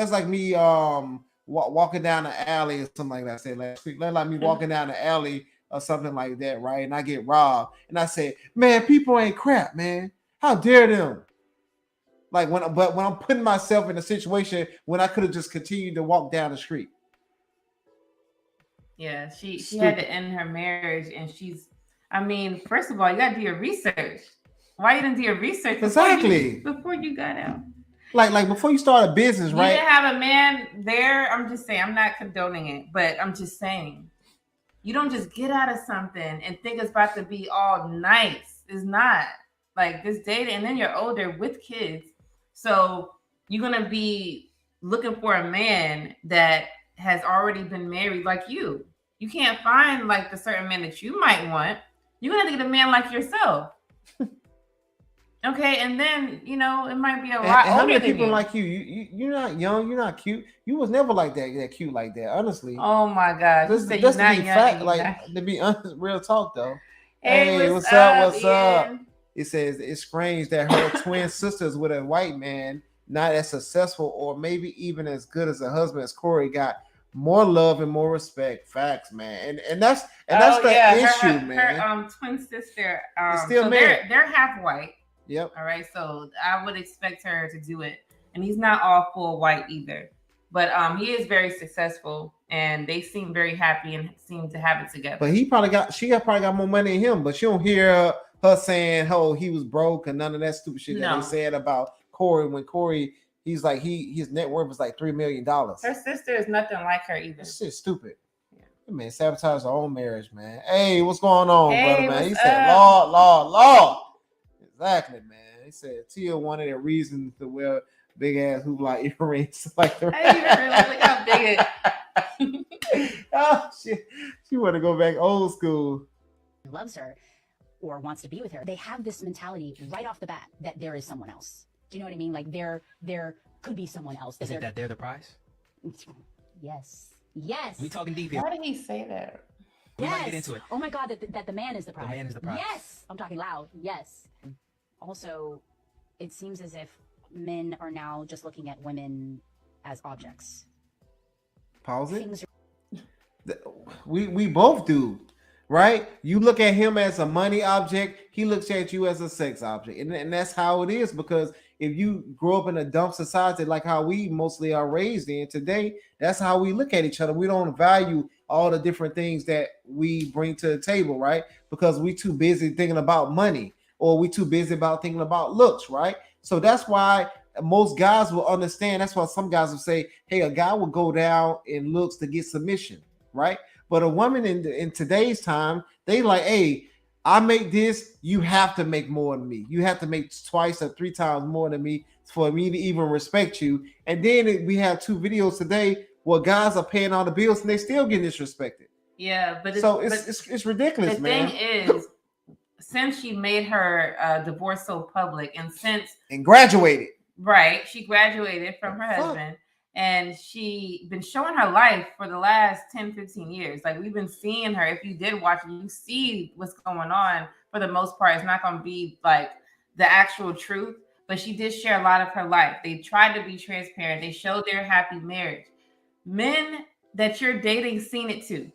walking down the alley or something like that. I said last week, like me walking down the alley or something like that, right? And I get robbed, and I say, "Man, people ain't crap, man. How dare them?" Like when I'm putting myself in a situation when I could have just continued to walk down the street. Yeah, she had to end her marriage, and first of all, you got to do your research. Why you didn't do your research before you got out? Like before you start a business, right? You didn't have a man there. I'm just saying, I'm not condoning it, but I'm just saying, you don't just get out of something and think it's about to be all nice. It's not. Like this dating, and then you're older with kids. So you're going to be looking for a man that has already been married like you. You can't find like the certain man that you might want. You're going to get a man like yourself. Okay, and then, it might be a lot older how many than people you. like you? You're not young. You're not cute. You was never like that cute like that, honestly. Oh, my gosh. Just to be honest, real talk, though. Hey, what's up? What's up? It says it's strange that her twin sisters with a white man, not as successful or maybe even as good as a husband as Cory, got more love and more respect. Facts, man. And that's the issue, man. Her twin sister, still so married. they're half white. Yep. All right. So I would expect her to do it. And he's not all full white either. But he is very successful, and they seem very happy and seem to have it together. But she probably got more money than him, but you don't hear her saying, "Oh, he was broke," and none of that stupid shit that they said about Cory. When Cory, he's like his net worth was like $3 million. Her sister is nothing like her either. This shit's stupid. Yeah. Man, sabotage her own marriage, man. Hey, what's going on, brother, man? He said, Lord. Exactly, man. He said Tia wanted a reason to wear big ass hoopla earrings like the. I didn't even realize look how big it. Oh shit! She want to go back old school. Loves her or wants to be with her. They have this mentality right off the bat that there is someone else. Do you know what I mean? Like there could be someone else. Is it that they're the prize? Yes. We talking deep here. Why did he say that? We might get into it. Oh my God, that the man is the prize. The man is the prize. Yes. I'm talking loud. Yes. Also, it seems as if men are now just looking at women as objects. Pause it. We both do, right? You look at him as a money object. He looks at you as a sex object, and that's how it is. Because if you grow up in a dumb society like how we mostly are raised in today, that's how we look at each other. We don't value all the different things that we bring to the table, right? Because we too busy thinking about money, or we too busy about thinking about looks, right? So that's why most guys will understand. That's why some guys will say, hey, a guy will go down in looks to get submission, right? But a woman in today's time, they like, hey, I make this, you have to make more than me. You have to make twice or 3 times more than me for me to even respect you. And then we have 2 videos today where guys are paying all the bills and they still getting disrespected. Yeah, but it's ridiculous, man. The thing is, since she made her divorce so public, and graduated, Right. She graduated from her husband. And she been showing her life for the last 10, 15 years. Like, we've been seeing her. If you did watch it, you see what's going on. For the most part, it's not going to be like the actual truth, but she did share a lot of her life. They tried to be transparent. They showed their happy marriage. Men that you're dating seen it too.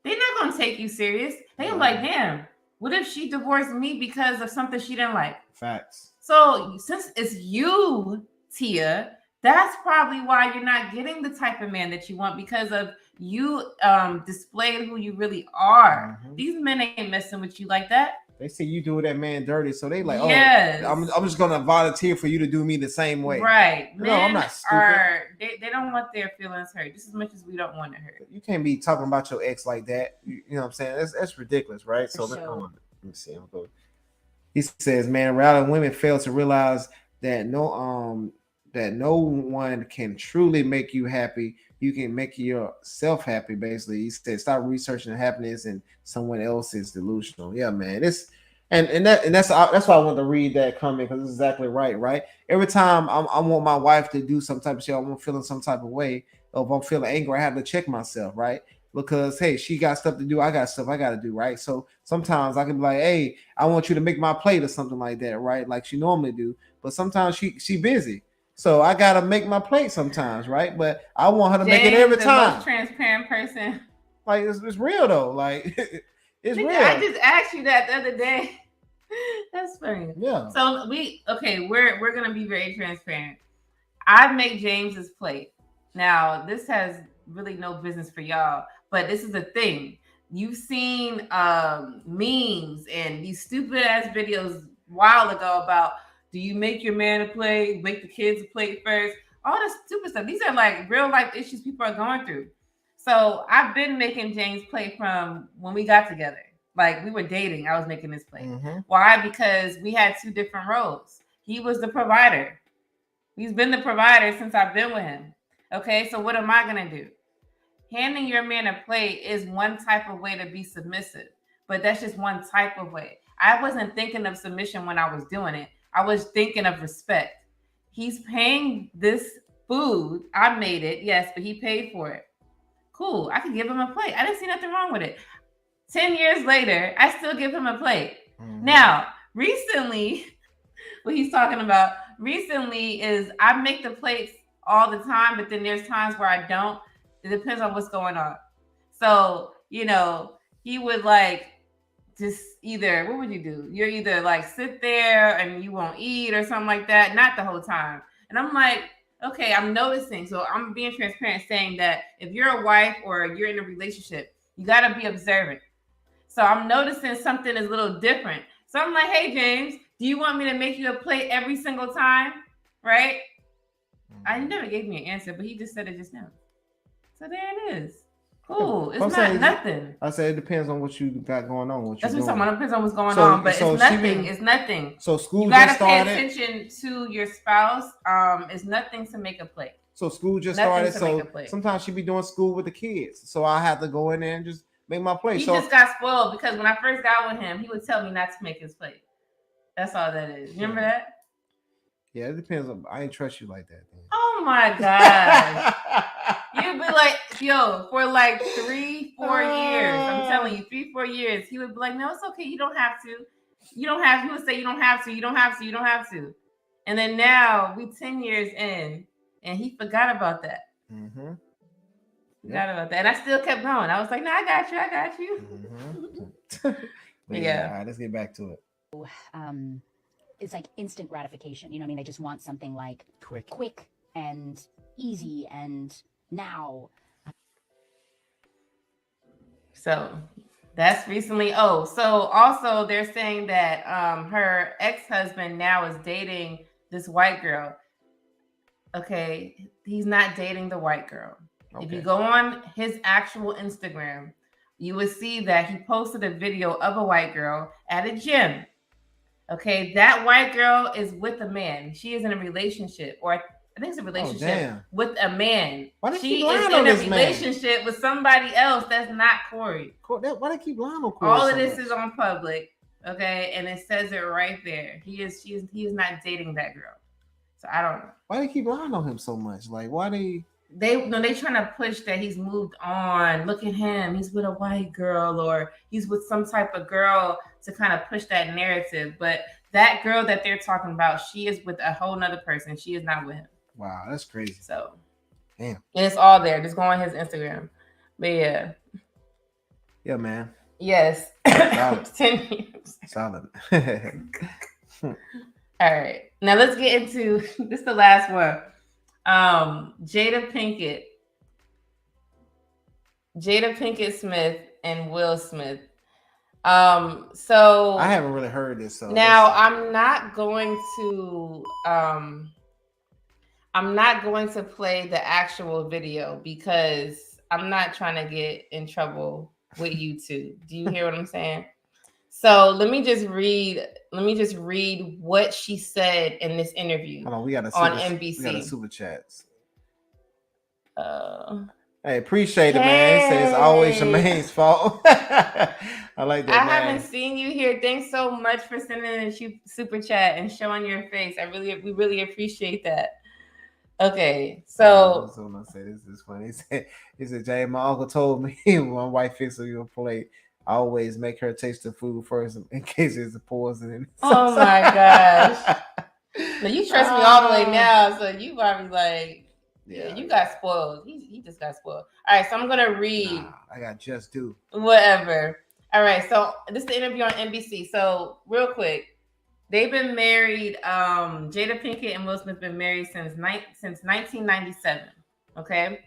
They're not going to take you serious. They're like, damn, what if she divorced me because of something she didn't like? Facts. So since it's you, Tia, that's probably why you're not getting the type of man that you want, because of you displaying who you really are. These men ain't messing with you like that. They say you do that man dirty, so they like, yes. I'm just gonna volunteer for you to do me the same way. Right. No, I'm not stupid. They don't want their feelings hurt just as much as we don't want to hurt. You can't be talking about your ex like that. You know what I'm saying? That's ridiculous, right? So let me see. He says, man, rather women fail to realize that no one can truly make you happy. You can make yourself happy, basically. He said, stop researching the happiness and someone else is delusional. Yeah, man. That's why I want to read that comment, because it's exactly right. Every time I want my wife to do some type of shit, I'm feeling some type of way, or if I'm feeling angry, I have to check myself, right? Because hey, she got stuff to do, I got stuff I got to do, right? So sometimes I can be like, hey, I want you to make my plate or something like that, right? Like she normally do, but sometimes she busy. So I gotta make my plate sometimes, right? But I want her to make it every time. Most transparent person. Like it's real though. Like it's real. I just asked you that the other day. That's funny. Yeah. So we're gonna be very transparent. I make James's plate. Now this has really no business for y'all, but this is the thing. You've seen memes and these stupid ass videos a while ago about, do you make your man a plate, make the kids a plate first? All this stupid stuff. These are like real life issues people are going through. So I've been making James plate from when we got together. Like we were dating, I was making this plate. Why? Because we had two different roles. He was the provider. He's been the provider since I've been with him. Okay, so what am I gonna do? Handing your man a plate is one type of way to be submissive, but that's just one type of way. I wasn't thinking of submission when I was doing it. I was thinking of respect. He's paying this food. I made it, yes, but he paid for it. Cool. I could give him a plate. I didn't see nothing wrong with it. 10 years later, I still give him a plate. Now, recently, what he's talking about recently is I make the plates all the time, but then there's times where I don't. It depends on what's going on. So, he would like just either, what would you do? You're either like sit there and you won't eat or something like that, not the whole time. And I'm like, okay, I'm noticing. So I'm being transparent, saying that if you're a wife or you're in a relationship, you got to be observant. So I'm noticing something is a little different. So I'm like, hey, James, do you want me to make you a plate every single time? Right? I never gave me an answer, but he just said it just now. So there it is. Cool. It's not nothing. I said it depends on what you got going on. That's what I'm talking about. It depends on what's going on, but it's nothing. It's nothing. So school you gotta just started. pay attention to your spouse. It's nothing to make a plate. So school just started. So sometimes she be doing school with the kids. So I have to go in there and just make my plate. He just got spoiled because when I first got with him, he would tell me not to make his plate. That's all that is. Remember that? Yeah, it depends on. I ain't trust you like that. Man. Oh my god. You'd be like, yo, for like 3-4 years. I'm telling you, 3-4 years. He would be like, no, it's okay. You don't have to. You don't have. He would say, you don't have to. You don't have to. You don't have to. And then now we 10 years in, and he forgot about that. Forgot about that, and I still kept going. I was like, no, I got you. I got you. Yeah. All right, let's get back to it. It's like instant gratification. You know what I mean? They just want something like quick and easy and now. So that's recently. Oh, so also they're saying that her ex-husband now is dating this white girl. Okay, he's not dating the white girl. Okay. If you go on his actual Instagram, you would see that he posted a video of a white girl at a gym. Okay, that white girl is with a man. She is in a relationship, or I think it's a relationship with a man. She is in a relationship with somebody else that's not Cory. Why they keep lying on Cory? All of this is on public, okay, and it says it right there. He is not dating that girl. So I don't know. Why they keep lying on him so much? Like, why they trying to push that he's moved on. Look at him. He's with a white girl, or he's with some type of girl to kind of push that narrative. But that girl that they're talking about, she is with a whole nother person. She is not with him. Wow, that's crazy. So damn. And it's all there. Just go on his Instagram. But yeah. Yeah, man. Yes. Solid. 10 years. Solid. All right. Now let's get into this is the last one. Jada Pinkett Smith and Will Smith. So I haven't really heard this. So now I'm not going to play the actual video because I'm not trying to get in trouble with YouTube. Do you hear what I'm saying? So let me just read what she said in this interview. Hold on, we got NBC. We got a super chats. Hey, appreciate it, man. He said it's always Jermaine's fault. I like that. I haven't seen you here. Thanks so much for sending a super chat and showing your face. We really appreciate that. Okay, so I was say this is funny. He said, Jay, my uncle told me when my wife fixes your plate, I always make her taste the food first in case there's a poison in it. Oh my gosh. Now you trust me all the way now, so you probably like, yeah, you got spoiled. He just got spoiled. All right, so I'm gonna read. I got just do. Whatever. All right, so this is the interview on NBC. So real quick, they've been married. Jada Pinkett and Will Smith been married since 1997. Okay,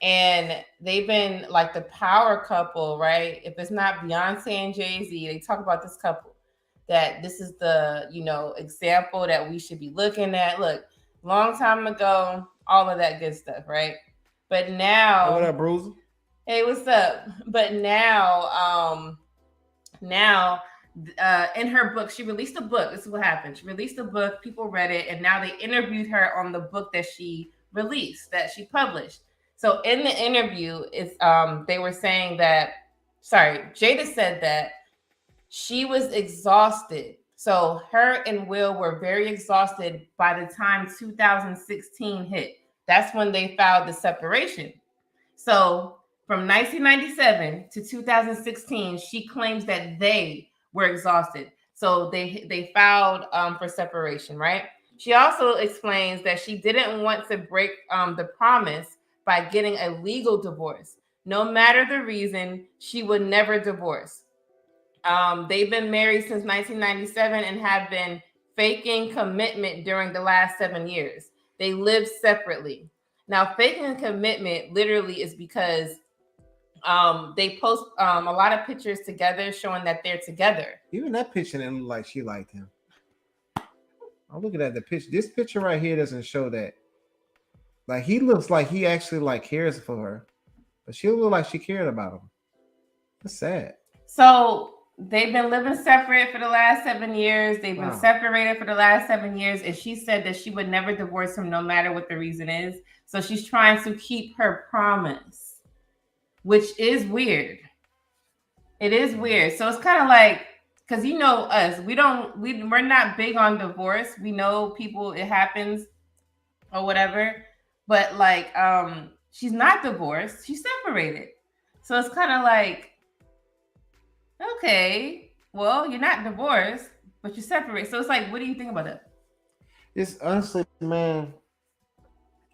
and they've been like the power couple, right? If it's not Beyonce and Jay-Z, they talk about this couple that this is the example that we should be looking at. Look, long time ago, all of that good stuff, right? But now, what up, Bruiser? Hey, what's up? But now, in her book, she released a book. This is what happened. She released a book. People read it, and now they interviewed her on the book that she released, that she published. So in the interview, they were saying that, Jada said that she was exhausted. So her and Will were very exhausted by the time 2016 hit. That's when they filed the separation. So from 1997 to 2016, she claims that they were exhausted. So they filed for separation, right? She also explains that she didn't want to break the promise by getting a legal divorce. No matter the reason, she would never divorce. They've been married since 1997 and have been faking commitment during the last 7 years. They live separately. Now, faking commitment literally is because they post a lot of pictures together showing that they're together. Even that picture didn't look like she liked him. I'm looking at the picture. This picture right here doesn't show that. Like, he looks like he actually like cares for her, but she look like she cared about him. That's sad. So they've been living separate for the last 7 years. They've been separated for the last 7 years. And she said that she would never divorce him no matter what the reason is. So she's trying to keep her promise, which is weird. It is weird. So it's kind of like, because you know us, we're not big on divorce. We know people, it happens or whatever. But like, she's not divorced. She's separated. So it's kind of like, okay, well, you're not divorced, but you're separated. So it's like, what do you think about that? It's honestly, man.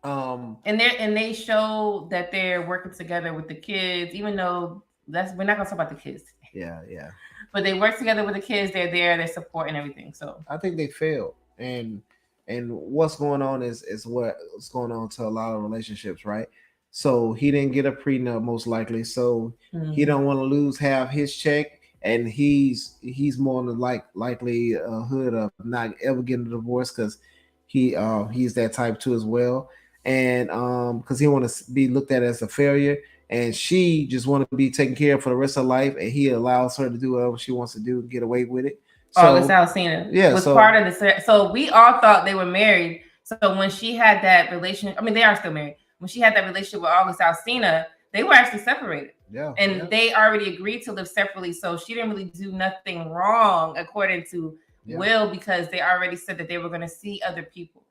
And they show that they're working together with the kids, even though we're not gonna talk about the kids. Yeah. But they work together with the kids. They're there, they support and everything. So I think they failed, and what's going on is what's going on to a lot of relationships, right? So he didn't get a prenup, most likely. So he don't want to lose half his check, and he's more than likely hood of not ever getting a divorce because he's that type too as well, and because he want to be looked at as a failure, and she just want to be taken care of for the rest of life, and he allows her to do whatever she wants to do, get away with it. So August Alsina was so, part of this. So we all thought they were married. So when she had that relationship, I mean, they are still married. When she had that relationship with August Alsina, they were actually separated. And they already agreed to live separately. So she didn't really do nothing wrong, according to Will, because they already said that they were going to see other people.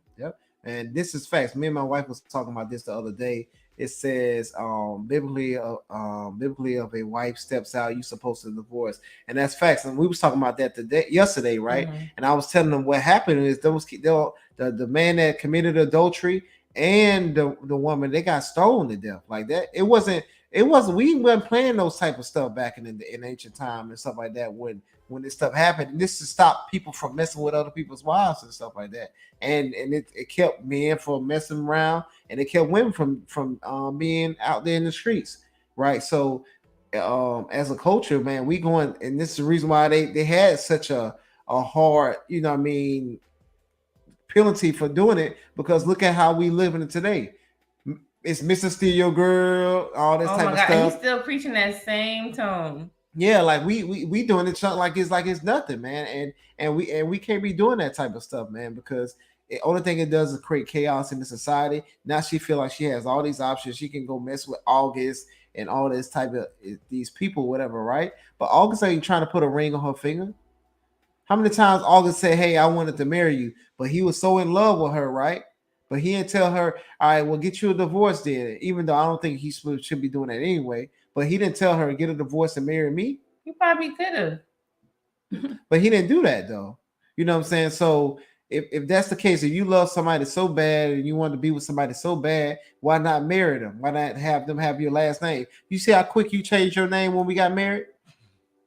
And this is facts. Me and my wife was talking about this the other day. It says biblically, if a wife steps out, you're supposed to divorce, and that's facts. And we was talking about that yesterday, right? And I was telling them what happened is the man that committed adultery and the woman, they got stoned to death like that. It wasn't we weren't playing those type of stuff back in ancient time and stuff like that when this stuff happened. And this to stop people from messing with other people's wives and stuff like that. And it kept men from messing around, and it kept women from being out there in the streets, right? So as a culture, man, we going, and this is the reason why they had such a hard, penalty for doing it, because look at how we live in it today. It's Mr. Steal Your Girl, all this type of stuff. And he's still preaching that same tone. Yeah, like we doing it like it's nothing, man, and we can't be doing that type of stuff, man, because the only thing it does is create chaos in the society. Now she feel like she has all these options. She can go mess with August and all this type of these people, whatever, right? But August ain't trying to put a ring on her finger. How many times August said, "Hey, I wanted to marry you," but he was so in love with her, right? But he didn't tell her, "All right, well, get you a divorce then." Even though I don't think he should be doing that anyway. But he didn't tell her, "Get a divorce and marry me." He probably could have. But he didn't do that, though. You know what I'm saying? So if that's the case, if you love somebody so bad and you want to be with somebody so bad, why not marry them? Why not have them have your last name? You see how quick you changed your name when we got married?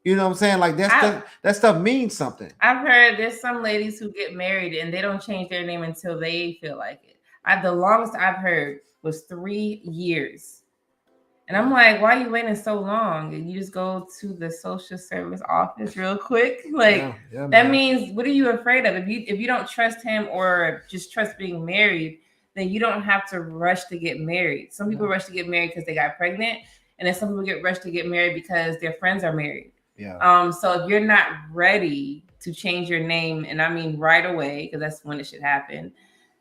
You know what I'm saying? Like that stuff means something. I've heard there's some ladies who get married and they don't change their name until they feel like it. The longest I've heard was 3 years. And I'm like, why are you waiting so long? And you just go to the social service office real quick. Like that means, what are you afraid of? If you don't trust him or just trust being married, then you don't have to rush to get married. Some people rush to get married because they got pregnant, and then some people get rushed to get married because their friends are married. Yeah. So if you're not ready to change your name, and I mean right away, because that's when it should happen,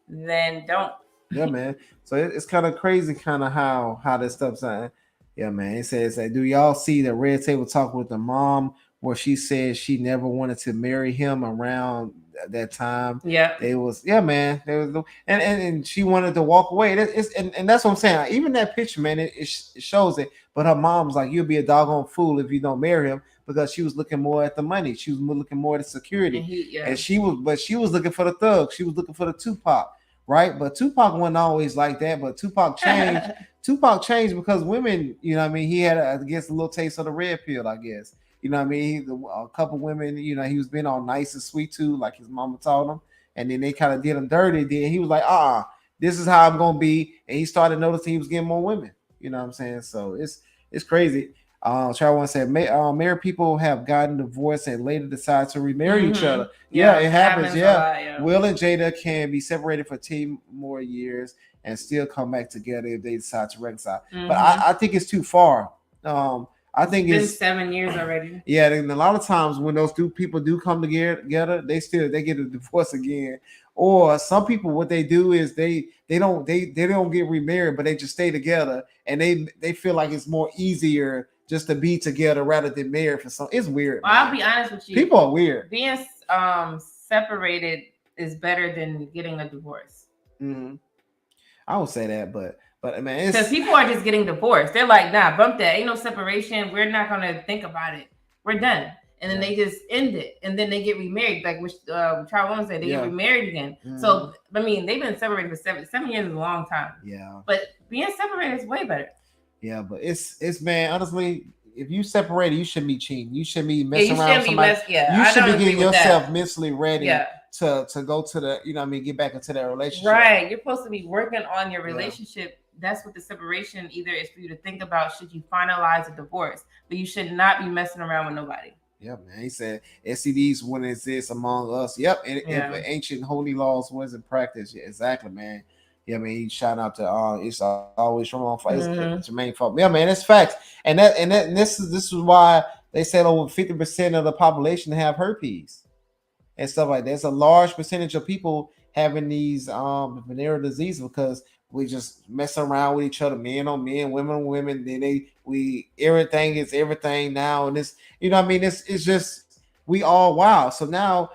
then don't. Yeah, man. So it's kind of crazy, kind of how this stuff's on. Yeah, man. It says that, do y'all see the Red Table Talk with the mom where she said she never wanted to marry him around that time? Yeah, it was. Yeah, man. There was and she wanted to walk away. And that's what I'm saying. Even that picture, man, it shows it. But her mom's like, "You'll be a doggone fool if you don't marry him," because she was looking more at the money. She was looking more at the security, and she was looking for the thug. She was looking for the Tupac. Right, but Tupac wasn't always like that. But Tupac changed. Tupac changed because women, you know what I mean, he had, I guess, a little taste of the red pill, I guess. You know what I mean? A couple women, he was being all nice and sweet too, like his mama taught him. And then they kind of did him dirty. Then he was like, this is how I'm going to be. And he started noticing he was getting more women. You know what I'm saying? So it's crazy. Charles said, married people have gotten divorced and later decide to remarry each other. Yeah, it happens. Yeah. Will and Jada can be separated for 10 more years and still come back together if they decide to reconcile. But I think it's too far. I think it's been 7 years already. Yeah, and a lot of times when those two people do come together, they get a divorce again. Or some people, what they do is they don't get remarried, but they just stay together, and they feel like it's more easier just to be together rather than married for some. It's weird. Well, I'll be honest with you. People are weird. Being separated is better than getting a divorce. Mm-hmm. I would say that, but man, because people are just getting divorced. They're like, nah, bump that. Ain't no separation. We're not gonna think about it. We're done. And then they just end it, and then they get remarried. Like which Charles said, they get remarried again. Mm-hmm. So I mean, they've been separated for 7 years is a long time. Yeah. But being separated is way better. Yeah, but it's man, honestly, if you separated, you shouldn't be cheating. You shouldn't be messing around with somebody. You should be getting yourself mentally ready to go to the, get back into that relationship. Right. You're supposed to be working on your relationship. That's what the separation either is for you to think about. Should you finalize a divorce? But you should not be messing around with nobody. Yep, man. He said STDs wouldn't exist among us. Yep. And if ancient holy laws wasn't practiced. Yeah, exactly, man. Yeah, I mean, he shout out to it's always from on fight. It's your main fault. Yeah, man, it's facts. And this is why they said over 50% of the population have herpes and stuff like that. It's a large percentage of people having these venereal diseases because we just mess around with each other, men on men, women on women. Then everything is everything now, and it's it's just we all wild. So now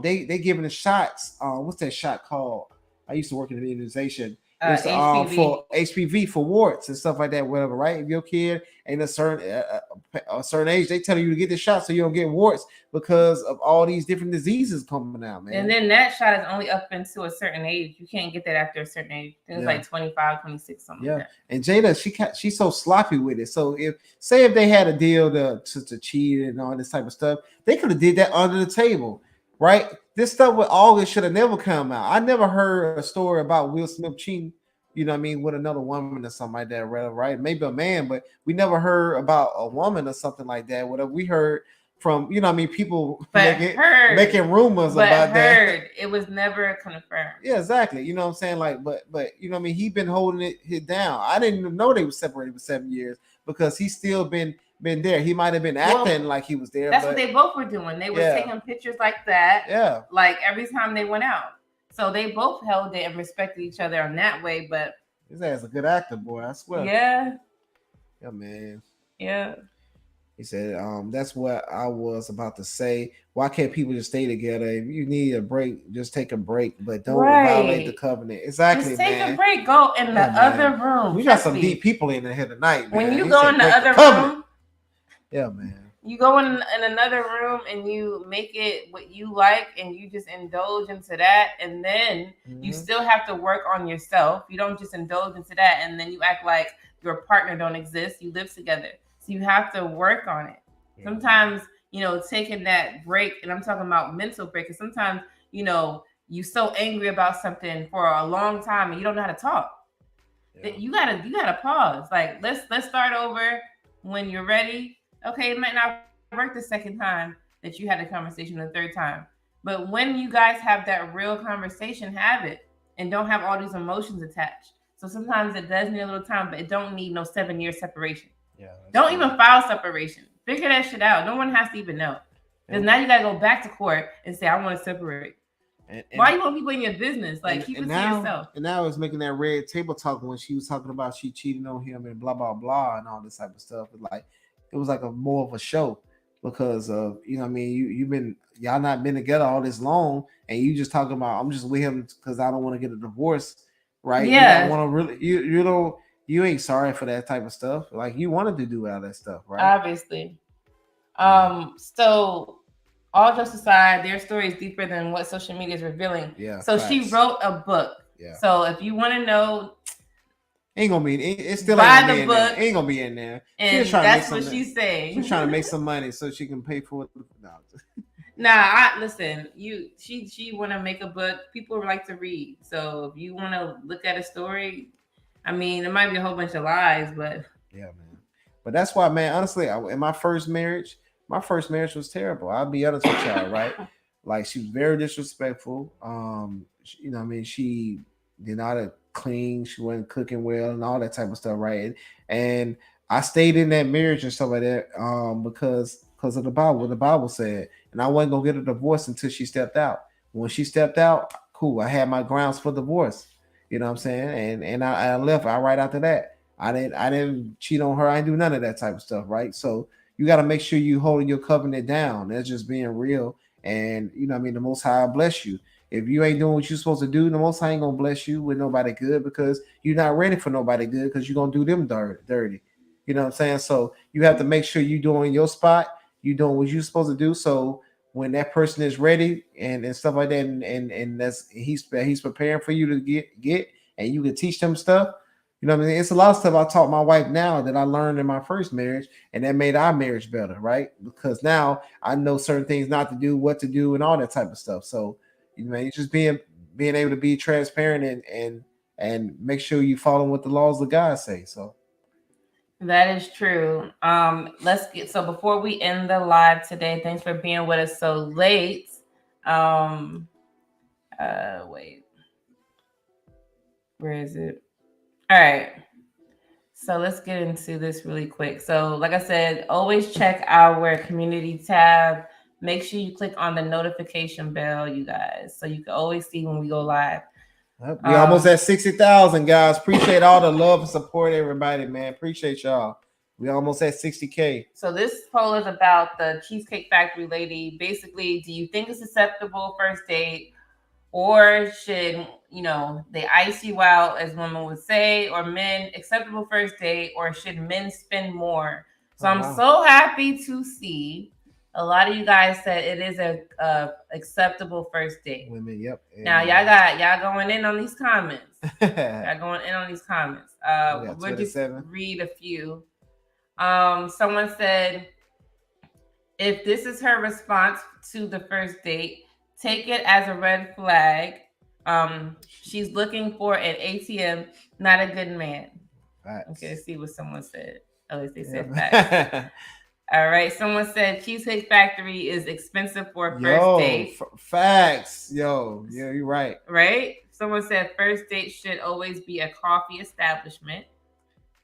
they giving the shots. What's that shot called? I used to work in an immunization. It's HPV. for HPV for warts and stuff like that, whatever, right? If your kid ain't a certain age, they tell you to get the shot so you don't get warts because of all these different diseases coming out, man. And then that shot is only up into a certain age. You can't get that after a certain age. I think it's like 25, 26, something like that. And Jada, she's so sloppy with it. So if they had a deal to cheat and all this type of stuff, they could have did that under the table, right? This stuff with August should have never come out. I never heard a story about Will Smith cheating, you know what I mean, with another woman or something like that, right? Maybe a man, but we never heard about a woman or something like that. Whatever we heard from, you know what I mean, people making rumors about that. It was never confirmed. Yeah, exactly. You know what I'm saying? Like, but you know what I mean, he been holding it down. I didn't even know they were separated for 7 years because he's still been there. He might have been acting like he was there. That's what they both were doing. They were taking pictures like that. Yeah. Like every time they went out. So they both held it and respected each other in that way. But his ass a good actor, boy. I swear. Yeah. Yeah, man. Yeah. He said, that's what I was about to say. Why can't people just stay together? If you need a break, just take a break, but don't violate the covenant. Exactly, just take a break. Go in the other room. We got some deep people in here tonight, man. When you go in the other room, yeah, man. You go in another room and you make it what you like and you just indulge into that. And then you still have to work on yourself. You don't just indulge into that and then you act like your partner don't exist. You live together. So you have to work on it. Yeah. Sometimes, taking that break, and I'm talking about mental break, because sometimes, you're so angry about something for a long time and you don't know how to talk. Yeah. You gotta pause. Like, let's start over when you're ready. Okay, it might not work the second time that you had the conversation the third time. But when you guys have that real conversation, have it and don't have all these emotions attached. So sometimes it does need a little time, but it don't need no 7-year separation. Yeah. Don't even file separation. Figure that shit out. No one has to even know. Because now you gotta go back to court and say, I want to separate. And why you want people in your business? Like, keep it to yourself. And now it's making that red table talk when she was talking about she cheating on him and blah, blah, blah, and all this type of stuff. It was like more of a show because of, y'all not been together all this long and you just talking about, I'm just with him because I don't want to get a divorce, right? Yeah. You don't want to really, you ain't sorry for that type of stuff. Like, you wanted to do all that stuff, right? Obviously. So all jokes aside, their story is deeper than what social media is revealing. Yeah. So facts. She wrote a book. Yeah. So if you want to know, ain't gonna be. It still buy ain't gonna the be book. In there. Ain't gonna be in there. And that's what she's saying. She's trying to make some money so she can pay for it. No. Listen. She want to make a book. People like to read. So if you want to look at a story, it might be a whole bunch of lies, but yeah, man. But that's why, man. Honestly, in my first marriage was terrible. I'll be honest with y'all, right? Like, she was very disrespectful. She did not clean, she wasn't cooking well and all that type of stuff, right? And I stayed in that marriage and stuff like that because of the Bible, what the Bible said. And I wasn't gonna get a divorce until she stepped out. When she stepped out, cool, I had my grounds for divorce. You know what I'm saying? And I left right after that. I didn't cheat on her. I didn't do none of that type of stuff, right? So you got to make sure you holding your covenant down. That's just being real. And the Most High bless you. If you ain't doing what you're supposed to do, the Most High ain't gonna bless you with nobody good because you're not ready for nobody good because you're gonna do them dirty. You know what I'm saying? So you have to make sure you're doing your spot, you doing what you're supposed to do. So when that person is ready and stuff like that, and that's he's preparing for you to get, and you can teach them stuff. You know what I mean? It's a lot of stuff I taught my wife now that I learned in my first marriage, and that made our marriage better, right? Because now I know certain things not to do, what to do, and all that type of stuff. So it's just being able to be transparent and make sure you follow what the laws of God say. So that is true. So before we end the live today, thanks for being with us so late. Wait, where is it? All right. So let's get into this really quick. So like I said, always check our community tab. Make sure you click on the notification bell, you guys, so you can always see when we go live. We almost at 60,000, guys. Appreciate all the love and support, everybody, man. Appreciate y'all. We almost at 60K. So this poll is about the Cheesecake Factory lady. Basically, do you think it's acceptable first date Or should, they ice you out, as women would say, or men, acceptable first date, or should men spend more? So I'm so happy to see a lot of you guys said it is a acceptable first date. Women, yep. Now y'all going in on these comments. Y'all going in on these comments. We'll just read a few. Someone said, if this is her response to the first date, take it as a red flag. She's looking for an ATM, not a good man. Facts. Okay, let's see what someone said. At least they said facts. All right. Someone said Cheesecake Factory is expensive for a first date. Facts. Yeah, you're right. Right? Someone said first date should always be a coffee establishment.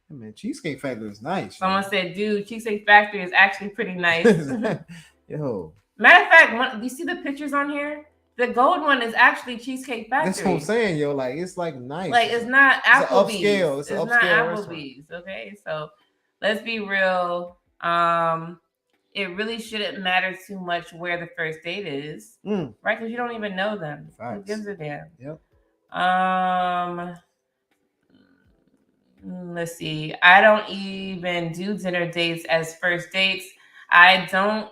Man, Cheesecake Factory is nice. Someone said, dude, Cheesecake Factory is actually pretty nice. Yo. Matter of fact, do you see the pictures on here? The gold one is actually Cheesecake Factory. That's what I'm saying, yo. Like, it's like nice. Like, it's not Applebee's. It's an upscale not restaurant. Applebee's. Okay, so let's be real. It really shouldn't matter too much where the first date is, right? Because you don't even know them. Facts. Who gives a damn? Yep. Let's see. I don't even do dinner dates as first dates. I don't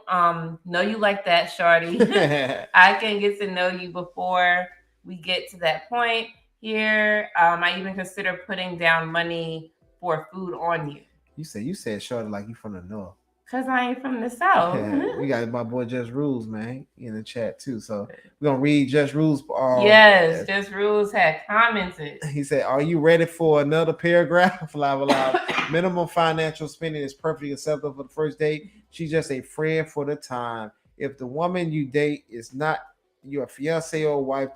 know you like that, shorty. I can get to know you before we get to that point here. I even consider putting down money for food on you. You said shorty like you from the north. Cause I ain't from the south. Yeah, we got my boy Just Rules, man, in the chat too. So we're gonna read Just Rules. Yes, Just Rules had commented. He said, "Are you ready for another paragraph?" Minimum financial spending is perfectly acceptable for the first date. She's just a friend for the time. If the woman you date is not your fiance or wife,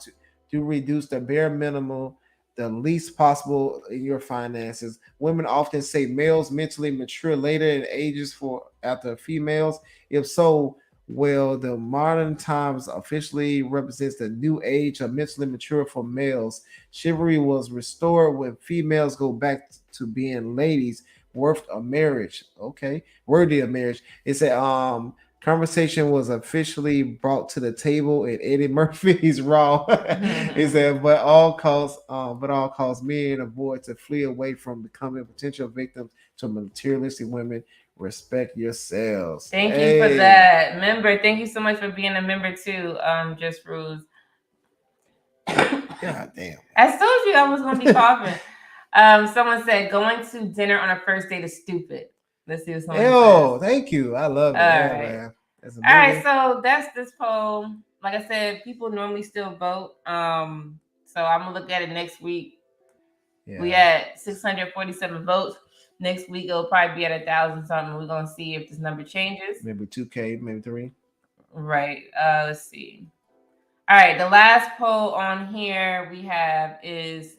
to reduce the bare minimum, the least possible in your finances. Women often say males mentally mature later in ages after females. If so, well, the modern times officially represents the new age of mentally mature for males. Chivalry was restored when females go back to being ladies worth of marriage. Okay, worthy of marriage. It said conversation was officially brought to the table in Eddie Murphy's Raw. He said, but all cause men avoid to flee away from becoming potential victims to materialistic women. Respect yourselves. Thank you for that. Member, thank you so much for being a member too. Just Rules. God damn. I told you I was gonna be coughing. Someone said going to dinner on a first date is stupid. Let's see what someone says. Thank you. I love it. All Yeah, right. man. All right, so that's this poll. Like I said, people normally still vote. So I'm gonna look at it next week. Yeah. We had 647 votes. Next week it'll probably be at 1,000 something. We're gonna see if this number changes. Maybe 2K, maybe 3. Right. Let's see. All right, the last poll on here we have is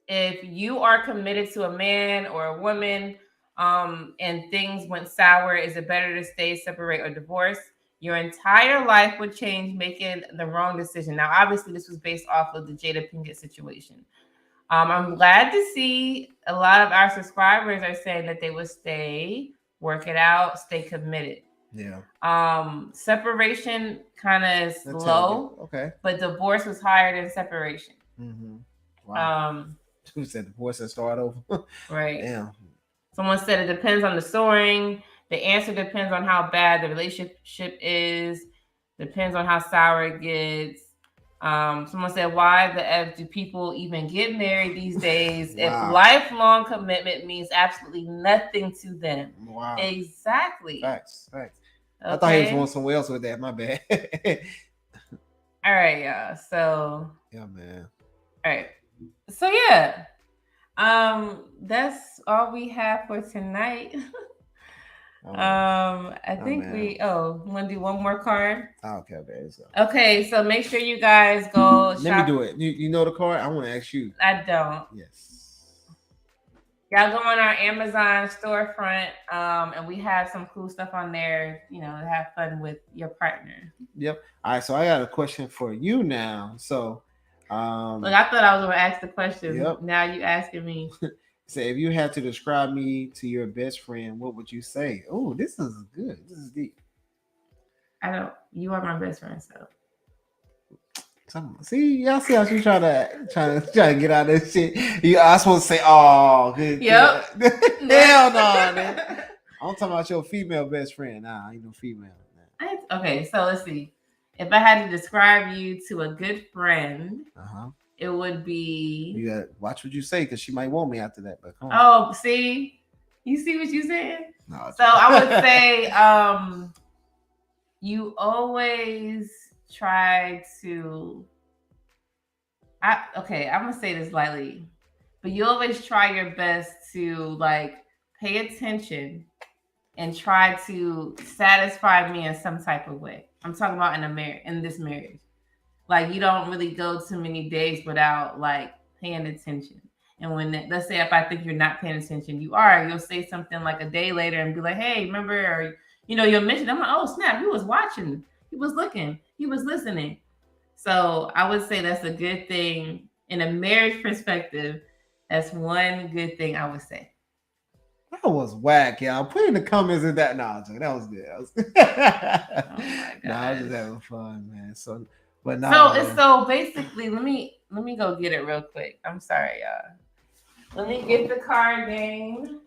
if you are committed to a man or a woman and things went sour, is it better to stay, separate, or divorce? Your entire life would change making the wrong decision. Now, obviously, this was based off of the Jada Pinkett situation. I'm glad to see a lot of our subscribers are saying that they would stay, work it out, stay committed. Yeah. Separation kind of is low. Okay. But divorce was higher than separation. Mm-hmm. Wow. Who said divorce and start over? Right. Damn. Someone said it depends on the soaring. The answer depends on how bad the relationship is. Depends on how sour it gets. Someone said, why the F do people even get married these days if lifelong commitment means absolutely nothing to them? Wow. Exactly. Facts. Okay. I thought he was going somewhere else with that. My bad. All right, y'all. So. Yeah, man. All right. So, yeah. That's all we have for tonight. I think we want to do one more card. Okay. Okay, so make sure you guys go Let me do it. You know the card? I want to ask you. I don't. Yes. Y'all go on our Amazon storefront, and we have some cool stuff on there, to have fun with your partner. Yep. All right, so I got a question for you now. So look, I thought I was gonna ask the question. Yep. Now you asking me. So if you had to describe me to your best friend, what would you say? Oh, this is good. This is deep. You are my best friend, so. See, y'all see how she trying to get out of this shit. I supposed to say, oh, good. Yep. Hell no, man. I'm talking about your female best friend. Nah, ain't no female. Okay, so let's see. If I had to describe you to a good friend, it would be. You gotta watch what you say because she might want me after that. But come on. Oh, see, you see what you said? No. So I would say, you always try to. I'm gonna say this lightly, but you always try your best to like pay attention and try to satisfy me in some type of way. I'm talking about in this marriage. Like you don't really go too many days without like paying attention. And when let's say if I think you're not paying attention, you'll say something like a day later and be like, hey, remember, or you'll mention, I'm like, oh snap, he was watching, he was looking, he was listening. So I would say that's a good thing in a marriage perspective. That's one good thing I would say. That was whack, y'all. Put in the comments in that. Nah, that was good. Oh my God. I was just having fun, man. So, but so basically, let me go get it real quick. I'm sorry, y'all. Let me get the card game.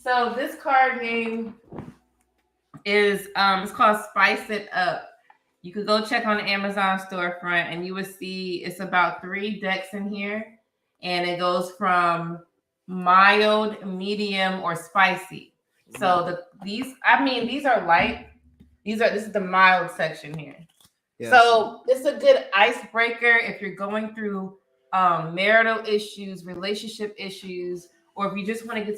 So this card game is it's called Spice It Up. You could go check on the Amazon storefront, and you would see it's about 3 decks in here, and it goes from mild, medium, or spicy. So these are light. This is the mild section here. Yes. So this is a good icebreaker if you're going through marital issues, relationship issues, or if you just want to get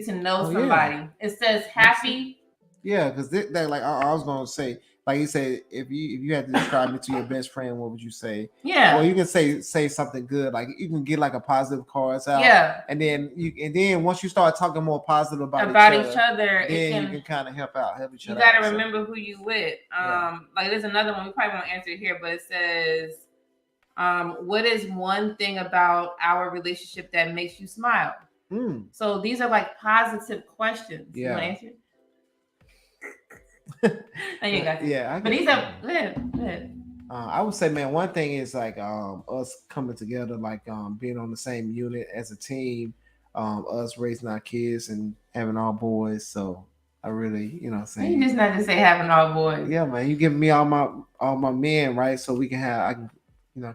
to know somebody. Yeah. It says happy. Yeah, because like I was gonna say, like you said, if you had to describe it to your best friend, what would you say? Yeah. Or you can say something good, like you can get like a positive cards out. Yeah. And then once you start talking more positive about each other, then you can kind of help each other. You got to remember who you with. Like there's another one we probably won't answer here, but it says, what is one thing about our relationship that makes you smile? So these are like positive questions. Yeah. You want to answer? You got yeah, but these are good. I would say, man, one thing is like us coming together, like being on the same unit as a team, us raising our kids and having our boys. So I really, saying you just not to say having all boys. Yeah, man, you give me all my men, right? So I can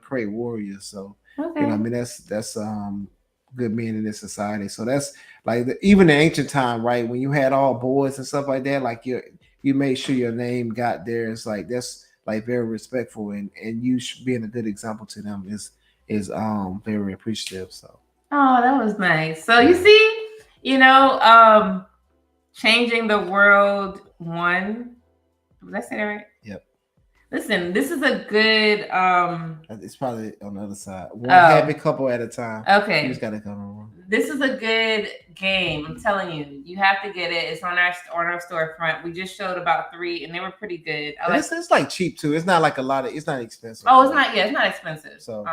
create warriors. So that's good men in this society. So that's like even in ancient time, right? When you had all boys and stuff like that, like you made sure your name got there. It's like that's like very respectful, and you being a good example to them is very appreciative. So that was nice. So you see, changing the world one. Did I say that right? Yep. Listen, this is a good it's probably on the other side. One happy couple at a time. Okay. You just gotta come on. This is a good game. I'm telling you, you have to get it. It's on our storefront. We just showed about 3, and they were pretty good. It's like cheap too. It's not like a lot of. It's not expensive. Oh, it's not. Yeah, it's not expensive. So,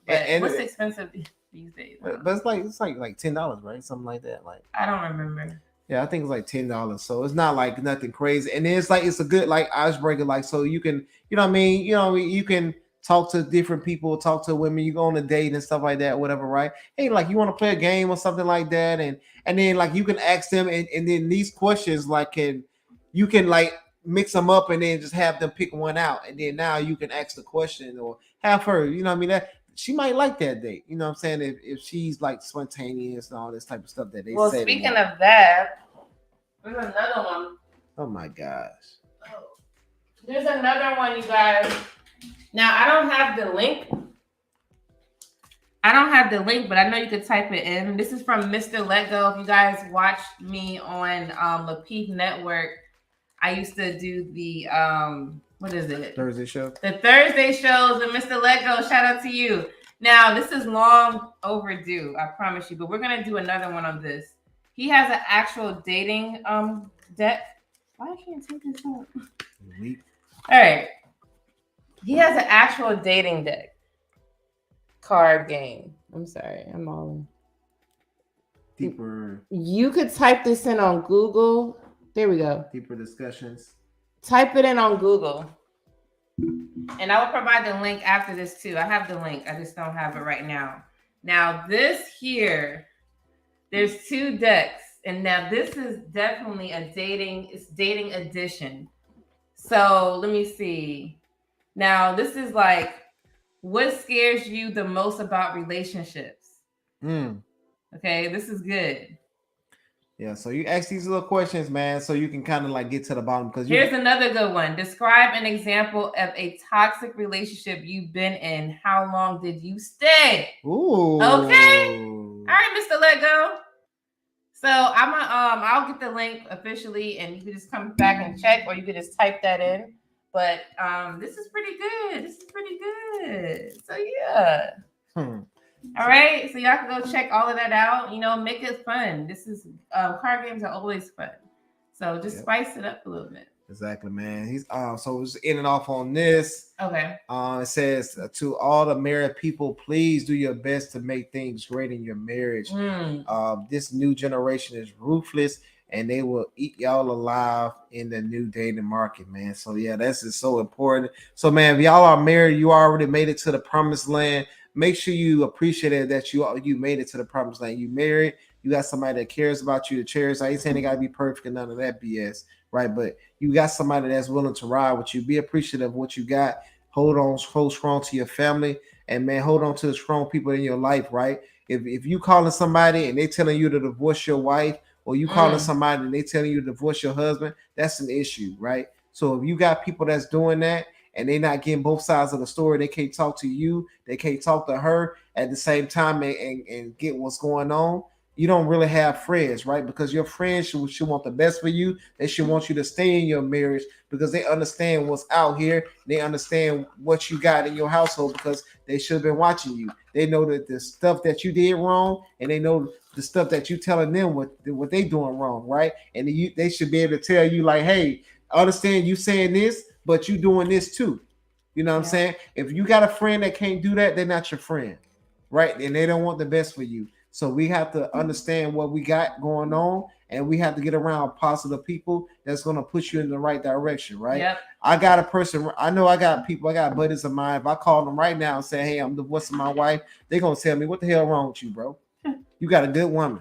what's expensive these days? But it's like $10, right? Something like that. Like I don't remember. Yeah, I think it's like $10. So it's not like nothing crazy. And then it's a good like icebreaker. Like so you can, you know what I mean? You can talk to different people, talk to women, you go on a date and stuff like that, whatever, right? Hey, like you want to play a game or something like that, and then like you can ask them, and then these questions like you can like mix them up and then just have them pick one out, and then now you can ask the question or have her, you know what I mean? That she might like that date, you know what I'm saying? If she's like spontaneous and all this type of stuff that they say. Well, speaking of that, there's another one. Oh my gosh. There's another one, you guys. Now, I don't have the link, but I know you could type it in. This is from Mr. Let Go. If you guys watched me on the Peak Network, I used to do the, what is it? Thursday show. The Thursday shows with Mr. Let Go. Shout out to you. Now, this is long overdue, I promise you, but we're going to do another one of this. He has an actual dating deck. Why can't I take this out? All right. He has an actual dating deck card game. I'm sorry, I'm all deeper. You could type this in on Google. There we go. Deeper discussions. Type it in on Google. And I will provide the link after this too. I have the link. I just don't have it right now. Now this here, there's 2 decks. And now this is definitely a dating edition. So let me see. Now this is like, what scares you the most about relationships? Okay, this is good. Yeah, so you ask these little questions, man, so you can kind of like get to the bottom. Because here's another good one. Describe an example of a toxic relationship you've been in. How long did you stay? Ooh. Okay. All right, Mr. Let Go. So I'll get the link officially, and you can just come back and check, or you can just type that in. But this is pretty good. This is pretty good. So yeah. All right, so y'all can go check all of that out. You know, make it fun. This is card games are always fun, so just spice it up a little bit. Exactly, man. He's so it's in and off on this. Okay. It says to all the married people, please do your best to make things great in your marriage. This new generation is ruthless, and they will eat y'all alive in the new dating market, man. So yeah, that's just so important. So man, if y'all are married, you already made it to the promised land. Make sure you appreciate it that you made it to the promised land. You married, you got somebody that cares about you, that cherishes. I ain't saying they gotta be perfect and none of that BS, right? But you got somebody that's willing to ride with you. Be appreciative of what you got. Hold strong to your family, and man, hold on to the strong people in your life, right? If you calling somebody and they telling you to divorce your wife, or you calling somebody and they telling you to divorce your husband, that's an issue, right? So if you got people that's doing that, and they're not getting both sides of the story, they can't talk to you, they can't talk to her at the same time and get what's going on. You don't really have friends, right? Because your friends should want the best for you. They should want you to stay in your marriage because they understand what's out here. They understand what you got in your household because they should have been watching you. They know that the stuff that you did wrong, and they know the stuff that you telling them what they doing wrong, right? And they should be able to tell you like, hey, I understand you saying this, but you doing this too. You know what I'm saying? If you got a friend that can't do that, they're not your friend, right? And they don't want the best for you. So we have to understand what we got going on, and we have to get around positive people that's going to push you in the right direction, right? Yep. I got a person, I know I got people, I got buddies of mine. If I call them right now and say, hey, I'm divorcing my wife, they're going to tell me, what the hell wrong with you, bro? You got a good woman.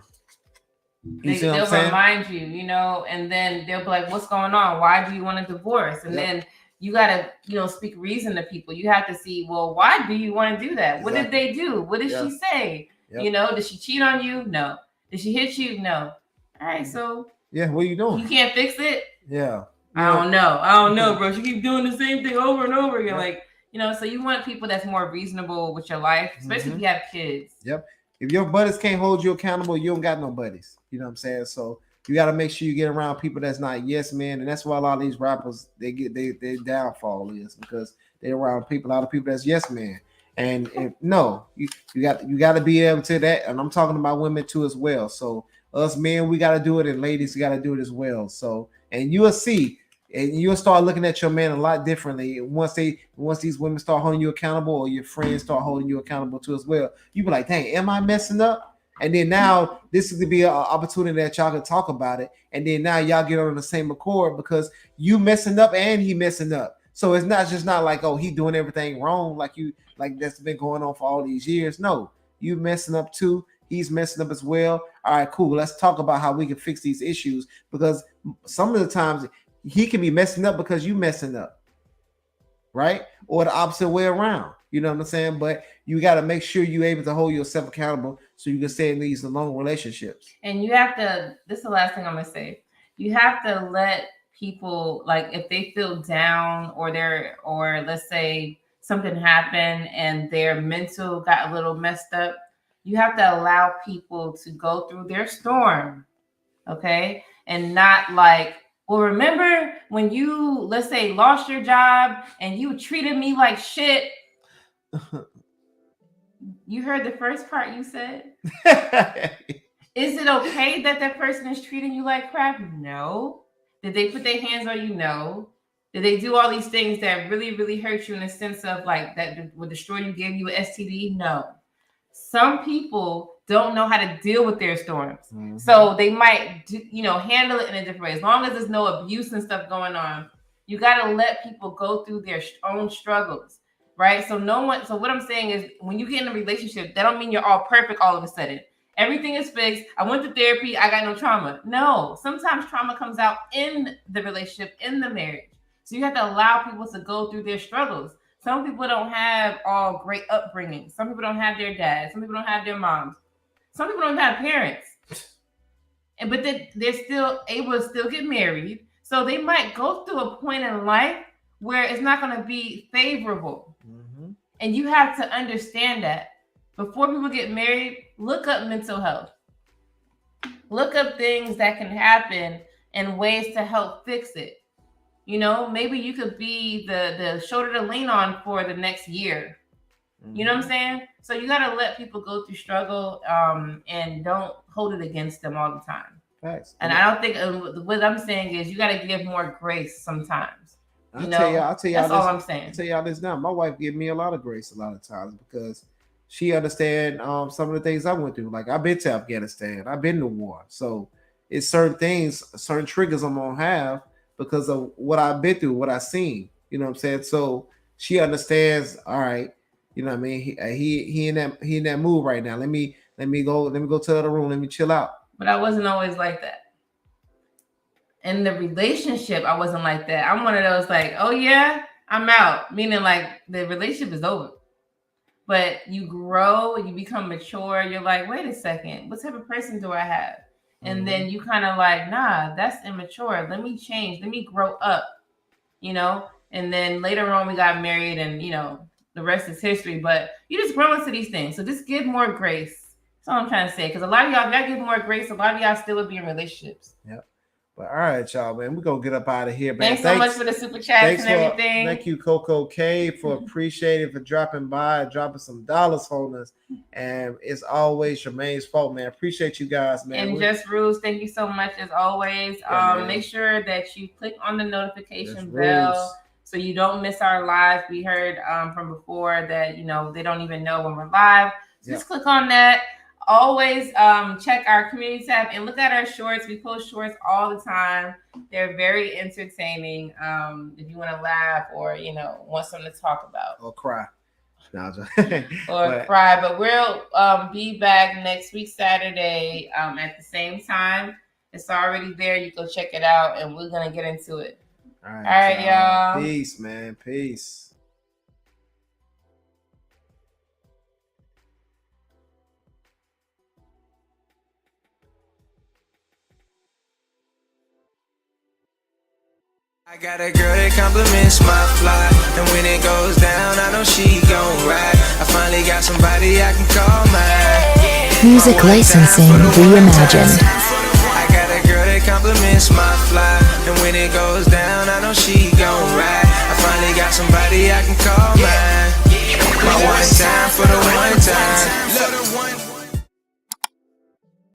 They'll remind you, you know, and then they'll be like, what's going on? Why do you want to divorce? And then you got to, you know, speak reason to people. You have to see, well, why do you want to do that? What did they do? What did she say? You know, did she cheat on you? No. Did she hit you? No. All right, so what are you doing? You can't fix it? Yeah. I don't know, bro. She keeps doing the same thing over and over again. Like, you know, so you want people that's more reasonable with your life, especially if you have kids. Yep. If your buddies can't hold you accountable, you don't got no buddies. You know what I'm saying? So you got to make sure you get around people that's not yes men, and that's why a lot of these rappers they downfall is because they're around a lot of people that's yes men. And you got to be able to that, and I'm talking about women too as well. So us men, we got to do it, and ladies got to do it as well. So and you'll see, and you'll start looking at your man a lot differently once these women start holding you accountable, or your friends start holding you accountable too as well. You be like, dang, am I messing up? And then now this is gonna be an opportunity that y'all can talk about it, and then now y'all get on the same accord because you messing up and he messing up. So it's not like, oh, he doing everything wrong like that's been going on for all these years. No, you messing up too. He's messing up as well. All right, cool. Let's talk about how we can fix these issues, because some of the times he can be messing up because you messing up, right? Or the opposite way around. You know what I'm saying? But you got to make sure you're able to hold yourself accountable so you can stay in these long relationships. And you have to, this is the last thing I'm going to say. You have to let people, like, if they feel down or let's say something happened and their mental got a little messed up, you have to allow people to go through their storm, okay? And not like, well, remember when you, let's say, lost your job and you treated me like shit. You heard the first part you said? Is it okay that that person is treating you like crap? No. Did they put their hands on you? No. Did they do all these things that really, really hurt you in a sense of like that would destroy you, gave you an STD? No. Some people don't know how to deal with their storms. So they might, handle it in a different way. As long as there's no abuse and stuff going on, You got to let people go through their own struggles, right? So what I'm saying is when you get in a relationship, that don't mean you're all perfect all of a sudden. Everything is fixed. I went to therapy. I got no trauma. No, sometimes trauma comes out in the relationship, in the marriage. So you have to allow people to go through their struggles. Some people don't have all great upbringing. Some people don't have their dads. Some people don't have their moms. Some people don't have parents. But they're still able to still get married. So they might go through a point in life where it's not going to be favorable. Mm-hmm. And you have to understand that. Before people get married, look up mental health. Look up things that can happen and ways to help fix it. You know, maybe you could be the shoulder to lean on for the next year. Mm-hmm. You know what I'm saying? So you got to let people go through struggle and don't hold it against them all the time. Thanks. And I don't think what I'm saying is you got to give more grace sometimes. I'll tell y'all that's all I'm saying. I'll tell y'all this now. My wife give me a lot of grace a lot of times because she understands some of the things I went through. Like I've been to Afghanistan. I've been to war. So it's certain things, certain triggers I'm going to have because of what I've been through, what I've seen. You know what I'm saying? So she understands, all right, you know what I mean? He in that mood right now. Let me go to the other room. Let me chill out. But I wasn't always like that. In the relationship, I wasn't like that. I'm one of those like, oh yeah, I'm out. Meaning like the relationship is over. But you grow, you become mature. You're like, wait a second, what type of person do I have? And then you kind of like, nah, that's immature. Let me change. Let me grow up, you know? And then later on we got married and, you know, the rest is history. But you just grow into these things. So just give more grace. That's all I'm trying to say. Because a lot of y'all give more grace. A lot of y'all still would be in relationships. Yep. But all right, y'all, man. We're going to get up out of here, man. Thanks so much for the super chats and everything. Thank you, Coco K, for appreciating, for dropping by, dropping some dollars on us. And it's always Jermaine's fault, man. Appreciate you guys, man. And Just Rules, thank you so much as always. Make sure that you click on the notification bell so you don't miss our live. We heard from before that, you know, they don't even know when we're live. So just click on that. Always check our community tab and look at our shorts. We post shorts all the time. They're very entertaining. If you want to laugh or, you know, want something to talk about. Or cry. Cry. But we'll be back next week, Saturday at the same time. It's already there. You go check it out and we're going to get into it. All right, y'all. Peace, man. Peace. I got a girl that compliments my fly, and when it goes down, I know she gon' ride. I finally got somebody I can call mine. Music licensing reimagined. I got a girl that compliments my fly, and when it goes down, I know she gon' ride. I finally got somebody I can call mine.